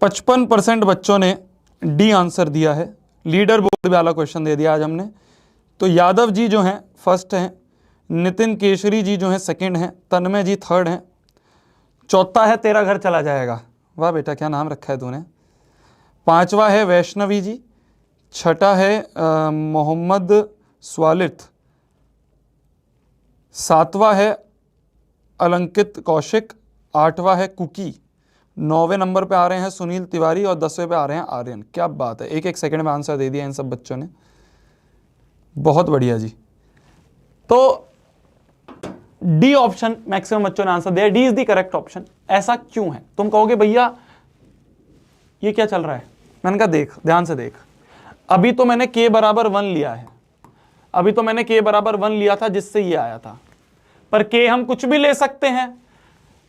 पचपन % बच्चों ने डी आंसर दिया है। लीडर बोर्ड वाला क्वेश्चन दे दिया आज हमने। तो यादव जी जो हैं फर्स्ट हैं, नितिन केशरी जी जो हैं सेकंड हैं, तन्मय जी थर्ड हैं, चौथा है तेरा घर चला जाएगा, वाह बेटा क्या नाम रखा है तूने। पांचवा है वैष्णवी जी, छठा है मोहम्मद स्वालिथ, सातवां है अलंकित कौशिक, आठवां है कुकी, 9वें नंबर पे आ रहे हैं सुनील तिवारी और 10वें पे आ रहे हैं आर्यन। क्या बात है, एक एक सेकंड में आंसर दे दिया इन सब बच्चों ने, बहुत बढ़िया जी। तो डी ऑप्शन मैक्सिमम बच्चों ने आंसर दिया, D is the correct option. ऐसा क्यों है? तुम कहोगे भैया ये क्या चल रहा है, मैंने कहा देख ध्यान से देख, अभी तो मैंने k बराबर 1 लिया है, अभी तो मैंने k बराबर 1 लिया था जिससे ये आया था, पर k हम कुछ भी ले सकते हैं।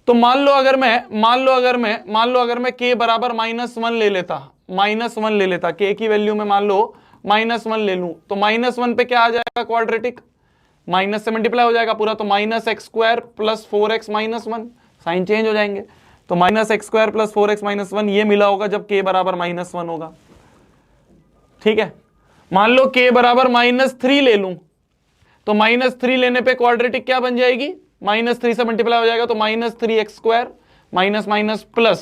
तो मान लो अगर मैं k बराबर -1 ले लेता, -1 ले लेता, k की वैल्यू में मान लो -1 ले लूं, तो -1 पे क्या आ जाएगा, क्वाड्रेटिक, माइनस से मल्टीप्लाई हो जाएगा पूरा, तो -x² plus 4x minus 1, sign change हो जाएंगे, तो -x² प्लस 4x माइनस 1 ये मिला होगा जब k बराबर -1 होगा। ठीक है, मान लो k बराबर -3 ले लूं, तो -3 लेने पे क्वाड्रेटिक क्या बन जाएगी, -3 से मल्टीप्लाई हो जाएगा, तो -3x² minus minus plus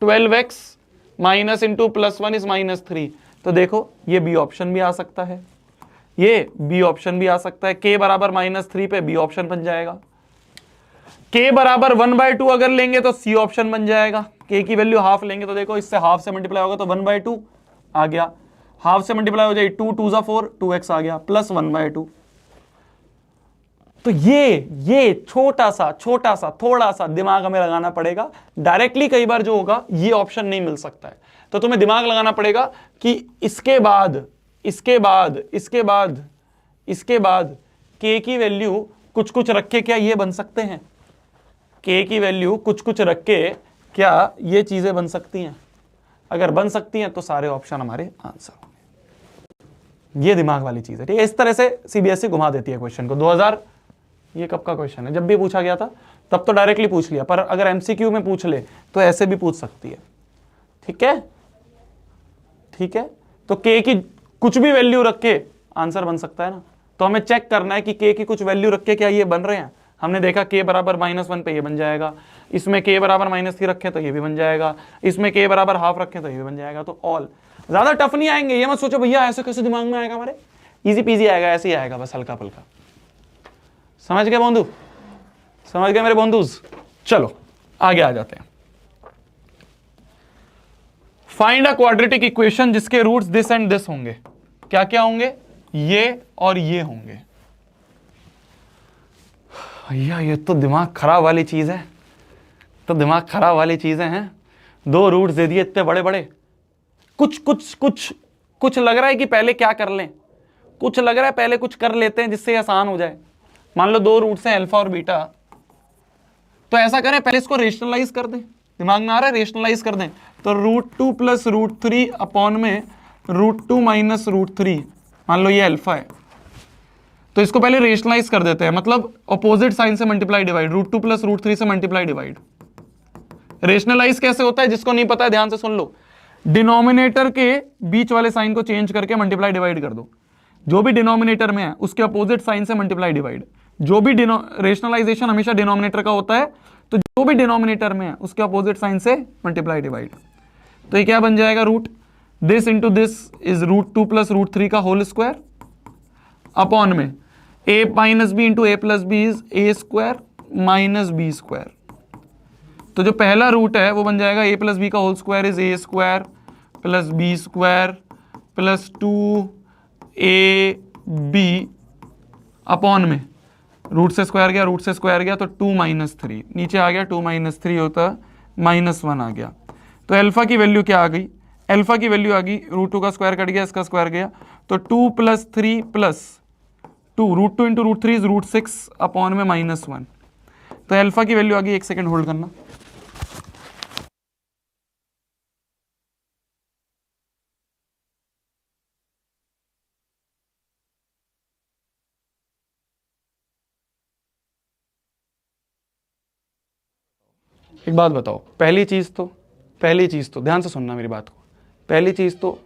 12x minus into +1 is -3। तो देखो ये बी ऑप्शन भी आ सकता है, ये बी ऑप्शन भी आ सकता है। k बराबर -3 पे बी ऑप्शन बन जाएगा। k बराबर 1/2 अगर लेंगे तो सी ऑप्शन बन जाएगा। k की वैल्यू हाफ लेंगे तो देखो इससे हाफ से मल्टीप्लाई होगा तो 1/2 आ गया, हाफ से मल्टीप्लाई हो जाएगी 2 2 4 2x आ गया प्लस 1/2। तो ये छोटा सा थोड़ा सा दिमाग हमें लगाना पड़ेगा। डायरेक्टली कई बार जो होगा ये ऑप्शन नहीं मिल सकता है, तो तुम्हें दिमाग लगाना पड़ेगा कि इसके बाद k की वैल्यू कुछ रख के क्या ये बन सकते हैं, k की वैल्यू कुछ रख के क्या ये चीजें बन सकती हैं। अगर बन सकती हैं तो सारे ऑप्शन हमारे आंसर होंगे। ये दिमाग वाली चीज है, ठीक है। इस तरह से सीबीएसई घुमा देती है क्वेश्चन को। ये कब का क्वेश्चन है? जब भी पूछा गया था तब तो डायरेक्टली पूछ लिया, पर अगर एमसीक्यू में पूछ ले तो ऐसे भी पूछ सकती है। ठीक है, ठीक है। तो के की कुछ भी वैल्यू रख के आंसर बन सकता है ना। तो हमें चेक करना है कि के की कुछ वैल्यू रख के क्या ये बन रहे हैं। हमने देखा के बराबर -1 पे ये बन जाएगा, इसमें के बराबर -3 रखें तो ये भी बन जाएगा, इसमें के बराबर हाफ रखें तो ये भी बन जाएगा। तो ऑल ज्यादा टफ नहीं आएंगे, ये मत सोचो भैया ऐसे कैसे दिमाग में आएगा हमारे, इजी पीजी आएगा, ऐसे ही आएगा बस हल्का फुल्का। समझ गए बंधु, समझ गए मेरे बंधुज? चलो आगे आ जाते हैं। फाइंड अ क्वाड्रेटिक इक्वेशन जिसके रूट्स दिस एंड दिस होंगे। क्या क्या होंगे? ये और ये होंगे। भैया ये तो दिमाग खराब वाली चीज है, तो दिमाग खराब वाली चीजें हैं। दो रूट्स दे दिए इतने बड़े बड़े, कुछ कुछ कुछ कुछ लग रहा है कि पहले क्या कर लें, कुछ लग रहा है पहले कुछ कर लेते हैं जिससे आसान हो जाए। मान लो दो रूट्स हैं अल्फा और बीटा, तो ऐसा करें पहले इसको रेशनलाइज कर दें। दिमाग में आ रहा है रेशनलाइज कर दें, तो √2 + √3 अपॉन में √2 - √3, मान लो ये अल्फा है, तो इसको पहले रेशनलाइज कर देते हैं, मतलब अपोजिट साइन से मल्टीप्लाई डिवाइड, √2 + √3 से मल्टीप्लाई डिवाइड। रेशनलाइज कैसे होता है? जिसको नहीं पता है ध्यान से सुन लो। डिनोमिनेटर के बीच वाले साइन को चेंज करके मल्टीप्लाई डिवाइड कर दो। जो भी डिनोमिनेटर में है उसके अपोजिट साइन से मल्टीप्लाई डिवाइड। जो भी रेशनलाइजेशन हमेशा डिनोमिनेटर का होता है, तो जो भी डिनोमिनेटर में है उसके अपोजिट साइन से मल्टीप्लाई डिवाइड। तो ये क्या बन जाएगा? Root this into this is √2 + √3 का होल स्क्वायर अपॉन में a - b into a + b is a² - b²। तो जो पहला रूट है वो बन जाएगा a + b का whole square is a² + b² + 2ab upon में रूट से स्क्वायर गया, रूट से स्क्वायर गया तो 2 - 3 नीचे आ गया, 2 - 3 होता -1 आ गया। तो अल्फा की वैल्यू क्या आ गई? अल्फा की वैल्यू आ गई √2 का स्क्वायर कट गया, इसका स्क्वायर गया, तो 2 + 3 + 2 √2 इंटू √3 इज √6 अपॉन में -1। तो अल्फा की वैल्यू आ गई, एक सेकेंड होल्ड करना। एक बात बताओ, पहली चीज तो ध्यान से सुनना मेरी बात को। पहली चीज तो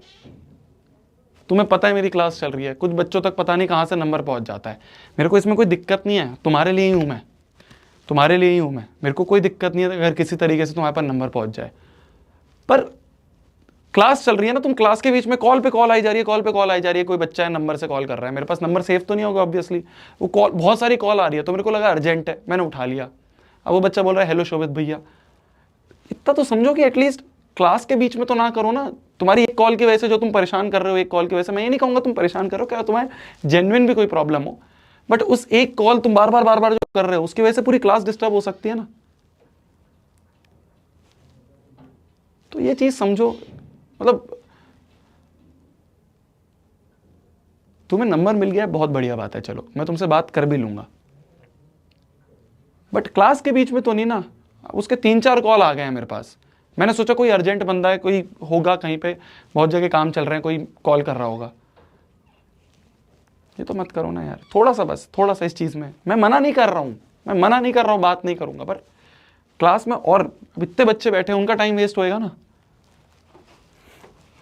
तुम्हें पता है मेरी क्लास चल रही है, कुछ बच्चों तक पता नहीं कहां से नंबर पहुंच जाता है। मेरे को इसमें कोई दिक्कत नहीं है, तुम्हारे लिए ही हूं मैं, तुम्हारे लिए ही हूं मैं। मेरे को कोई दिक्कत नहीं है अगर किसी तरीके से तुम्हारे पास नंबर पहुंच जाए, पर क्लास चल रही है ना, तुम क्लास के बीच में कॉल पे कॉल आई जा रही है, कॉल पे कॉल आई जा रही है, कोई बच्चा है नंबर से कॉल कर रहा है, मेरे पास नंबर सेव तो नहीं होगा ऑब्वियसली, वो कॉल बहुत सारी कॉल आ रही है, तो मेरे को लगा अर्जेंट है, मैंने उठा लिया। अब वो बच्चा बोल रहा है हेलो शोभित भैया, इतना तो समझो कि एटलीस्ट क्लास के बीच में तो ना करो ना। तुम्हारी एक कॉल की वजह से जो तुम परेशान कर रहे हो, एक कॉल की वजह से, मैं ये नहीं कहूंगा तुम परेशान करो, क्या तुम्हें जेन्युइन भी कोई प्रॉब्लम हो, बट उस एक कॉल तुम बार बार जो कर रहे हो उसकी वजह से पूरी क्लास डिस्टर्ब हो सकती है ना। तो ये चीज समझो, मतलब तुम्हें नंबर मिल गया बहुत बढ़िया बात है, चलो मैं तुमसे बात कर भी लूंगा, बट क्लास के बीच में तो नहीं ना। उसके 3-4 कॉल आ गए हैं मेरे पास, मैंने सोचा कोई अर्जेंट बंदा है, कोई होगा कहीं पे, बहुत जगह काम चल रहे हैं, कोई कॉल कर रहा होगा। ये तो मत करो ना यार, थोड़ा सा, बस थोड़ा सा इस चीज में मैं मना नहीं कर रहा हूं, बात नहीं करूंगा, पर क्लास में और अब इतने बच्चे बैठे हैं, उनका टाइम वेस्ट होएगा ना।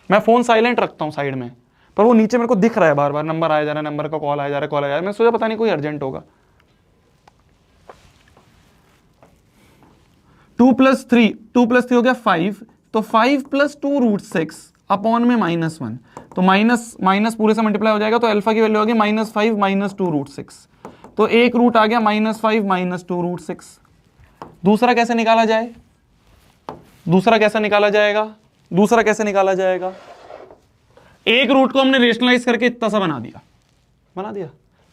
मैं फोन साइलेंट रखता हूं साइड में, पर वो नीचे मेरे को दिख रहा है बार बार नंबर आया जा रहा है, नंबर का कॉल आया जा रहा है, मैं सोचा पता नहीं कोई अर्जेंट होगा। 2 + 3 हो गया 5, तो 5 + 2 √6 अपॉन में -1, तो माइनस पूरे से मल्टीप्लाई हो जाएगा, तो अल्फा की वैल्यू आ गई -5 - 2 √6, तो एक रूट आ गया -5 - 2 √6। दूसरा कैसे निकाला जाएगा? एक रूट को हमने रेशनलाइज करके इतना सा बना दिया।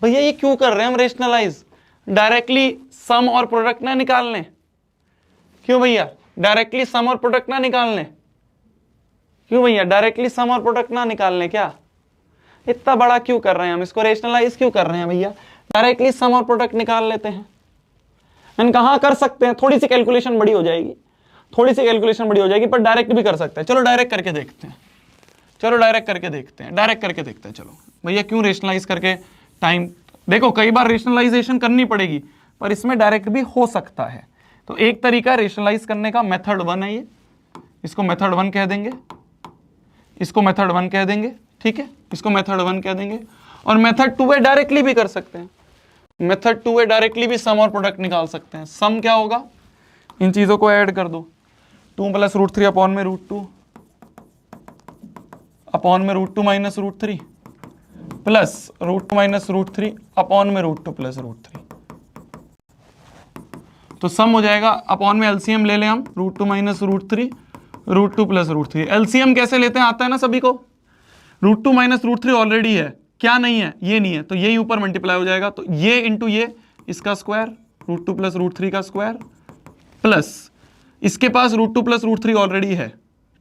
भैया ये क्यों कर रहे हैं हम रेशनलाइज? डायरेक्टली सम और प्रोडक्ट ना निकालने, क्यों भैया? डायरेक्टली सम और प्रोडक्ट ना निकालने, क्या इतना बड़ा क्यों कर रहे हैं हम इसको, रेशनलाइज क्यों कर रहे हैं भैया? डायरेक्टली सम और प्रोडक्ट निकाल लेते हैं। मैंने कहा कर सकते हैं, थोड़ी सी कैलकुलेशन बड़ी हो जाएगी, पर डायरेक्ट भी कर सकते हैं। चलो डायरेक्ट करके देखते हैं, चलो भैया क्यों रेशनलाइज करके टाइम देखो कई बार रेशनलाइजेशन करनी पड़ेगी, पर इसमें डायरेक्ट भी हो सकता है। तो एक तरीका रेशनलाइज करने का मेथड 1 है ये, इसको मेथड 1 कह देंगे, इसको मेथड 1 कह देंगे, ठीक है, इसको मेथड 1 कह देंगे। और मेथड 2 है डायरेक्टली भी कर सकते हैं, मेथड 2 है डायरेक्टली भी सम और प्रोडक्ट निकाल सकते हैं। सम क्या होगा, इन चीजों को ऐड कर दो, 2 + √3 अपॉन में √2 अपॉन में √2 माइनस √3 प्लस √2 माइनस √3 अपॉन में √2 प्लस √3। तो सम हो जाएगा, अपॉन में एलसीएम ले लें हम, √2 माइनस √3 √2 प्लस √3। एलसीएम कैसे लेते हैं, आता है ना सभी को, √2 माइनस √3 ऑलरेडी है, क्या नहीं है, ये नहीं है, तो यही ऊपर मल्टीप्लाई हो जाएगा, तो ये इंटू ये, इसका स्क्वायर √2 प्लस √3 का स्क्वायर, प्लस इसके पास √2 प्लस √3 ऑलरेडी है,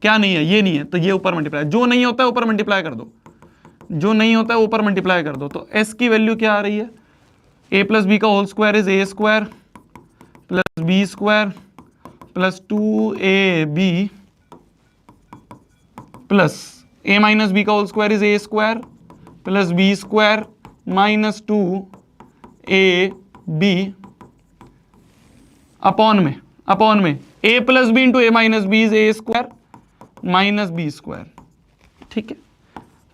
क्या नहीं है, ये नहीं है, तो ये ऊपर मल्टीप्लाई, जो नहीं होता है ऊपर मल्टीप्लाई कर दो, जो नहीं होता है ऊपर मल्टीप्लाई कर दो। तो s की वैल्यू क्या आ रही है, a प्लस बी का whole square is a square plus B square plus 2ab plus a minus B का whole square is a square plus B square minus 2ab upon में a plus B into a minus B is a square minus b square, ठीक है।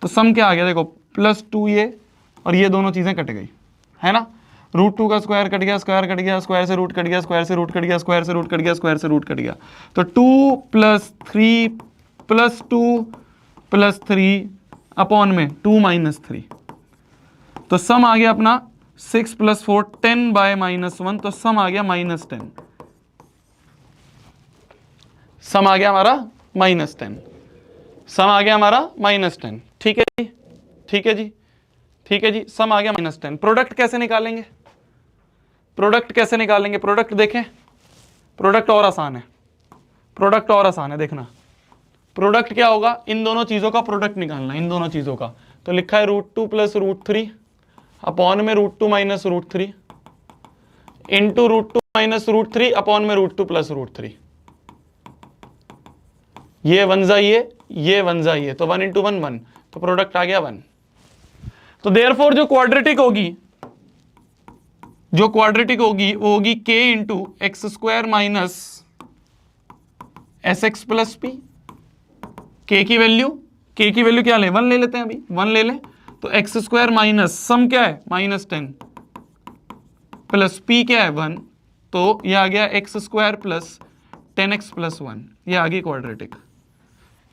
तो सम क्या आ गया, देखो plus 2 ये और ये दोनों चीजें कट गई, है ना, √2 का स्क्वायर कट गया, स्क्वायर कट गया, स्क्वायर से रूट कट गया, स्क्वायर से रूट कट गया, स्क्वायर से रूट कट गया, स्क्वायर से रूट कट गया, तो 2 + 3 + 2 + 3 अपॉन में 2 - 3। तो सम आ गया अपना 6 + 4 10/-1, तो सम आ गया -10, सम आ गया हमारा -10, सम आ गया हमारा -10, ठीक है जी, ठीक है जी, ठीक है जी, सम आ गया -10। प्रोडक्ट कैसे निकालेंगे, प्रोडक्ट कैसे निकालेंगे, प्रोडक्ट देखें, प्रोडक्ट और आसान है, प्रोडक्ट और आसान है, देखना प्रोडक्ट क्या होगा, इन दोनों चीजों का प्रोडक्ट निकालना, इन दोनों चीजों का। तो लिखा है √2 + √3 अपॉन में √2 माइनस √3 इंटू √2 माइनस √3 अपॉन में √2 प्लस √3। ये 1 जा ये 1 जा ये, तो 1 × 1 1, तो प्रोडक्ट आ गया 1। तो देयरफॉर जो क्वाड्रेटिक होगी, जो क्वाड्रेटिक होगी वो होगी k × x² minus sx plus p। k की वैल्यू क्या ले, 1 ले लेते हैं, अभी 1 ले लें, तो x² माइनस सम क्या है -10 प्लस p क्या है 1, तो ये आ गया x² प्लस 10x प्लस 1, ये आ गई क्वाड्रेटिक।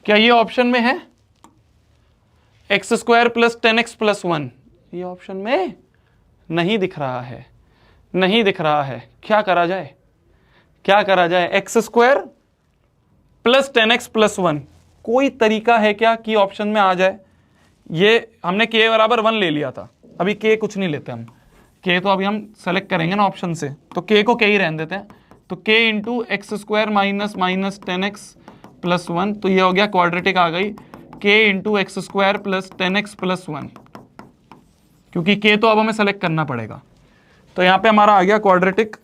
क्या ये ऑप्शन में है, x² प्लस 10x प्लस 1, ये ऑप्शन में नहीं दिख रहा है, नहीं दिख रहा है, क्या करा जाए, क्या करा जाए, x² प्लस 10x प्लस 1, कोई तरीका है क्या कि ऑप्शन में आ जाए। ये हमने k बराबर 1 ले लिया था, अभी k कुछ नहीं लेते हम, k तो अभी हम सेलेक्ट करेंगे ना ऑप्शन से, तो k को k ही रहने देते हैं, तो k × x² minus 10x plus 1, तो ये हो गया क्वाड्रेटिक आ गई k × x² plus 10x plus 1, क्योंकि k तो अब हमें सेलेक्ट करना पड़ेगा, तो यहाँ पे हमारा आ गया quadratic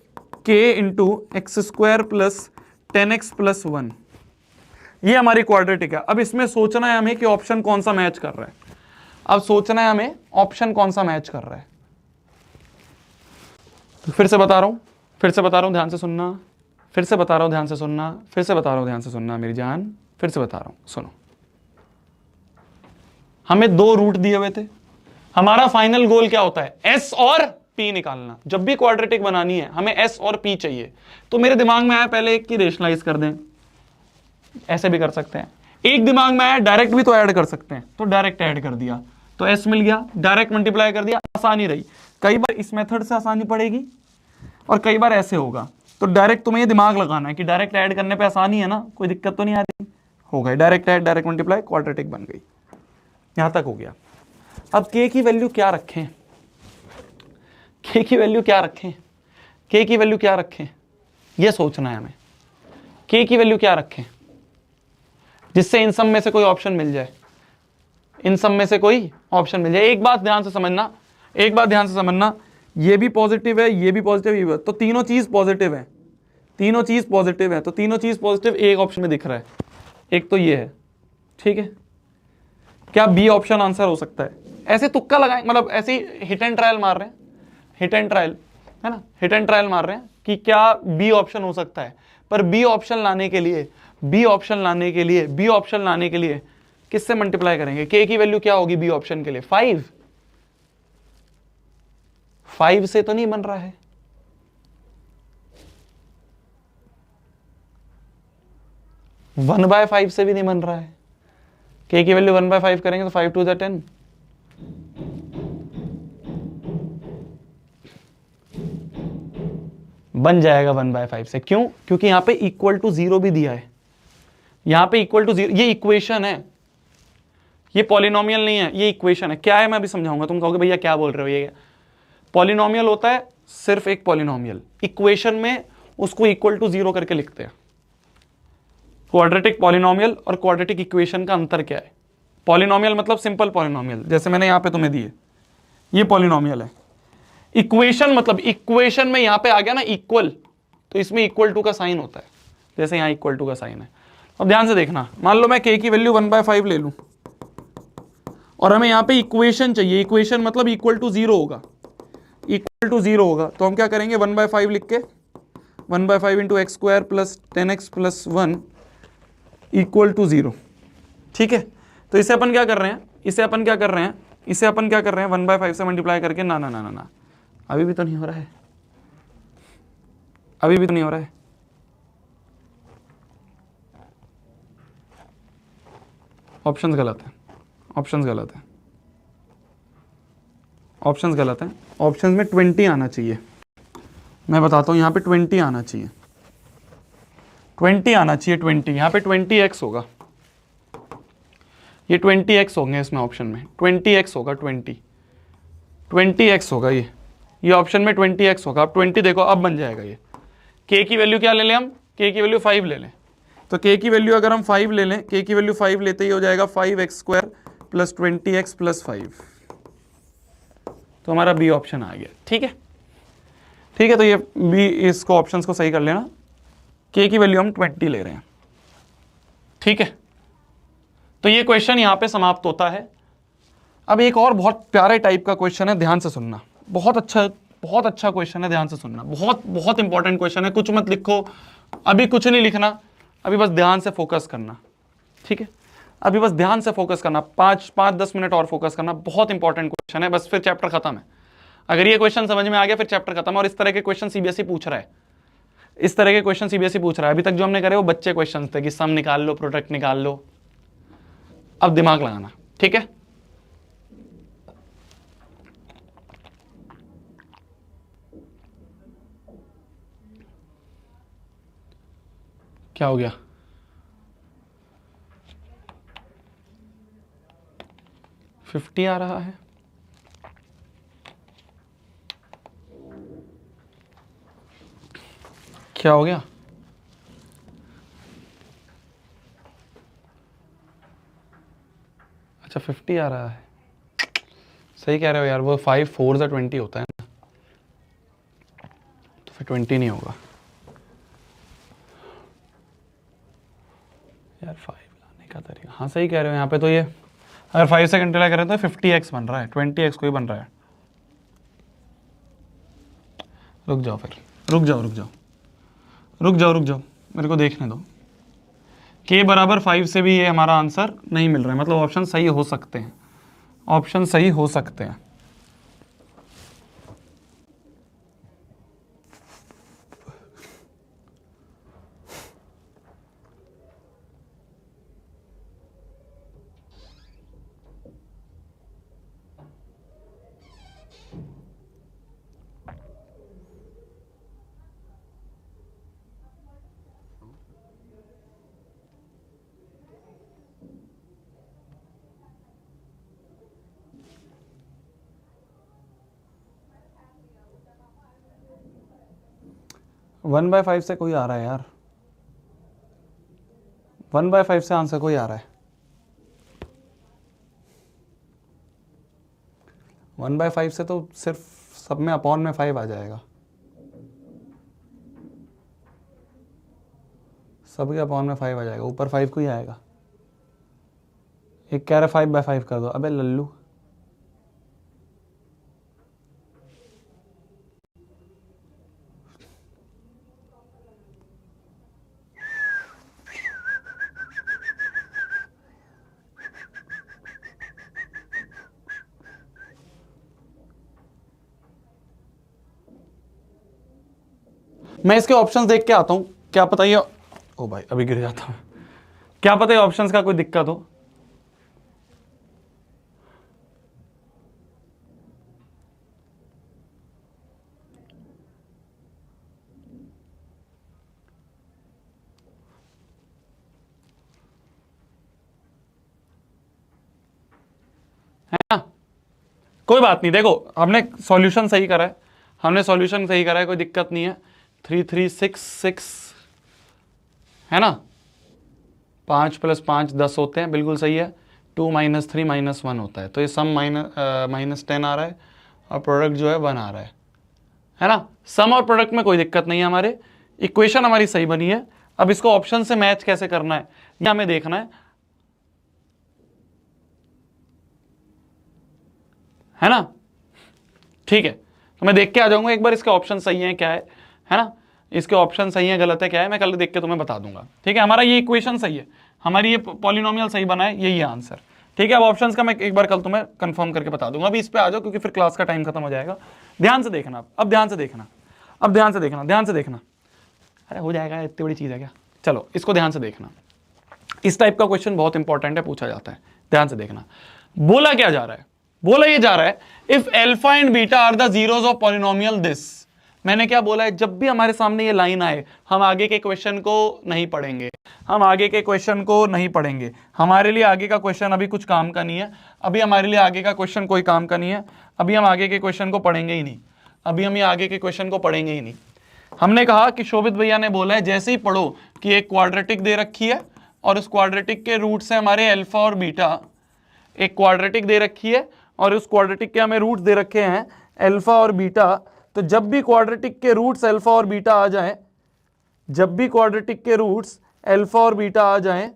k × x² plus 10x plus 1, ये हमारी क्वाड्रेटिक है। अब इसमें सोचना है हमें कि ऑप्शन कौन सा मैच कर रहा है, अब सोचना है हमें ऑप्शन कौन सा मैच कर रहा है। तो फिर से बता रहा हूं, फिर से बता रहा हूं, ध्यान से सुनना, फिर से बता रहा हूं, ध्यान से सुनना, फिर से बता रहा हूं, ध्यान से सुनना मेरी जान, फिर से बता रहा हूं, सुनो। हमें 2 रूट दिए हुए थे, हमारा फाइनल गोल क्या होता है, एस और पी निकालना। जब भी क्वाड्रेटिक बनानी है हमें एस और पी चाहिए, तो मेरे दिमाग में आया पहले एक की रेशनलाइज कर दें, ऐसे भी कर सकते हैं, एक दिमाग में आया डायरेक्ट भी तो ऐड कर सकते हैं, तो डायरेक्ट ऐड कर दिया, तो एस मिल गया, डायरेक्ट मल्टीप्लाई कर दिया, आसानी रही। कई बार इस मेथड से आसानी पड़ेगी और कई बार ऐसे होगा, तो डायरेक्ट तुम्हें ये दिमाग लगाना है कि डायरेक्ट ऐड करने पे आसानी है ना, कोई दिक्कत तो नहीं आ रही, हो गई direct add direct multiply, quadratic बन गई, यहां तक हो गया। अब k की वैल्यू क्या रखें, k की वैल्यू क्या रखें, k की वैल्यू क्या रखें, यह सोचना है हमें, k की वैल्यू क्या रखें जिससे इन सब में से कोई ऑप्शन मिल जाए, इन सब में से कोई ऑप्शन मिल जाए। एक बात ध्यान से समझना, एक बात ध्यान से समझना, ये भी पॉजिटिव है, ये भी पॉजिटिव, ये भी, तो तीनों चीज पॉजिटिव है, तीनों चीज पॉजिटिव है, तो तीनों चीज पॉजिटिव एक ऑप्शन में दिख रहा है, एक तो ये है, ठीक है। क्या बी ऑप्शन आंसर हो सकता है, ऐसे तुक्का लगाएं, मतलब ऐसे ही हिट एंड ट्रायल मार रहे हैं, हिट एंड ट्रायल, है ना, हिट एंड ट्रायल मार रहे हैं कि क्या बी ऑप्शन हो सकता है। पर बी ऑप्शन लाने के लिए, बी ऑप्शन लाने के लिए, बी ऑप्शन लाने के लिए किससे मल्टीप्लाई करेंगे? के की वैल्यू क्या होगी बी ऑप्शन के लिए? 5। 5 से तो नहीं बन रहा है, 1/5 से भी नहीं बन रहा है। के की वैल्यू 1/5 करेंगे तो 5 2 10, बन जाएगा 1/5 से। क्यों? क्योंकि यहां पे इक्वल टू 0 भी दिया है, यहां पे इक्वल टू 0, ये इक्वेशन है, ये पॉलिनोमियल नहीं है, ये इक्वेशन है। क्या है मैं अभी समझाऊंगा, तुम कहोगे भैया क्या बोल रहे हो, ये पॉलिनोमियल होता है सिर्फ एक पॉलिनोमियल, इक्वेशन में उसको इक्वल टू 0 करके लिखते हैं। क्वाड्रेटिक पॉलिनोमियल और क्वाड्रेटिक इक्वेशन का अंतर क्या है? पॉलिनोमियल मतलब सिंपल पॉलिनोमियल, जैसे मैंने यहां पे तुम्हें दिए, ये पॉलिनोमियल है। इक्वेशन मतलब इक्वेशन में यहां पे आ गया ना इक्वल, तो इसमें इक्वल टू का साइन होता है, जैसे यहां इक्वल टू का साइन है। अब ध्यान से देखना, मान लो मैं के की वैल्यू 1/5 ले लूं और हमें यहां पे इक्वेशन चाहिए, इक्वेशन मतलब इक्वल टू 0 होगा, इक्वल टू 0 होगा, तो हम क्या करेंगे 1/5 लिख के 1/5 into x square plus 10x plus 1 equal to 0। ठीक है, तो इसे अपन क्या कर रहे हैं, इसे अपन क्या कर रहे हैं, इसे अपन क्या कर रहे हैं 1/5 से मल्टीप्लाई करके, ना ना ना ना ना, अभी भी तो नहीं हो रहा है, अभी भी तो नहीं हो रहा है। ऑप्शंस गलत है, ऑप्शंस गलत है, ऑप्शंस गलत है। ऑप्शंस में 20 आना चाहिए, मैं बताता हूं, यहां पे 20 आना चाहिए, 20 आना चाहिए, 20, यहां पे 20x होगा, ये 20x होंगे इसमें, ऑप्शन में 20x होगा, 20x होगा, ये ऑप्शन में 20x होगा। अब 20 देखो, अब बन जाएगा ये। k की वैल्यू क्या ले लें हम, k की वैल्यू 5 ले लें, तो k की वैल्यू अगर हम 5 ले लें, k की वैल्यू 5 लेते ही हो जाएगा 5x square plus 20x plus 5, तो हमारा बी ऑप्शन आ गया। ठीक है, ठीक है, तो ये बी, इसको ऑप्शंस को सही कर लेना, k की वैल्यू हम 20 ले रहे हैं। ठीक है, तो ये क्वेश्चन यहां पे समाप्त होता है। अब एक और बहुत प्यारे टाइप का क्वेश्चन है, ध्यान से सुनना, बहुत अच्छा क्वेश्चन है, ध्यान से सुनना, बहुत बहुत इंपॉर्टेंट क्वेश्चन है। कुछ मत लिखो, अभी कुछ नहीं लिखना, अभी बस ध्यान से फोकस करना। ठीक है, अभी बस ध्यान से फोकस करना, 5-10 मिनट और फोकस करना, बहुत इंपॉर्टेंट क्वेश्चन है, बस फिर चैप्टर खत्म है। अगर ये क्वेश्चन समझ में आ गया फिर चैप्टर खत्म है। और इस तरह के क्वेश्चन सीबीएसई पूछ रहा है, इस तरह के क्वेश्चन सीबीएसई पूछ रहा है। अभी तक जो हमने करे वो बच्चे क्वेश्चन थे कि सम निकाल लो, प्रोडक्ट निकाल लो, अब दिमाग लगाना। ठीक है, क्या हो गया, $50 आ रहा है, क्या हो गया, अच्छा 50 आ रहा है, सही कह रहे हो यार, वो 5 4 से 20 होता है ना, तो फिर 20 नहीं होगा यार, 5 लाने का तरीका, हाँ सही कह रहे हो। यहाँ पे तो ये अगर 5 से मल्टीप्लाई करें तो 50x बन रहा है, 20x कोई बन रहा है। रुक जाओ फिर, रुक जाओ रुक जाओ रुक जाओ रुक जाओ, मेरे को देखने दो। k बराबर 5 से भी ये हमारा आंसर नहीं मिल रहा है, मतलब ऑप्शन सही हो सकते हैं, ऑप्शन सही हो सकते हैं। वन बाय 5 से कोई आ रहा है यार, 1/5 से आंसर कोई आ रहा है, 1/5 से तो सिर्फ सब में अपॉन में 5 आ जाएगा, सब के अपॉन में 5 आ जाएगा, ऊपर 5 को ही आएगा। एक कह रहा 5/5 कर दो, अबे लल्लू, मैं इसके ऑप्शंस देख के आता हूं, क्या पता ये, ओ भाई अभी गिर जाता हूं, क्या पता ये ऑप्शंस का कोई दिक्कत हो। है ना, कोई बात नहीं, देखो हमने सॉल्यूशन सही करा है, हमने सॉल्यूशन सही करा है, कोई दिक्कत नहीं है। 3366 है ना, 5 + 5 10 होते हैं, बिल्कुल सही है। 2 - 3 - 1 होता है, तो ये सम -10 आ रहा है और प्रोडक्ट जो है 1 आ रहा है ना। सम और प्रोडक्ट में कोई दिक्कत नहीं है, हमारे इक्वेशन हमारी सही बनी है। अब इसको ऑप्शन से मैच कैसे करना है ये हमें देखना है ना। ठीक है, तो मैं देख के आ जाऊंगा एक बार इसके ऑप्शन सही है क्या है ना, इसके ऑप्शन सही है गलत है क्या है, मैं कल देख के तुम्हें बता दूंगा। ठीक है, हमारा ये इक्वेशन सही है, हमारी ये पॉलिनोमियल सही बना है, यही है आंसर। ठीक है, अब ऑप्शंस का मैं एक बार कल तुम्हें कंफर्म करके बता दूंगा। अभी इस पे आ जाओ क्योंकि फिर क्लास का टाइम खत्म हो जाएगा। ध्यान से देखना, अब ध्यान से देखना, अब ध्यान से देखना, ध्यान से देखना। अरे हो जाएगा, इतनी बड़ी चीज है क्या। चलो इसको ध्यान से देखना, इस टाइप का क्वेश्चन बहुत इंपॉर्टेंट है, पूछा जाता है। ध्यान से देखना, बोला क्या जा रहा है, बोला ये जा रहा है if alpha and beta are the zeros of polynomial this. मैंने क्या बोला है, जब भी हमारे सामने ये लाइन आए हम आगे के क्वेश्चन को नहीं पढ़ेंगे, हम आगे के क्वेश्चन को नहीं पढ़ेंगे। हमारे लिए आगे का क्वेश्चन अभी कुछ काम का नहीं है, अभी हमारे लिए आगे का क्वेश्चन कोई काम का नहीं है, अभी हम आगे के क्वेश्चन को पढ़ेंगे ही नहीं, अभी हम ये आगे के क्वेश्चन को पढ़ेंगे ही नहीं। हमने कहा कि शोभित भैया ने बोला है जैसे ही पढ़ो कि एक क्वाड्रेटिक दे रखी है और उस क्वाड्रेटिक के रूट से हमारे अल्फा और बीटा, एक क्वाड्रेटिक दे रखी है और उस क्वाड्रेटिक के हमें रूट्स दे रखे हैं अल्फा और बीटा, तो जब भी क्वाड्रेटिक के रूट्स अल्फा और बीटा आ जाएं, जब भी क्वाड्रेटिक के रूट्स अल्फा और बीटा आ जाएं,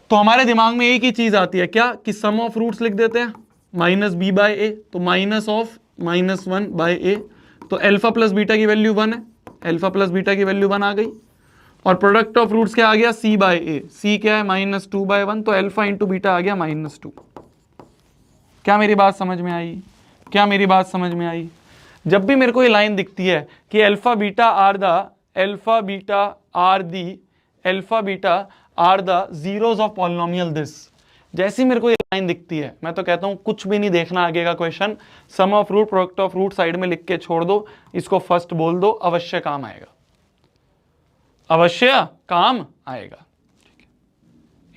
तो हमारे दिमाग में एक ही चीज आती है क्या, कि सम ऑफ रूट्स लिख देते हैं -b/a, तो -(-1/a), तो अल्फा प्लस बीटा की वैल्यू 1 है, अल्फा प्लस बीटा की वैल्यू 1 आ गई, और प्रोडक्ट ऑफ रूट्स क्या आ गया, c/a, c क्या है -2/1, तो अल्फा इंटू बीटा आ गया -2। क्या मेरी बात समझ में आई, क्या मेरी बात समझ में आई। जब भी मेरे को ये लाइन दिखती है कि alpha beta are the zeros of polynomial this, जैसी मेरे को ये लाइन दिखती है मैं तो कहता हूं कुछ भी नहीं देखना आगे का question, sum of root product of root side में लिख के छोड़ दो, इसको फर्स्ट बोल दो, अवश्य काम आएगा, अवश्य काम आएगा। ठीक है,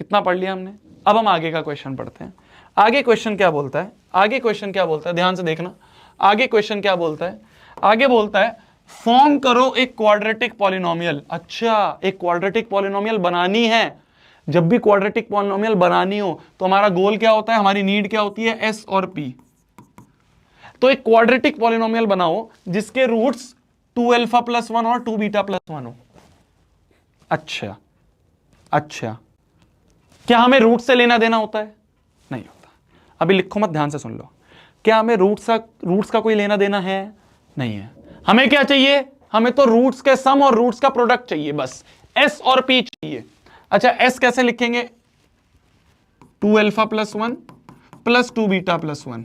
इतना पढ़ लिया हमने, अब हम आगे का क्वेश्चन पढ़ते हैं। आगे क्वेश्चन क्या बोलता है, आगे क्वेश्चन क्या बोलता है, ध्यान से देखना। आगे क्वेश्चन क्या बोलता है, आगे बोलता है फॉर्म करो एक क्वाड्रेटिक पॉलिनोमियल। अच्छा, एक क्वाड्रेटिक पॉलिनोमियल बनानी है, जब भी क्वाड्रेटिक पॉलिनोमियल बनानी हो तो हमारा गोल क्या होता है, हमारी नीड क्या होती है, एस और पी। तो एक क्वाड्रेटिक पॉलिनोमियल बनाओ जिसके रूट्स 2α + 1 और 2β + 1 हो। अच्छा अच्छा, क्या हमें रूट से लेना देना होता है, नहीं होता। अभी लिखो मत, ध्यान से सुन लो। क्या हमें रूट्स का कोई लेना देना है, नहीं है। हमें क्या चाहिए, हमें तो रूट्स के सम और रूट्स का प्रोडक्ट चाहिए, बस एस और पी चाहिए। अच्छा, एस कैसे लिखेंगे, 2α + 1 + 2β + 1,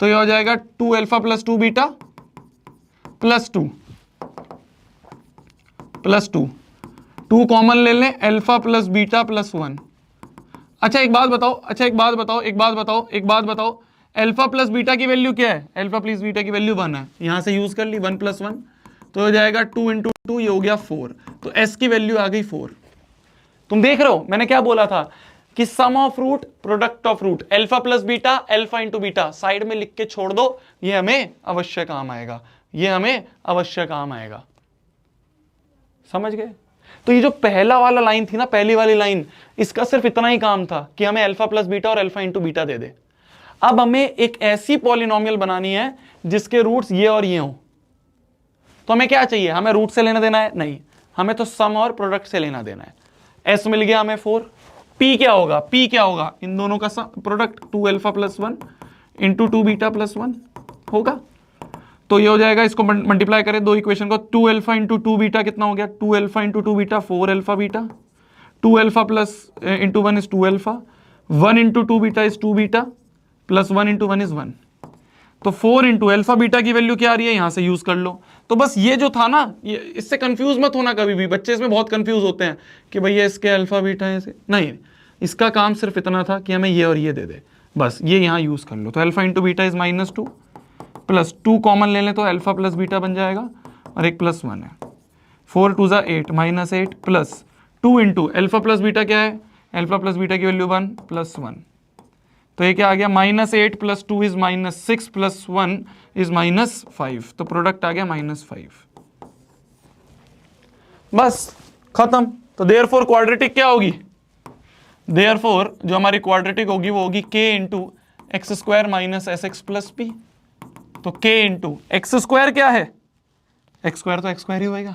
तो ये हो जाएगा 2α + 2β + 2 + 2, 2 कॉमन ले लें, अल्फा + बीटा + 1। अच्छा एक बात बताओ, अल्फा प्लस बीटा की वैल्यू क्या है, अल्फा प्लस बीटा की वैल्यू 1 है, यहां से यूज कर ली 1 + 1, तो हो जाएगा 2 × 2, ये हो गया 4, तो एस की वैल्यू आ गई 4। तुम देख रहे हो मैंने क्या बोला था कि sum of root product of root alpha plus beta, alpha into beta side में लिख के छोड़ दो, ये हमें अवश्य काम आएगा, ये हमें अवश्य काम आएगा। समझ गए। तो ये जो पहला वाला लाइन थी ना, पहली वाली लाइन, इसका सिर्फ इतना ही काम था कि हमें अल्फा प्लस बीटा और अल्फा इंटू बीटा दे दे। अब हमें एक ऐसी पॉलिनोमियल बनानी है जिसके रूट्स ये और ये हो, तो हमें क्या चाहिए, हमें रूट से लेना देना है, नहीं, हमें तो सम और प्रोडक्ट से लेना देना है। एस मिल गया हमें 4, पी क्या होगा, पी क्या होगा, इन दोनों का प्रोडक्ट 2α + 1 × 2β + 1 होगा, तो ये हो जाएगा, इसको मल्टीप्लाई करें दो इक्वेशन को, 2α × 2β कितना हो गया, 2α × 2β 4α बीटा, 2α + 1 is 2α, 1 × 2β is 2β, +1 × 1 is 1, तो 4 इंटू अल्फा बीटा की वैल्यू क्या आ रही है, यहां से यूज कर लो। तो बस ये जो था ना, ये इससे कंफ्यूज मत होना कभी भी, बच्चे इसमें बहुत कंफ्यूज होते हैं कि भैया इसके अल्फा बीटा है ऐसे नहीं, इसका काम सिर्फ इतना था कि हमें ये और ये दे दे, बस ये यहां यूज कर लो। तो alpha into beta is -2 plus 2 common ले लें तो अल्फा प्लस बीटा बन जाएगा और एक +1 है। 4 2 ज़ा 8 -8 plus 2 into alpha plus beta क्या है, अल्फा प्लस बीटा की वैल्यू 1 +1, तो ये क्या आ गया -8 प्लस 2 इज -6 प्लस 1 इज -5, तो प्रोडक्ट आ गया -5। बस खत्म। तो देयरफॉर क्वाड्रेटिक क्या होगी, देयरफॉर जो हमारी क्वाड्रेटिक होगी वो होगी k into x square minus S x plus P. तो k इंटू एक्स स्क्वायर क्या है, एक्स स्क्वायर तो एक्स स्क्वायर ही होएगा,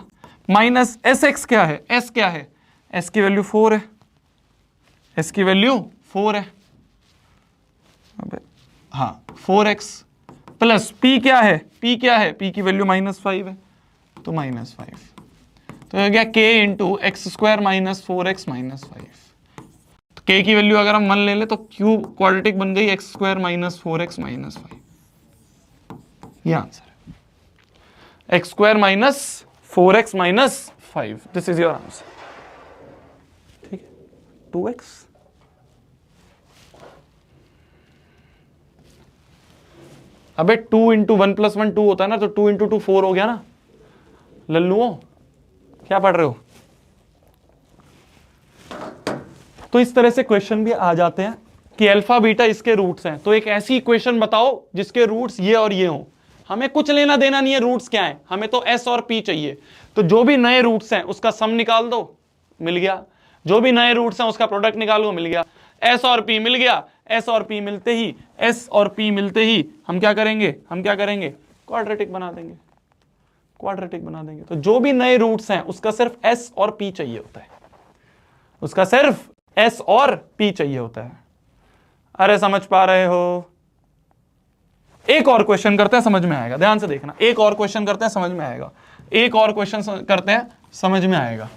माइनस एस एक्स क्या है, s क्या है, s की वैल्यू 4 है, s की वैल्यू 4 है, हाँ 4x प्लस p क्या है, p क्या है, p की वैल्यू -5 है तो -5, तो हो गया k into x square minus 4x -5। तो k की वैल्यू अगर हम 1 ले ले तो क्यूब क्वाड्रेटिक बन गई एक्स स्क्वायर माइनस 4x -5, ये आंसर है, x square minus 4x -5, this is your answer. ठीक है, 2x अबे 2 इंटू 1 + 1 2 होता है ना, तो 2 इंटू 2 4 हो गया ना, लल्लुओं क्या पढ़ रहे हो। तो इस तरह से क्वेश्चन भी आ जाते हैं कि अल्फा बीटा इसके रूट्स हैं, तो एक ऐसी इक्वेशन बताओ जिसके रूट्स ये और ये हों, हमें कुछ लेना देना नहीं है रूट्स क्या है, हमें तो s और p चाहिए। तो जो भी नए रूट्स हैं उसका सम निकाल दो, मिल गया, जो भी नए रूट्स हैं उसका प्रोडक्ट निकालो, मिल गया, s और p मिल गया। s और p मिलते ही, s और p मिलते ही हम क्या करेंगे, हम क्या करेंगे, क्वाड्रेटिक बना देंगे, क्वाड्रेटिक बना देंगे। तो जो भी नए रूट्स हैं उसका सिर्फ s और p चाहिए होता है, उसका सिर्फ s और p चाहिए होता है। अरे समझ पा रहे हो। एक और क्वेश्चन करते हैं, समझ में आएगा, ध्यान से देखना, एक और क्वेश्चन करते हैं, समझ में आएगा, एक और क्वेश्चन करते हैं, समझ में आएगा।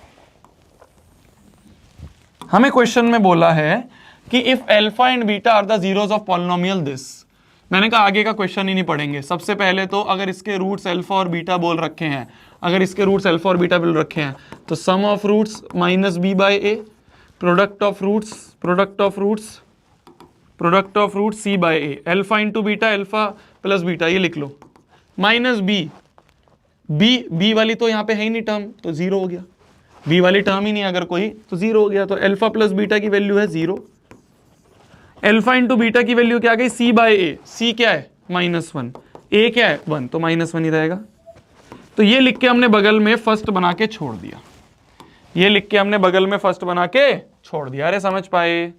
हमें क्वेश्चन में बोला है कि if alpha and beta are the zeros of polynomial this, मैंने कहा आगे का क्वेश्चन ही नहीं पढ़ेंगे। सबसे पहले तो अगर इसके रूट्स अल्फा और बीटा बोल रखे हैं, अगर इसके रूट्स अल्फा और बीटा बोल रखे हैं तो sum of roots -b/a, product of roots, product of roots, product of root c/a, alpha into beta, alpha plus beta, ये लिख लो, -b, b वाली तो यहाँ पे है ही नहीं टर्म, तो 0 हो गया, b वाली टर्म ही नहीं अगर कोई तो 0 हो गया। तो अल्फा प्लस बीटा की वैल्यू है 0, अल्फा इंटू बीटा की वैल्यू क्या आ गई, c/a, c क्या है -1, a क्या है 1, तो -1 ही रहेगा। तो ये लिख के हमने बगल में फर्स्ट बना के छोड़ दिया, ये लिख के हमने बगल में फर्स्ट बना के छोड़ दिया। अरे समझ पाए,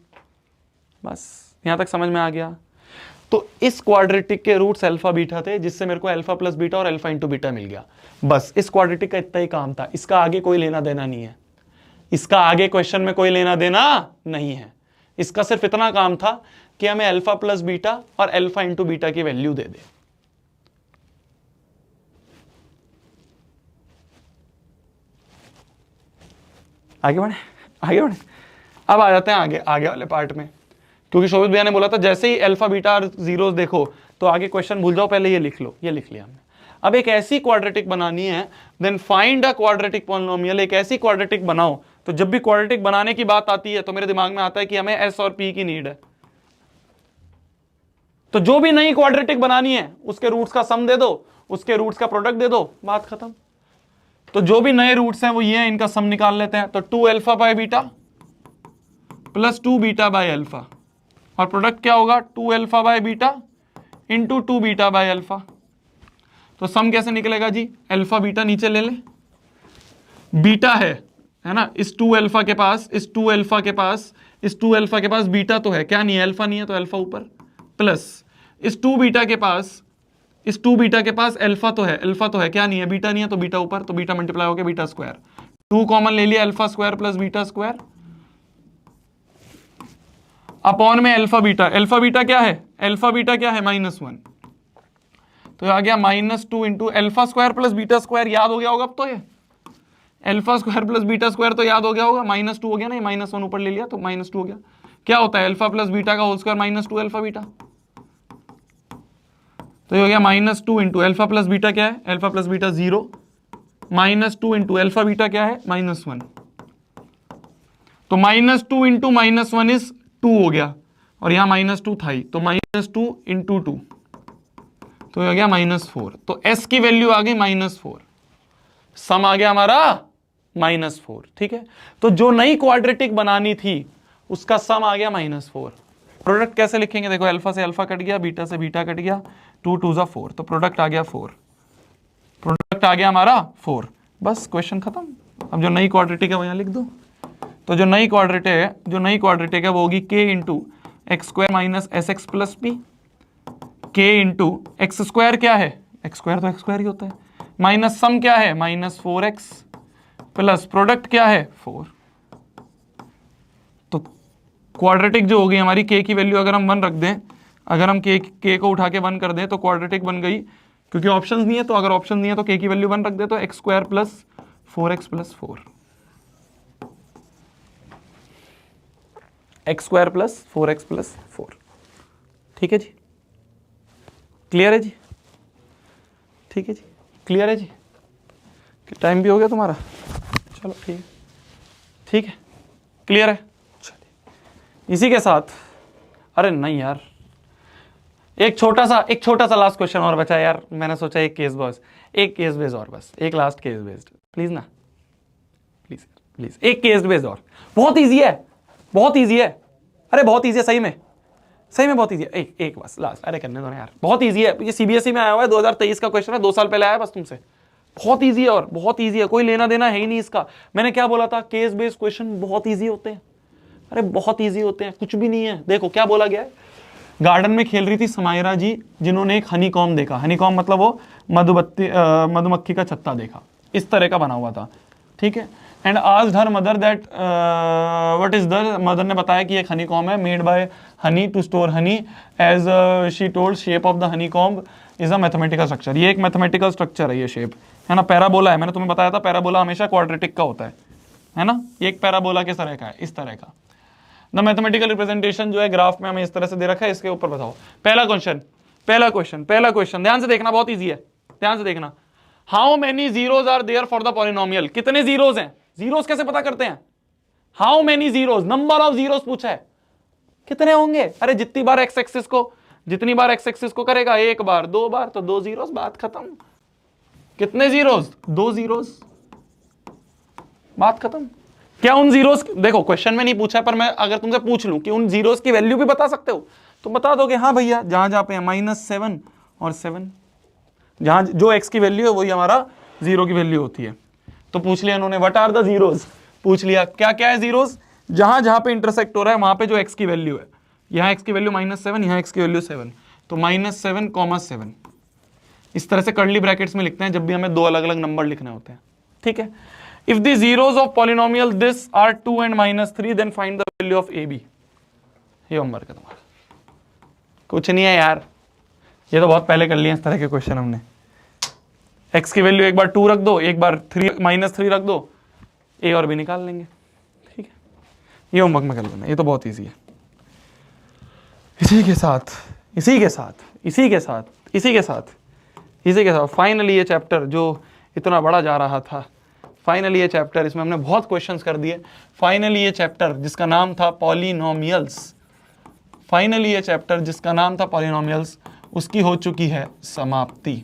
बस यहां तक समझ में आ गया। तो इस क्वाड्रेटिक के रूट्स अल्फा बीटा थे, जिससे मेरे को अल्फा प्लस बीटा और अल्फा इंटू बीटा मिल गया। बस इस क्वाड्रेटिक का इतना ही काम था, इसका आगे कोई लेना देना नहीं है, इसका आगे क्वेश्चन में कोई लेना देना नहीं है। इसका सिर्फ इतना काम था कि हमें अल्फा प्लस बीटा और अल्फा इंटू बीटा की वैल्यू दे दे। आगे बढ़े, आगे बढ़े। अब आ जाते हैं आगे, आगे वाले पार्ट में, क्योंकि शोभित भैया ने बोला था जैसे ही अल्फा बीटा और जीरोस देखो तो आगे क्वेश्चन भूल जाओ, पहले ये लिख लो, ये लिख लिया हमने। अब एक ऐसी क्वाड्रेटिक बनानी है, then find a quadratic polynomial, एक ऐसी क्वाड्रेटिक बनाओ। तो जब भी क्वाड्रेटिक बनाने की बात आती है तो मेरे दिमाग में आता है कि हमें एस और पी की नीड है। तो जो भी नई क्वाड्रेटिक बनानी है उसके रूट्स का सम दे दो, उसके रूट्स का प्रोडक्ट दे दो, बात खत्म। तो जो भी नए रूट्स हैं वो ये हैं, इनका सम निकाल लेते हैं। तो 2 alpha by beta plus 2 beta by alpha, और प्रोडक्ट क्या होगा 2 alpha by beta into 2 beta by alpha. तो सम कैसे निकलेगा जी, अल्फा बीटा नीचे ले ले, बीटा है ना, इस 2 अल्फा के पास, इस 2 अल्फा के पास, इस 2 अल्फा के पास बीटा तो है, क्या नहीं है, अल्फा नहीं है, तो अल्फा ऊपर, प्लस इस 2 बीटा के पास, इस 2 बीटा के पास अल्फा तो है, अल्फा तो है, क्या नहीं है, बीटा नहीं है, तो बीटा ऊपर, तो बीटा मल्टीप्लाई हो गया बीटा स्क्वायर, 2 कॉमन ले लिया, alpha square plus beta square upon में अल्फा बीटा। अल्फा बीटा क्या है, अल्फा बीटा क्या है -1, तो आ गया -2 into alpha square plus beta square, याद हो गया होगा अब तो, ये alpha square plus beta square तो याद हो गया होगा, -2 हो गया ना, ये -1 ऊपर ले लिया तो -2 हो गया। क्या होता है अल्फा प्लस बीटा का होल स्क्वायर -2 अल्फा बीटा, तो ये हो गया -2 इंटू अल्फा प्लस बीटा क्या है, alpha plus beta 0, -2 into alpha beta क्या है, -1। तो -2 इंटू -1 इज 2 हो गया, और यहां -2 था ही, तो -2 इंटू 2, तो ये हो गया -4। तो s की वैल्यू आ गई -4, सम आ गया हमारा -4। ठीक है, तो जो नई क्वाड्रेटिक बनानी थी उसका सम आ गया -4। प्रोडक्ट कैसे लिखेंगे, देखो अल्फा से अल्फा कट गया, बीटा से बीटा कट गया, 2 2 जा 4, तो प्रोडक्ट आ गया 4, प्रोडक्ट आ गया हमारा 4। बस क्वेश्चन खत्म। अब जो नई क्वाड्रेटिक है वो यहां लिख दो। तो जो नई क्वाड्रेटिक है वो होगी k into x square minus S x plus P, k into x square क्या है, एक्स स्क्वायर तो एक्स स्क्वायर ही होता है, माइनस सम क्या है -4x, प्लस प्रोडक्ट क्या है 4। तो क्वाड्रेटिक जो हो गई हमारी, k की वैल्यू अगर हम 1 रख दें, अगर हम k को उठा के 1 कर दें तो क्वाड्रेटिक बन गई, क्योंकि ऑप्शंस नहीं है, तो अगर ऑप्शन नहीं है तो k की वैल्यू 1 रख दे, तो x square plus 4x plus 4, x square plus 4x plus 4। ठीक है जी, क्लियर है जी, ठीक है जी, क्लियर है जी, टाइम भी हो गया तुम्हारा, चलो ठीक है, ठीक है, क्लियर है। चलिए इसी के साथ, अरे नहीं यार, एक छोटा सा लास्ट क्वेश्चन और बचा यार, मैंने सोचा एक केस बेस्ड और, बस एक लास्ट केस बेस्ड, प्लीज ना, प्लीज एक केस बेस्ड और, बहुत इजी है, अरे बहुत इजी है, सही में बहुत इजी है, एक बस लास्ट, अरे करने दो ना यार, बहुत इजी है, ये सीबीएसई में आया हुआ है, 2023 का क्वेश्चन है, 2 साल पहले आया बस तुमसे, बहुत इजी है, और बहुत इजी है, कोई लेना देना है ही नहीं इसका। मैंने क्या बोला था, केस बेस्ड क्वेश्चन बहुत इजी होते हैं, अरे बहुत इजी होते हैं, कुछ भी नहीं है। देखो क्या बोला गया है, गार्डन में खेल रही थी समायरा जी, जिन्होंने एक हनीकॉम देखा, हनीकॉम मतलब वो मधुमक्खी का छत्ता देखा, इस तरह का बना हुआ था, ठीक है, and asked her mother that what is the, mother ने बताया कि एक हनीकॉम है, made by honey to store honey, as she told shape of the honeycomb is a mathematical structure, ये एक मैथमेटिकल स्ट्रक्चर है, ये शेप है ना, पैराबोला है, मैंने तुम्हें बताया था पैराबोला हमेशा क्वाड्रेटिक का होता है ना, ये एक पैराबोला किस तरह का है, इस तरह का। द मैथमेटिकल रिप्रेजेंटेशन जो है ग्राफ में हमें इस तरह से दे रखा है, इसके ऊपर बताओ। पहला क्वेश्चन ध्यान से देखना, बहुत इजी है, ध्यान से देखना। How many zeros are there for the polynomial, कितने जीरोज हैं, जीरोज कैसे पता करते हैं, how many zeros, number of zeros पूछा है, कितने होंगे, अरे जितनी बार एक्स एक्सिस को करेगा, एक बार 2 बार तो 2 जीरोज, बात खत्म। कितने जीरोज, 2 जीरोज, बात खत्म। क्या उन जीरोस, देखो क्वेश्चन में नहीं पूछा, पर मैं अगर तुमसे पूछ लूं कि उन जीरोस की वैल्यू भी बता सकते हो, तो बता दोगे हाँ भैया, जहां पे है -7 और 7, जहां जो x की वैल्यू है वही हमारा 0 की वैल्यू होती है। तो पूछ लिया उन्होंने व्हाट आर द जीरोस, पूछ लिया क्या क्या है जीरोस, जहां पे इंटरसेक्ट हो रहा है वहां पे जो x की वैल्यू है, यहाँ x की वैल्यू -7, यहाँ x की वैल्यू 7, तो -7, 7, इस तरह से कर्ली ब्रैकेट्स में लिखते हैं जब भी हमें 2 अलग अलग नंबर लिखने होते हैं, ठीक है। If the zeros of polynomial this are 2 and -3, then find the value of AB। ये होमवर्क है तुम्हारा, कुछ नहीं है यार, ये तो बहुत पहले कर लिए इस तरह के क्वेश्चन हमने। x की वैल्यू एक बार 2 रख दो, एक बार -3 रख दो, a और b निकाल लेंगे, ठीक है। ये होमवर्क में कर लेना, ये तो बहुत ईजी है। इसी के साथ फाइनली ये चैप्टर जो इतना बड़ा जा रहा था, फाइनली ये चैप्टर, इसमें हमने बहुत क्वेश्चंस कर दिए, फाइनली ये चैप्टर जिसका नाम था पॉलिनोमियल्स, उसकी हो चुकी है समाप्ति।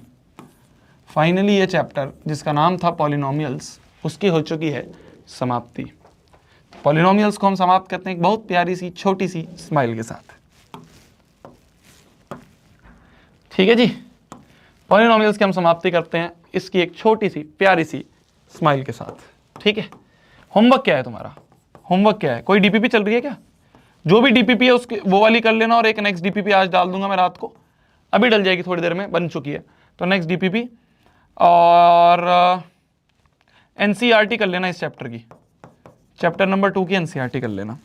फाइनली ये चैप्टर जिसका नाम था पॉलिनोमियल्स, उसकी हो चुकी है समाप्ति। पॉलिनोमियल्स को हम समाप्त करते हैं एक बहुत प्यारी सी छोटी सी स्माइल के साथ, ठीक है जी। पॉलिनोमियल्स की हम समाप्ति करते हैं इसकी एक छोटी सी प्यारी सी स्माइल के साथ, ठीक है। होमवर्क क्या है तुम्हारा, होमवर्क क्या है, कोई डीपीपी चल रही है क्या, जो भी डीपीपी है उसकी वो वाली कर लेना, और एक नेक्स्ट डीपीपी आज डाल दूंगा मैं रात को, अभी डल जाएगी थोड़ी देर में, बन चुकी है, तो नेक्स्ट डीपीपी और एनसीईआरटी कर लेना इस चैप्टर की, चैप्टर नंबर 2 की एनसीईआरटी कर लेना।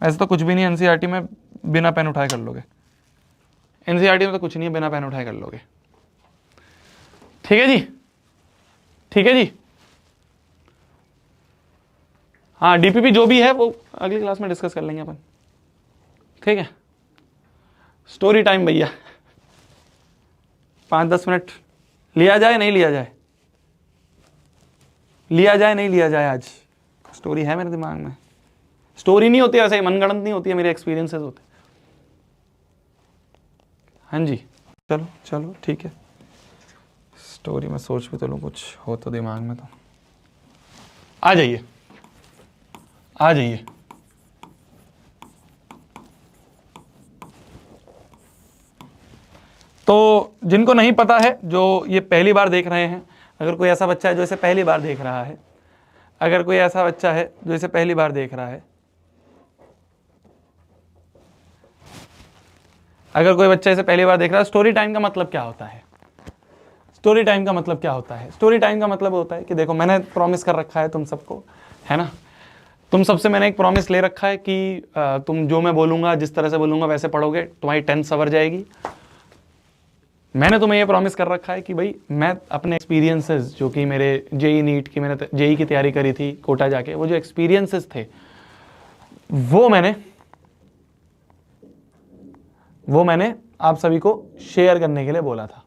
ऐसे तो कुछ भी नहीं, एनसीईआरटी में बिना पेन उठाए कर लोगे, एनसीईआरटी में तो कुछ नहीं है, बिना पेन उठाए कर लोगे, ठीक है जी, ठीक है जी। हाँ डीपीपी जो भी है वो अगली क्लास में डिस्कस कर लेंगे अपन, ठीक है। स्टोरी टाइम भैया, 5-10 मिनट लिया जाए नहीं लिया जाए, लिया जाए नहीं लिया जाए? आज स्टोरी है मेरे दिमाग में, स्टोरी नहीं होती ऐसे, मनगढ़ंत नहीं होती है, मेरे एक्सपीरियंसेस होते। हाँ जी, चलो चलो ठीक है, स्टोरी में सोच भी तो लूँ, कुछ हो तो दिमाग में। तो आ जाइए आ जाइए। तो जिनको नहीं पता है, जो ये पहली बार देख रहे हैं, अगर कोई ऐसा बच्चा है जो इसे पहली बार देख रहा है, अगर कोई ऐसा बच्चा है जो इसे पहली बार देख रहा है, अगर कोई बच्चा इसे पहली बार देख रहा है, स्टोरी टाइम का मतलब क्या होता है? स्टोरी टाइम का मतलब क्या होता है? स्टोरी टाइम का मतलब होता है कि देखो, मैंने प्रॉमिस कर रखा है तुम सबको, है ना, तुम सबसे मैंने एक प्रॉमिस ले रखा है कि तुम जो मैं बोलूँगा, जिस तरह से बोलूँगा वैसे पढ़ोगे, तुम्हारी 10th सवर जाएगी। मैंने तुम्हें ये प्रॉमिस कर रखा है कि भाई मैं अपने एक्सपीरियंसेस, जो कि मेरे जेई नीट की, मैंने जेई की तैयारी करी थी कोटा जाके, वो जो एक्सपीरियंसेस थे वो मैंने आप सभी को शेयर करने के लिए बोला था।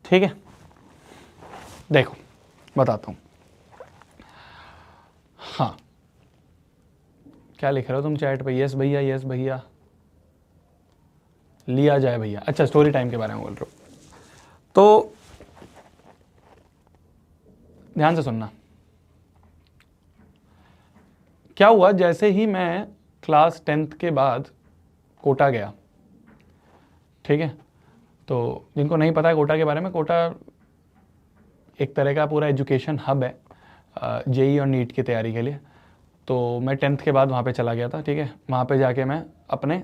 ठीक है, देखो बताता हूं। हाँ, क्या लिख रहे हो तुम चैट पे? यस भैया, यस भैया, लिया जाए भैया। अच्छा, स्टोरी टाइम के बारे में बोल रहे हो, तो ध्यान से सुनना। क्या हुआ, जैसे ही मैं क्लास 10th के बाद कोटा गया, ठीक है, तो जिनको नहीं पता है कोटा के बारे में, कोटा एक तरह का पूरा एजुकेशन हब है जेई और नीट की तैयारी के लिए। तो मैं 10th के बाद वहाँ पे चला गया था। ठीक है, वहाँ पे जाके मैं अपने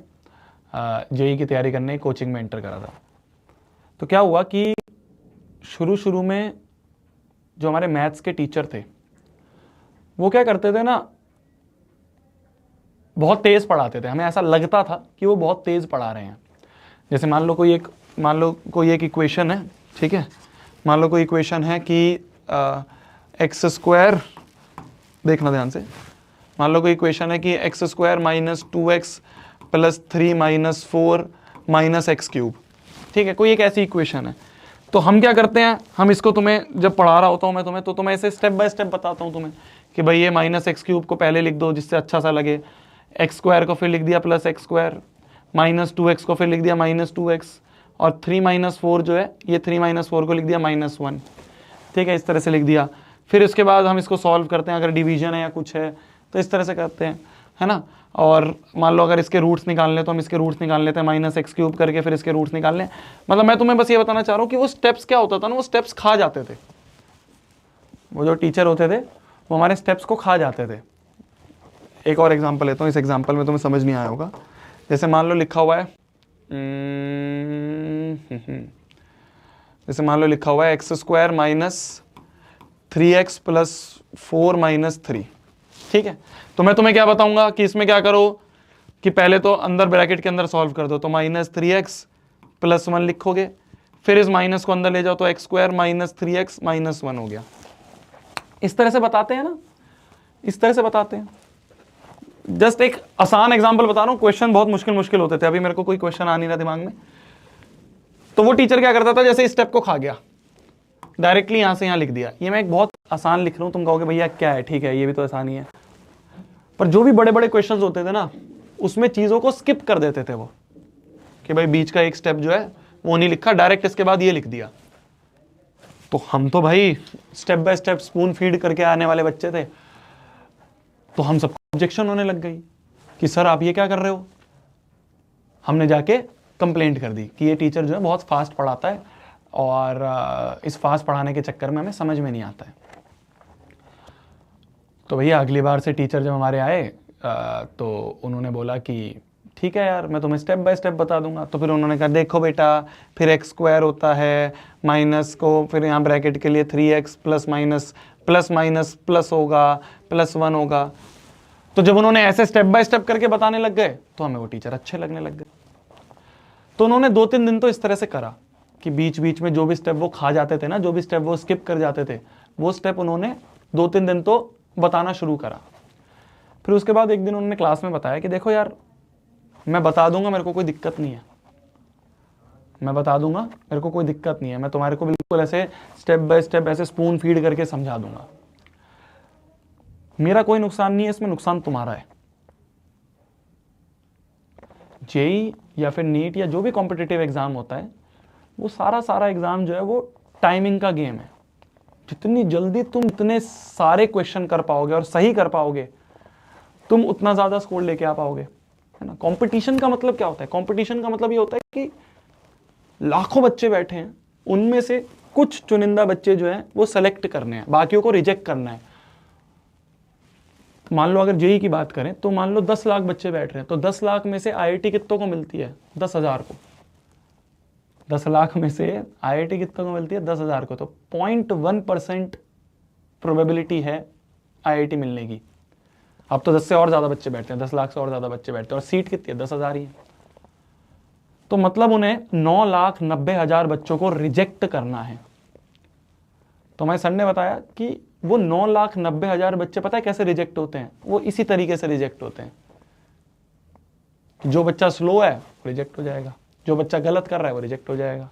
जेई की तैयारी करने कोचिंग में एंटर करा था। तो क्या हुआ कि शुरू में जो हमारे मैथ्स के टीचर थे, वो क्या करते थे ना, बहुत तेज़ पढ़ाते थे। हमें ऐसा लगता था कि वो बहुत तेज़ पढ़ा रहे हैं। जैसे मान लो कोई एक इक्वेशन है, ठीक है, मान लो कोई इक्वेशन है कि एक्स स्क्वायर, देखना ध्यान से, मान लो कोई इक्वेशन है कि x square minus 2x plus 3 minus 4 minus x cube. ठीक है, कोई एक ऐसी इक्वेशन है। तो हम क्या करते हैं, हम इसको तुम्हें जब पढ़ा रहा होता हूँ मैं तुम्हें, तो तुम्हें ऐसे स्टेप बाय स्टेप बताता हूँ तुम्हें कि भाई ये माइनस एक्स क्यूब को पहले लिख दो जिससे अच्छा सा लगे, एक्स स्क्वायर को फिर लिख दिया plus x square, minus 2x को फिर लिख दिया माइनस 2x, और 3 माइनस 4 जो है, ये 3 माइनस 4 को लिख दिया माइनस 1। ठीक है, इस तरह से लिख दिया। फिर उसके बाद हम इसको सॉल्व करते हैं, अगर डिवीजन है या कुछ है तो इस तरह से करते हैं, है ना। और मान लो अगर इसके रूट्स निकालने तो हम इसके रूट्स निकाल लेते हैं, माइनस एक्स क्यूब करके फिर इसके रूट्स निकाल लें। मतलब मैं तुम्हें बस ये बताना चाह रहा हूँ कि वो स्टेप्स क्या होता था ना, वो स्टेप्स खा जाते थे। वो जो टीचर होते थे वो हमारे स्टेप्स को खा जाते थे। एक और एग्जाम्पल लेता हूँ, इस एग्जाम्पल में तुम्हें समझ नहीं आया होगा। जैसे मान लो लिखा हुआ है, जैसे मान लो लिखा हुआ है x square minus 3x plus 4 minus 3। ठीक है, तो मैं तुम्हें क्या बताऊंगा कि इसमें क्या करो कि पहले तो अंदर ब्रैकेट के अंदर सॉल्व कर दो, तो माइनस 3x प्लस 1 लिखोगे, फिर इस माइनस को अंदर ले जाओ तो x square minus 3x minus 1 हो गया। इस तरह से बताते हैं ना, इस तरह से बताते हैं। जस्ट एक आसान एग्जांपल बता रहा हूं, क्वेश्चन बहुत मुश्किल होते थे। अभी मेरे को कोई क्वेश्चन आ नहीं रहा दिमाग में, तो वो टीचर क्या करता था, जैसे इस स्टेप को खा गया, डायरेक्टली यहां से यहां लिख दिया। ये मैं एक बहुत आसान लिख रहा हूं, तुम कहोगे भैया क्या है, ठीक है ये भी तो आसान ही है, पर जो भी बड़े बड़े क्वेश्चन होते थे ना, उसमें चीजों को स्किप कर देते थे वो, कि भाई बीच का एक स्टेप जो है वो नहीं लिखा, डायरेक्ट इसके बाद ये लिख दिया। तो हम तो भाई step by step spoon feed करके आने वाले बच्चे थे, तो हम सबको ऑब्जेक्शन होने लग गई कि सर आप ये क्या कर रहे हो। हमने जाके कंप्लेंट कर दी कि ये टीचर जो है बहुत फास्ट पढ़ाता है और इस फास्ट पढ़ाने के चक्कर में हमें समझ में नहीं आता है। तो भैया अगली बार से टीचर जब हमारे आए तो उन्होंने बोला कि ठीक है यार, मैं तुम्हें स्टेप बाय स्टेप बता दूंगा। तो फिर उन्होंने कहा देखो बेटा, फिर एक्स स्क्वायर होता है माइनस को, फिर यहाँ ब्रैकेट के लिए 3x plus minus plus minus plus होगा प्लस 1 होगा। तो जब उन्होंने ऐसे स्टेप बाय स्टेप करके बताने लग गए तो हमें वो टीचर अच्छे लगने लग गए। तो उन्होंने 2-3 दिन तो इस तरह से करा कि बीच बीच में जो भी स्टेप वो खा जाते थे ना, जो भी स्टेप वो स्किप कर जाते थे, वो स्टेप उन्होंने 2-3 दिन तो बताना शुरू करा। फिर उसके बाद एक दिन उन्होंने क्लास में बताया कि देखो यार, मैं बता दूंगा, मेरे को कोई दिक्कत नहीं है, मैं बता दूंगा, मेरे को कोई दिक्कत नहीं है, मैं तुम्हारे को बिल्कुल ऐसे स्टेप बाय स्टेप ऐसे स्पून फीड करके समझा दूंगा। मेरा कोई नुकसान नहीं है इसमें, नुकसान तुम्हारा है। जेई या फिर नीट या जो भी कॉम्पिटिटिव एग्जाम होता है, वो सारा एग्जाम जो है वो टाइमिंग का गेम है। जितनी जल्दी तुम इतने सारे क्वेश्चन कर पाओगे और सही कर पाओगे, तुम उतना ज्यादा स्कोर लेके आ पाओगे, है ना। कंपटीशन का मतलब क्या होता है? कंपटीशन का मतलब ये होता है कि लाखों बच्चे बैठे हैं, उनमें से कुछ चुनिंदा बच्चे जो हैं वो सेलेक्ट करने हैं, बाकियों को रिजेक्ट करना है। मान लो अगर जेई की बात करें तो मान लो 10 लाख बच्चे बैठ रहे हैं, तो 10 लाख में से आईआईटी कितनों को मिलती है? 10,000 को। 10 लाख में से आईआईटी कितनों को मिलती है? 10,000 को। तो 0.1% प्रोबेबिलिटी है आईआईटी मिलने की। अब तो 10 से और ज्यादा बच्चे बैठते हैं, 10 लाख से और ज्यादा बच्चे बैठते हैं, और सीट कितनी है? 10,000 ही है। तो मतलब उन्हें 9,90,000 बच्चों को रिजेक्ट करना है। तो हमारे सर ने बताया कि वो 9,90,000 बच्चे पता है कैसे रिजेक्ट होते हैं? वो इसी तरीके से रिजेक्ट होते हैं। जो बच्चा स्लो है रिजेक्ट हो जाएगा, जो बच्चा गलत कर रहा है वो रिजेक्ट हो जाएगा।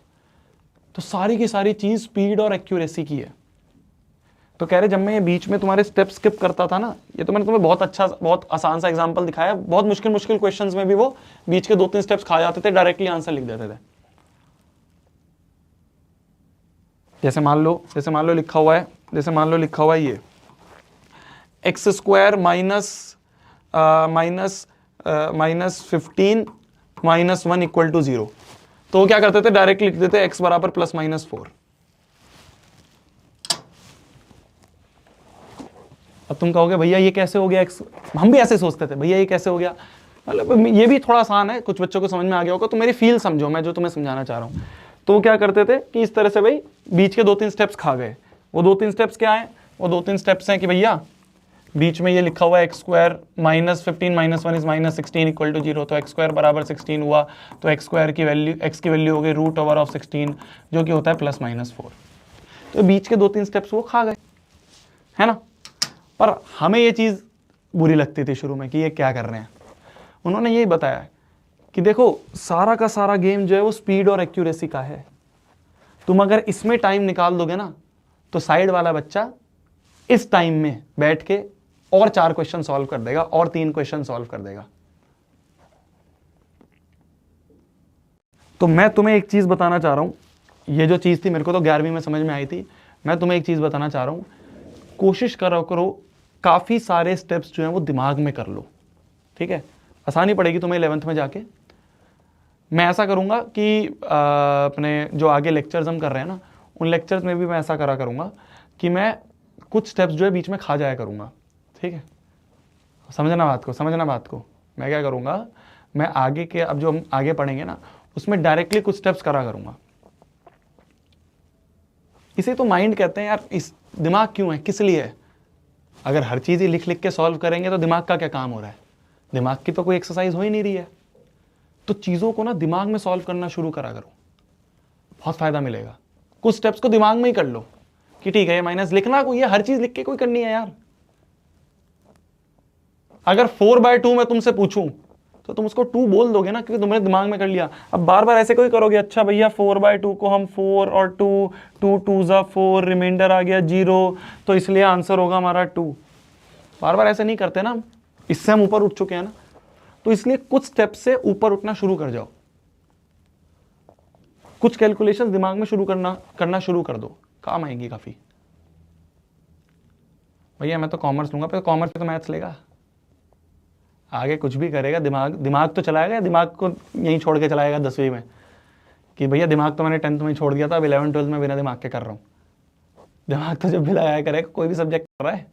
तो सारी की सारी चीज स्पीड और एक्यूरेसी की है। तो कह रहे जब मैं ये बीच में तुम्हारे स्टेप स्किप करता था ना, ये तो मैंने तुम्हें बहुत अच्छा बहुत आसान सा एग्जांपल दिखाया, बहुत मुश्किल मुश्किल क्वेश्चंस में भी वो बीच के 2-3 स्टेप्स खा जाते थे, डायरेक्टली आंसर लिख देते थे। जैसे मान लो लिखा हुआ है ये x² माइनस 15 -1 = 0। तो वो क्या करते थे? डायरेक्टली लिख देते x बराबर +-4। अब तुम कहोगे भैया ये कैसे हो गया x? हम भी ऐसे सोचते थे, भैया ये कैसे हो गया? मतलब ये भी थोड़ा आसान है, कुछ बच्चों को समझ में आ गया होगा। तो मेरी फील समझो, मैं जो तुम्हें समझाना चाह रहा हूँ। तो वो क्या करते थे कि इस तरह से भाई बीच के 2-3 स्टेप्स खा गए। वो 2-3 स्टेप्स क्या है? वो 2-3 स्टेप्स हैं कि भैया बीच में ये लिखा हुआ है x² -15 - 1 = -16 = 0। तो x² बराबर 16 हुआ, तो x² की वैल्यू, x की वैल्यू हो गई √16, जो कि होता है +-4। तो बीच के 2-3 स्टेप्स वो खा गए, है ना। पर हमें ये चीज़ बुरी लगती थी शुरू में कि ये क्या कर रहे हैं। उन्होंने यही बताया कि देखो सारा का सारा गेम जो है वो स्पीड और एक्यूरेसी का है। तुम अगर इसमें टाइम निकाल दोगे ना, तो साइड वाला बच्चा इस टाइम में बैठ के और 4 क्वेश्चन सॉल्व कर देगा और 3 क्वेश्चन सॉल्व कर देगा। तो मैं तुम्हें एक चीज बताना चाह रहा हूं, ये जो चीज थी मेरे को तो 11वीं में समझ में आई थी। मैं तुम्हें एक चीज बताना चाह रहा हूं, कोशिश करो काफी सारे स्टेप्स जो हैं वो दिमाग में कर लो, ठीक है। आसानी पड़ेगी तुम्हें 11th में जाके। मैं ऐसा करूंगा कि अपने जो आगे लेक्चर्स हम कर रहे हैं ना, उन लेक्चर्स में भी मैं ऐसा करा करूंगा कि मैं कुछ स्टेप्स जो है बीच में खा जाया करूंगा, ठीक है। समझना बात को। मैं क्या करूंगा, मैं आगे के, अब जो हम आगे पढ़ेंगे ना, उसमें डायरेक्टली कुछ स्टेप्स करा करूंगा। इसे तो माइंड कहते हैं यार। इस दिमाग क्यों है, किस लिए है? अगर हर चीज ही लिख लिख के सॉल्व करेंगे तो दिमाग का क्या काम हो रहा है? दिमाग की तो कोई एक्सरसाइज हो ही नहीं रही है। तो चीजों को ना दिमाग में सॉल्व करना शुरू करा करो, बहुत फायदा मिलेगा। कुछ स्टेप्स को दिमाग में ही कर लो कि ठीक है ये माइनस लिखना, कोई हर चीज लिख के कोई करनी है यार। अगर 4/2 मैं तुमसे पूछूं तो तुम उसको 2 बोल दोगे ना, क्योंकि तुमने दिमाग में कर लिया। अब बार बार ऐसे कोई करोगे, अच्छा भैया 4/2 को हम 4 और 2, 2 2 ज़ा 4, रिमाइंडर आ गया 0, तो इसलिए आंसर होगा हमारा 2। बार बार ऐसे नहीं करते ना, इससे हम ऊपर उठ चुके हैं ना। तो इसलिए कुछ स्टेप से ऊपर उठना शुरू कर जाओ, कुछ कैलकुलेशंस दिमाग में करना शुरू कर दो, काम आएंगी काफी। भैया मैं तो कॉमर्स लूंगा, पर कॉमर्स तो मैथ्स लेगा, आगे कुछ भी करेगा दिमाग तो चलाएगा, दिमाग को यहीं छोड़ के चलाएगा 10वीं में कि भैया दिमाग तो मैंने 10th में छोड़ दिया था, अब 11th-12th में बिना दिमाग के कर रहा हूं। दिमाग तो जब भी लगाया करेगा, कोई भी सब्जेक्ट कर रहा है।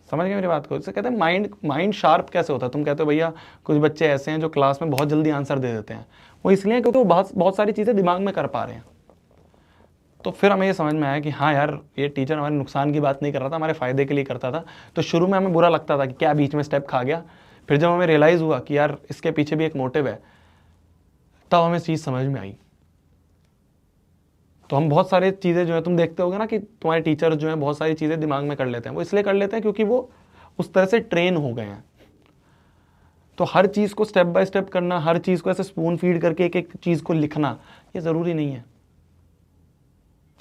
समझ गए मेरी बात को? इससे कहते हैं माइंड शार्प कैसे होता है। तुम कहते हो भैया कुछ बच्चे ऐसे हैं जो क्लास में बहुत जल्दी आंसर दे देते हैं, वो इसलिए क्योंकि वो बहुत सारी चीजें दिमाग में कर पा रहे हैं। तो फिर हमें ये समझ में आया कि हाँ यार, ये टीचर हमारे नुकसान की बात नहीं कर रहा था, हमारे फायदे के लिए करता था। तो शुरू में हमें बुरा लगता था कि क्या बीच में स्टेप खा गया। फिर जब हमें रियलाइज हुआ कि यार इसके पीछे भी एक मोटिव है, तब हमें चीज समझ में आई। तो हम बहुत सारी चीजें जो है, तुम देखते होगे ना कि तुम्हारे टीचर जो है बहुत सारी चीजें दिमाग में कर लेते हैं। वो इसलिए कर लेते हैं क्योंकि वो उस तरह से ट्रेन हो गए हैं। तो हर चीज़ को स्टेप बाय स्टेप करना, हर चीज़ को ऐसे स्पून फीड करके एक एक चीज़ को लिखना, ये ज़रूरी नहीं है।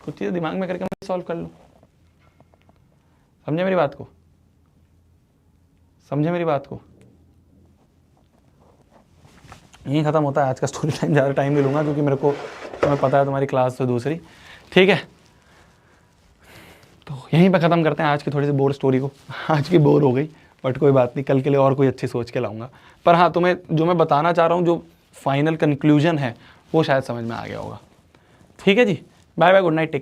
कुछ चीज़ दिमाग में करके मैं सॉल्व कर लूँ। समझे मेरी बात को? समझे मेरी बात को? यहीं ख़त्म होता है आज का स्टोरी टाइम। ज़्यादा टाइम नहीं लूँगा क्योंकि मेरे को तुम्हें पता है तुम्हारी क्लास तो दूसरी, ठीक है। तो यहीं पे ख़त्म करते हैं आज की थोड़ी सी बोर स्टोरी को। आज की बोर हो गई बट कोई बात नहीं, कल के लिए और कोई अच्छी सोच के लाऊंगा। पर हाँ, तुम्हें जो मैं बताना चाह रहा हूँ, जो फाइनल कंक्लूजन है वो शायद समझ में आ गया होगा। ठीक है जी, bye bye, good night, take